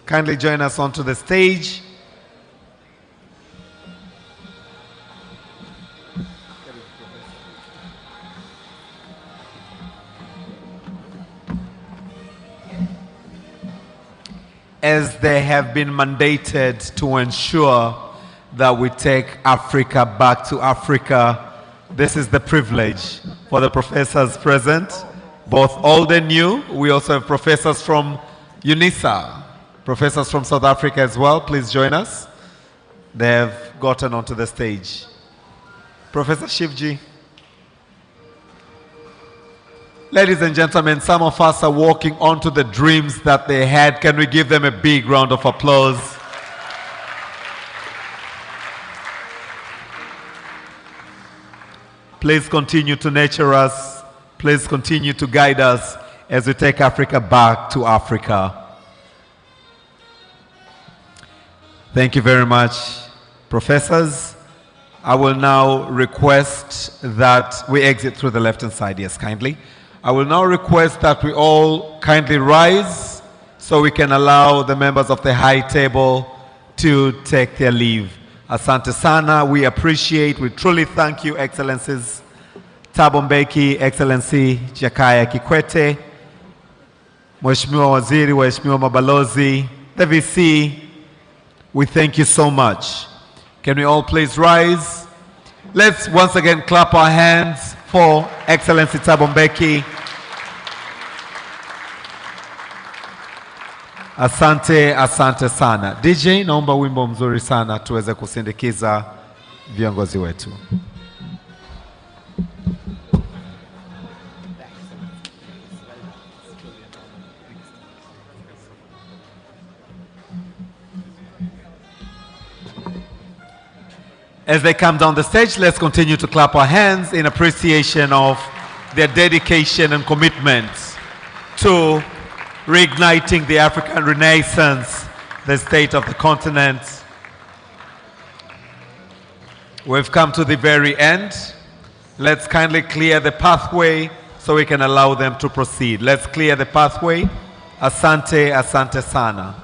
kindly join us onto the stage. As they have been mandated to ensure that we take Africa back to Africa, this is the privilege for the professors present, both old and new. We also have professors from UNISA, professors from South Africa as well. Please join us. They have gotten onto the stage. Professor Shivji. Ladies and gentlemen, some of us are walking onto the dreams that they had. Can we give them a big round of applause? Please continue to nurture us. Please continue to guide us as we take Africa back to Africa. Thank you very much, professors. I will now request that we exit through the left-hand side. Yes, kindly. I will now request that we all kindly rise so we can allow the members of the high table to take their leave. Asante sana, we appreciate, we truly thank you, Excellencies. Thabo Mbeki, Excellency Jakaya Kikwete, Mheshimiwa Waziri, Mheshimiwa Mabalozi, the VC, we thank you so much. Can we all please rise? Let's once again clap our hands for Excellency Thabo Mbeki. Asante, asante sana. DJ, naomba wimbo mzuri sana tuweze kusindikiza viongozi wetu. As they come down the stage, let's continue to clap our hands in appreciation of their dedication and commitment to reigniting the African Renaissance, the state of the continent. We've come to the very end. Let's kindly clear the pathway so we can allow them to proceed. Let's clear the pathway. Asante, asante sana.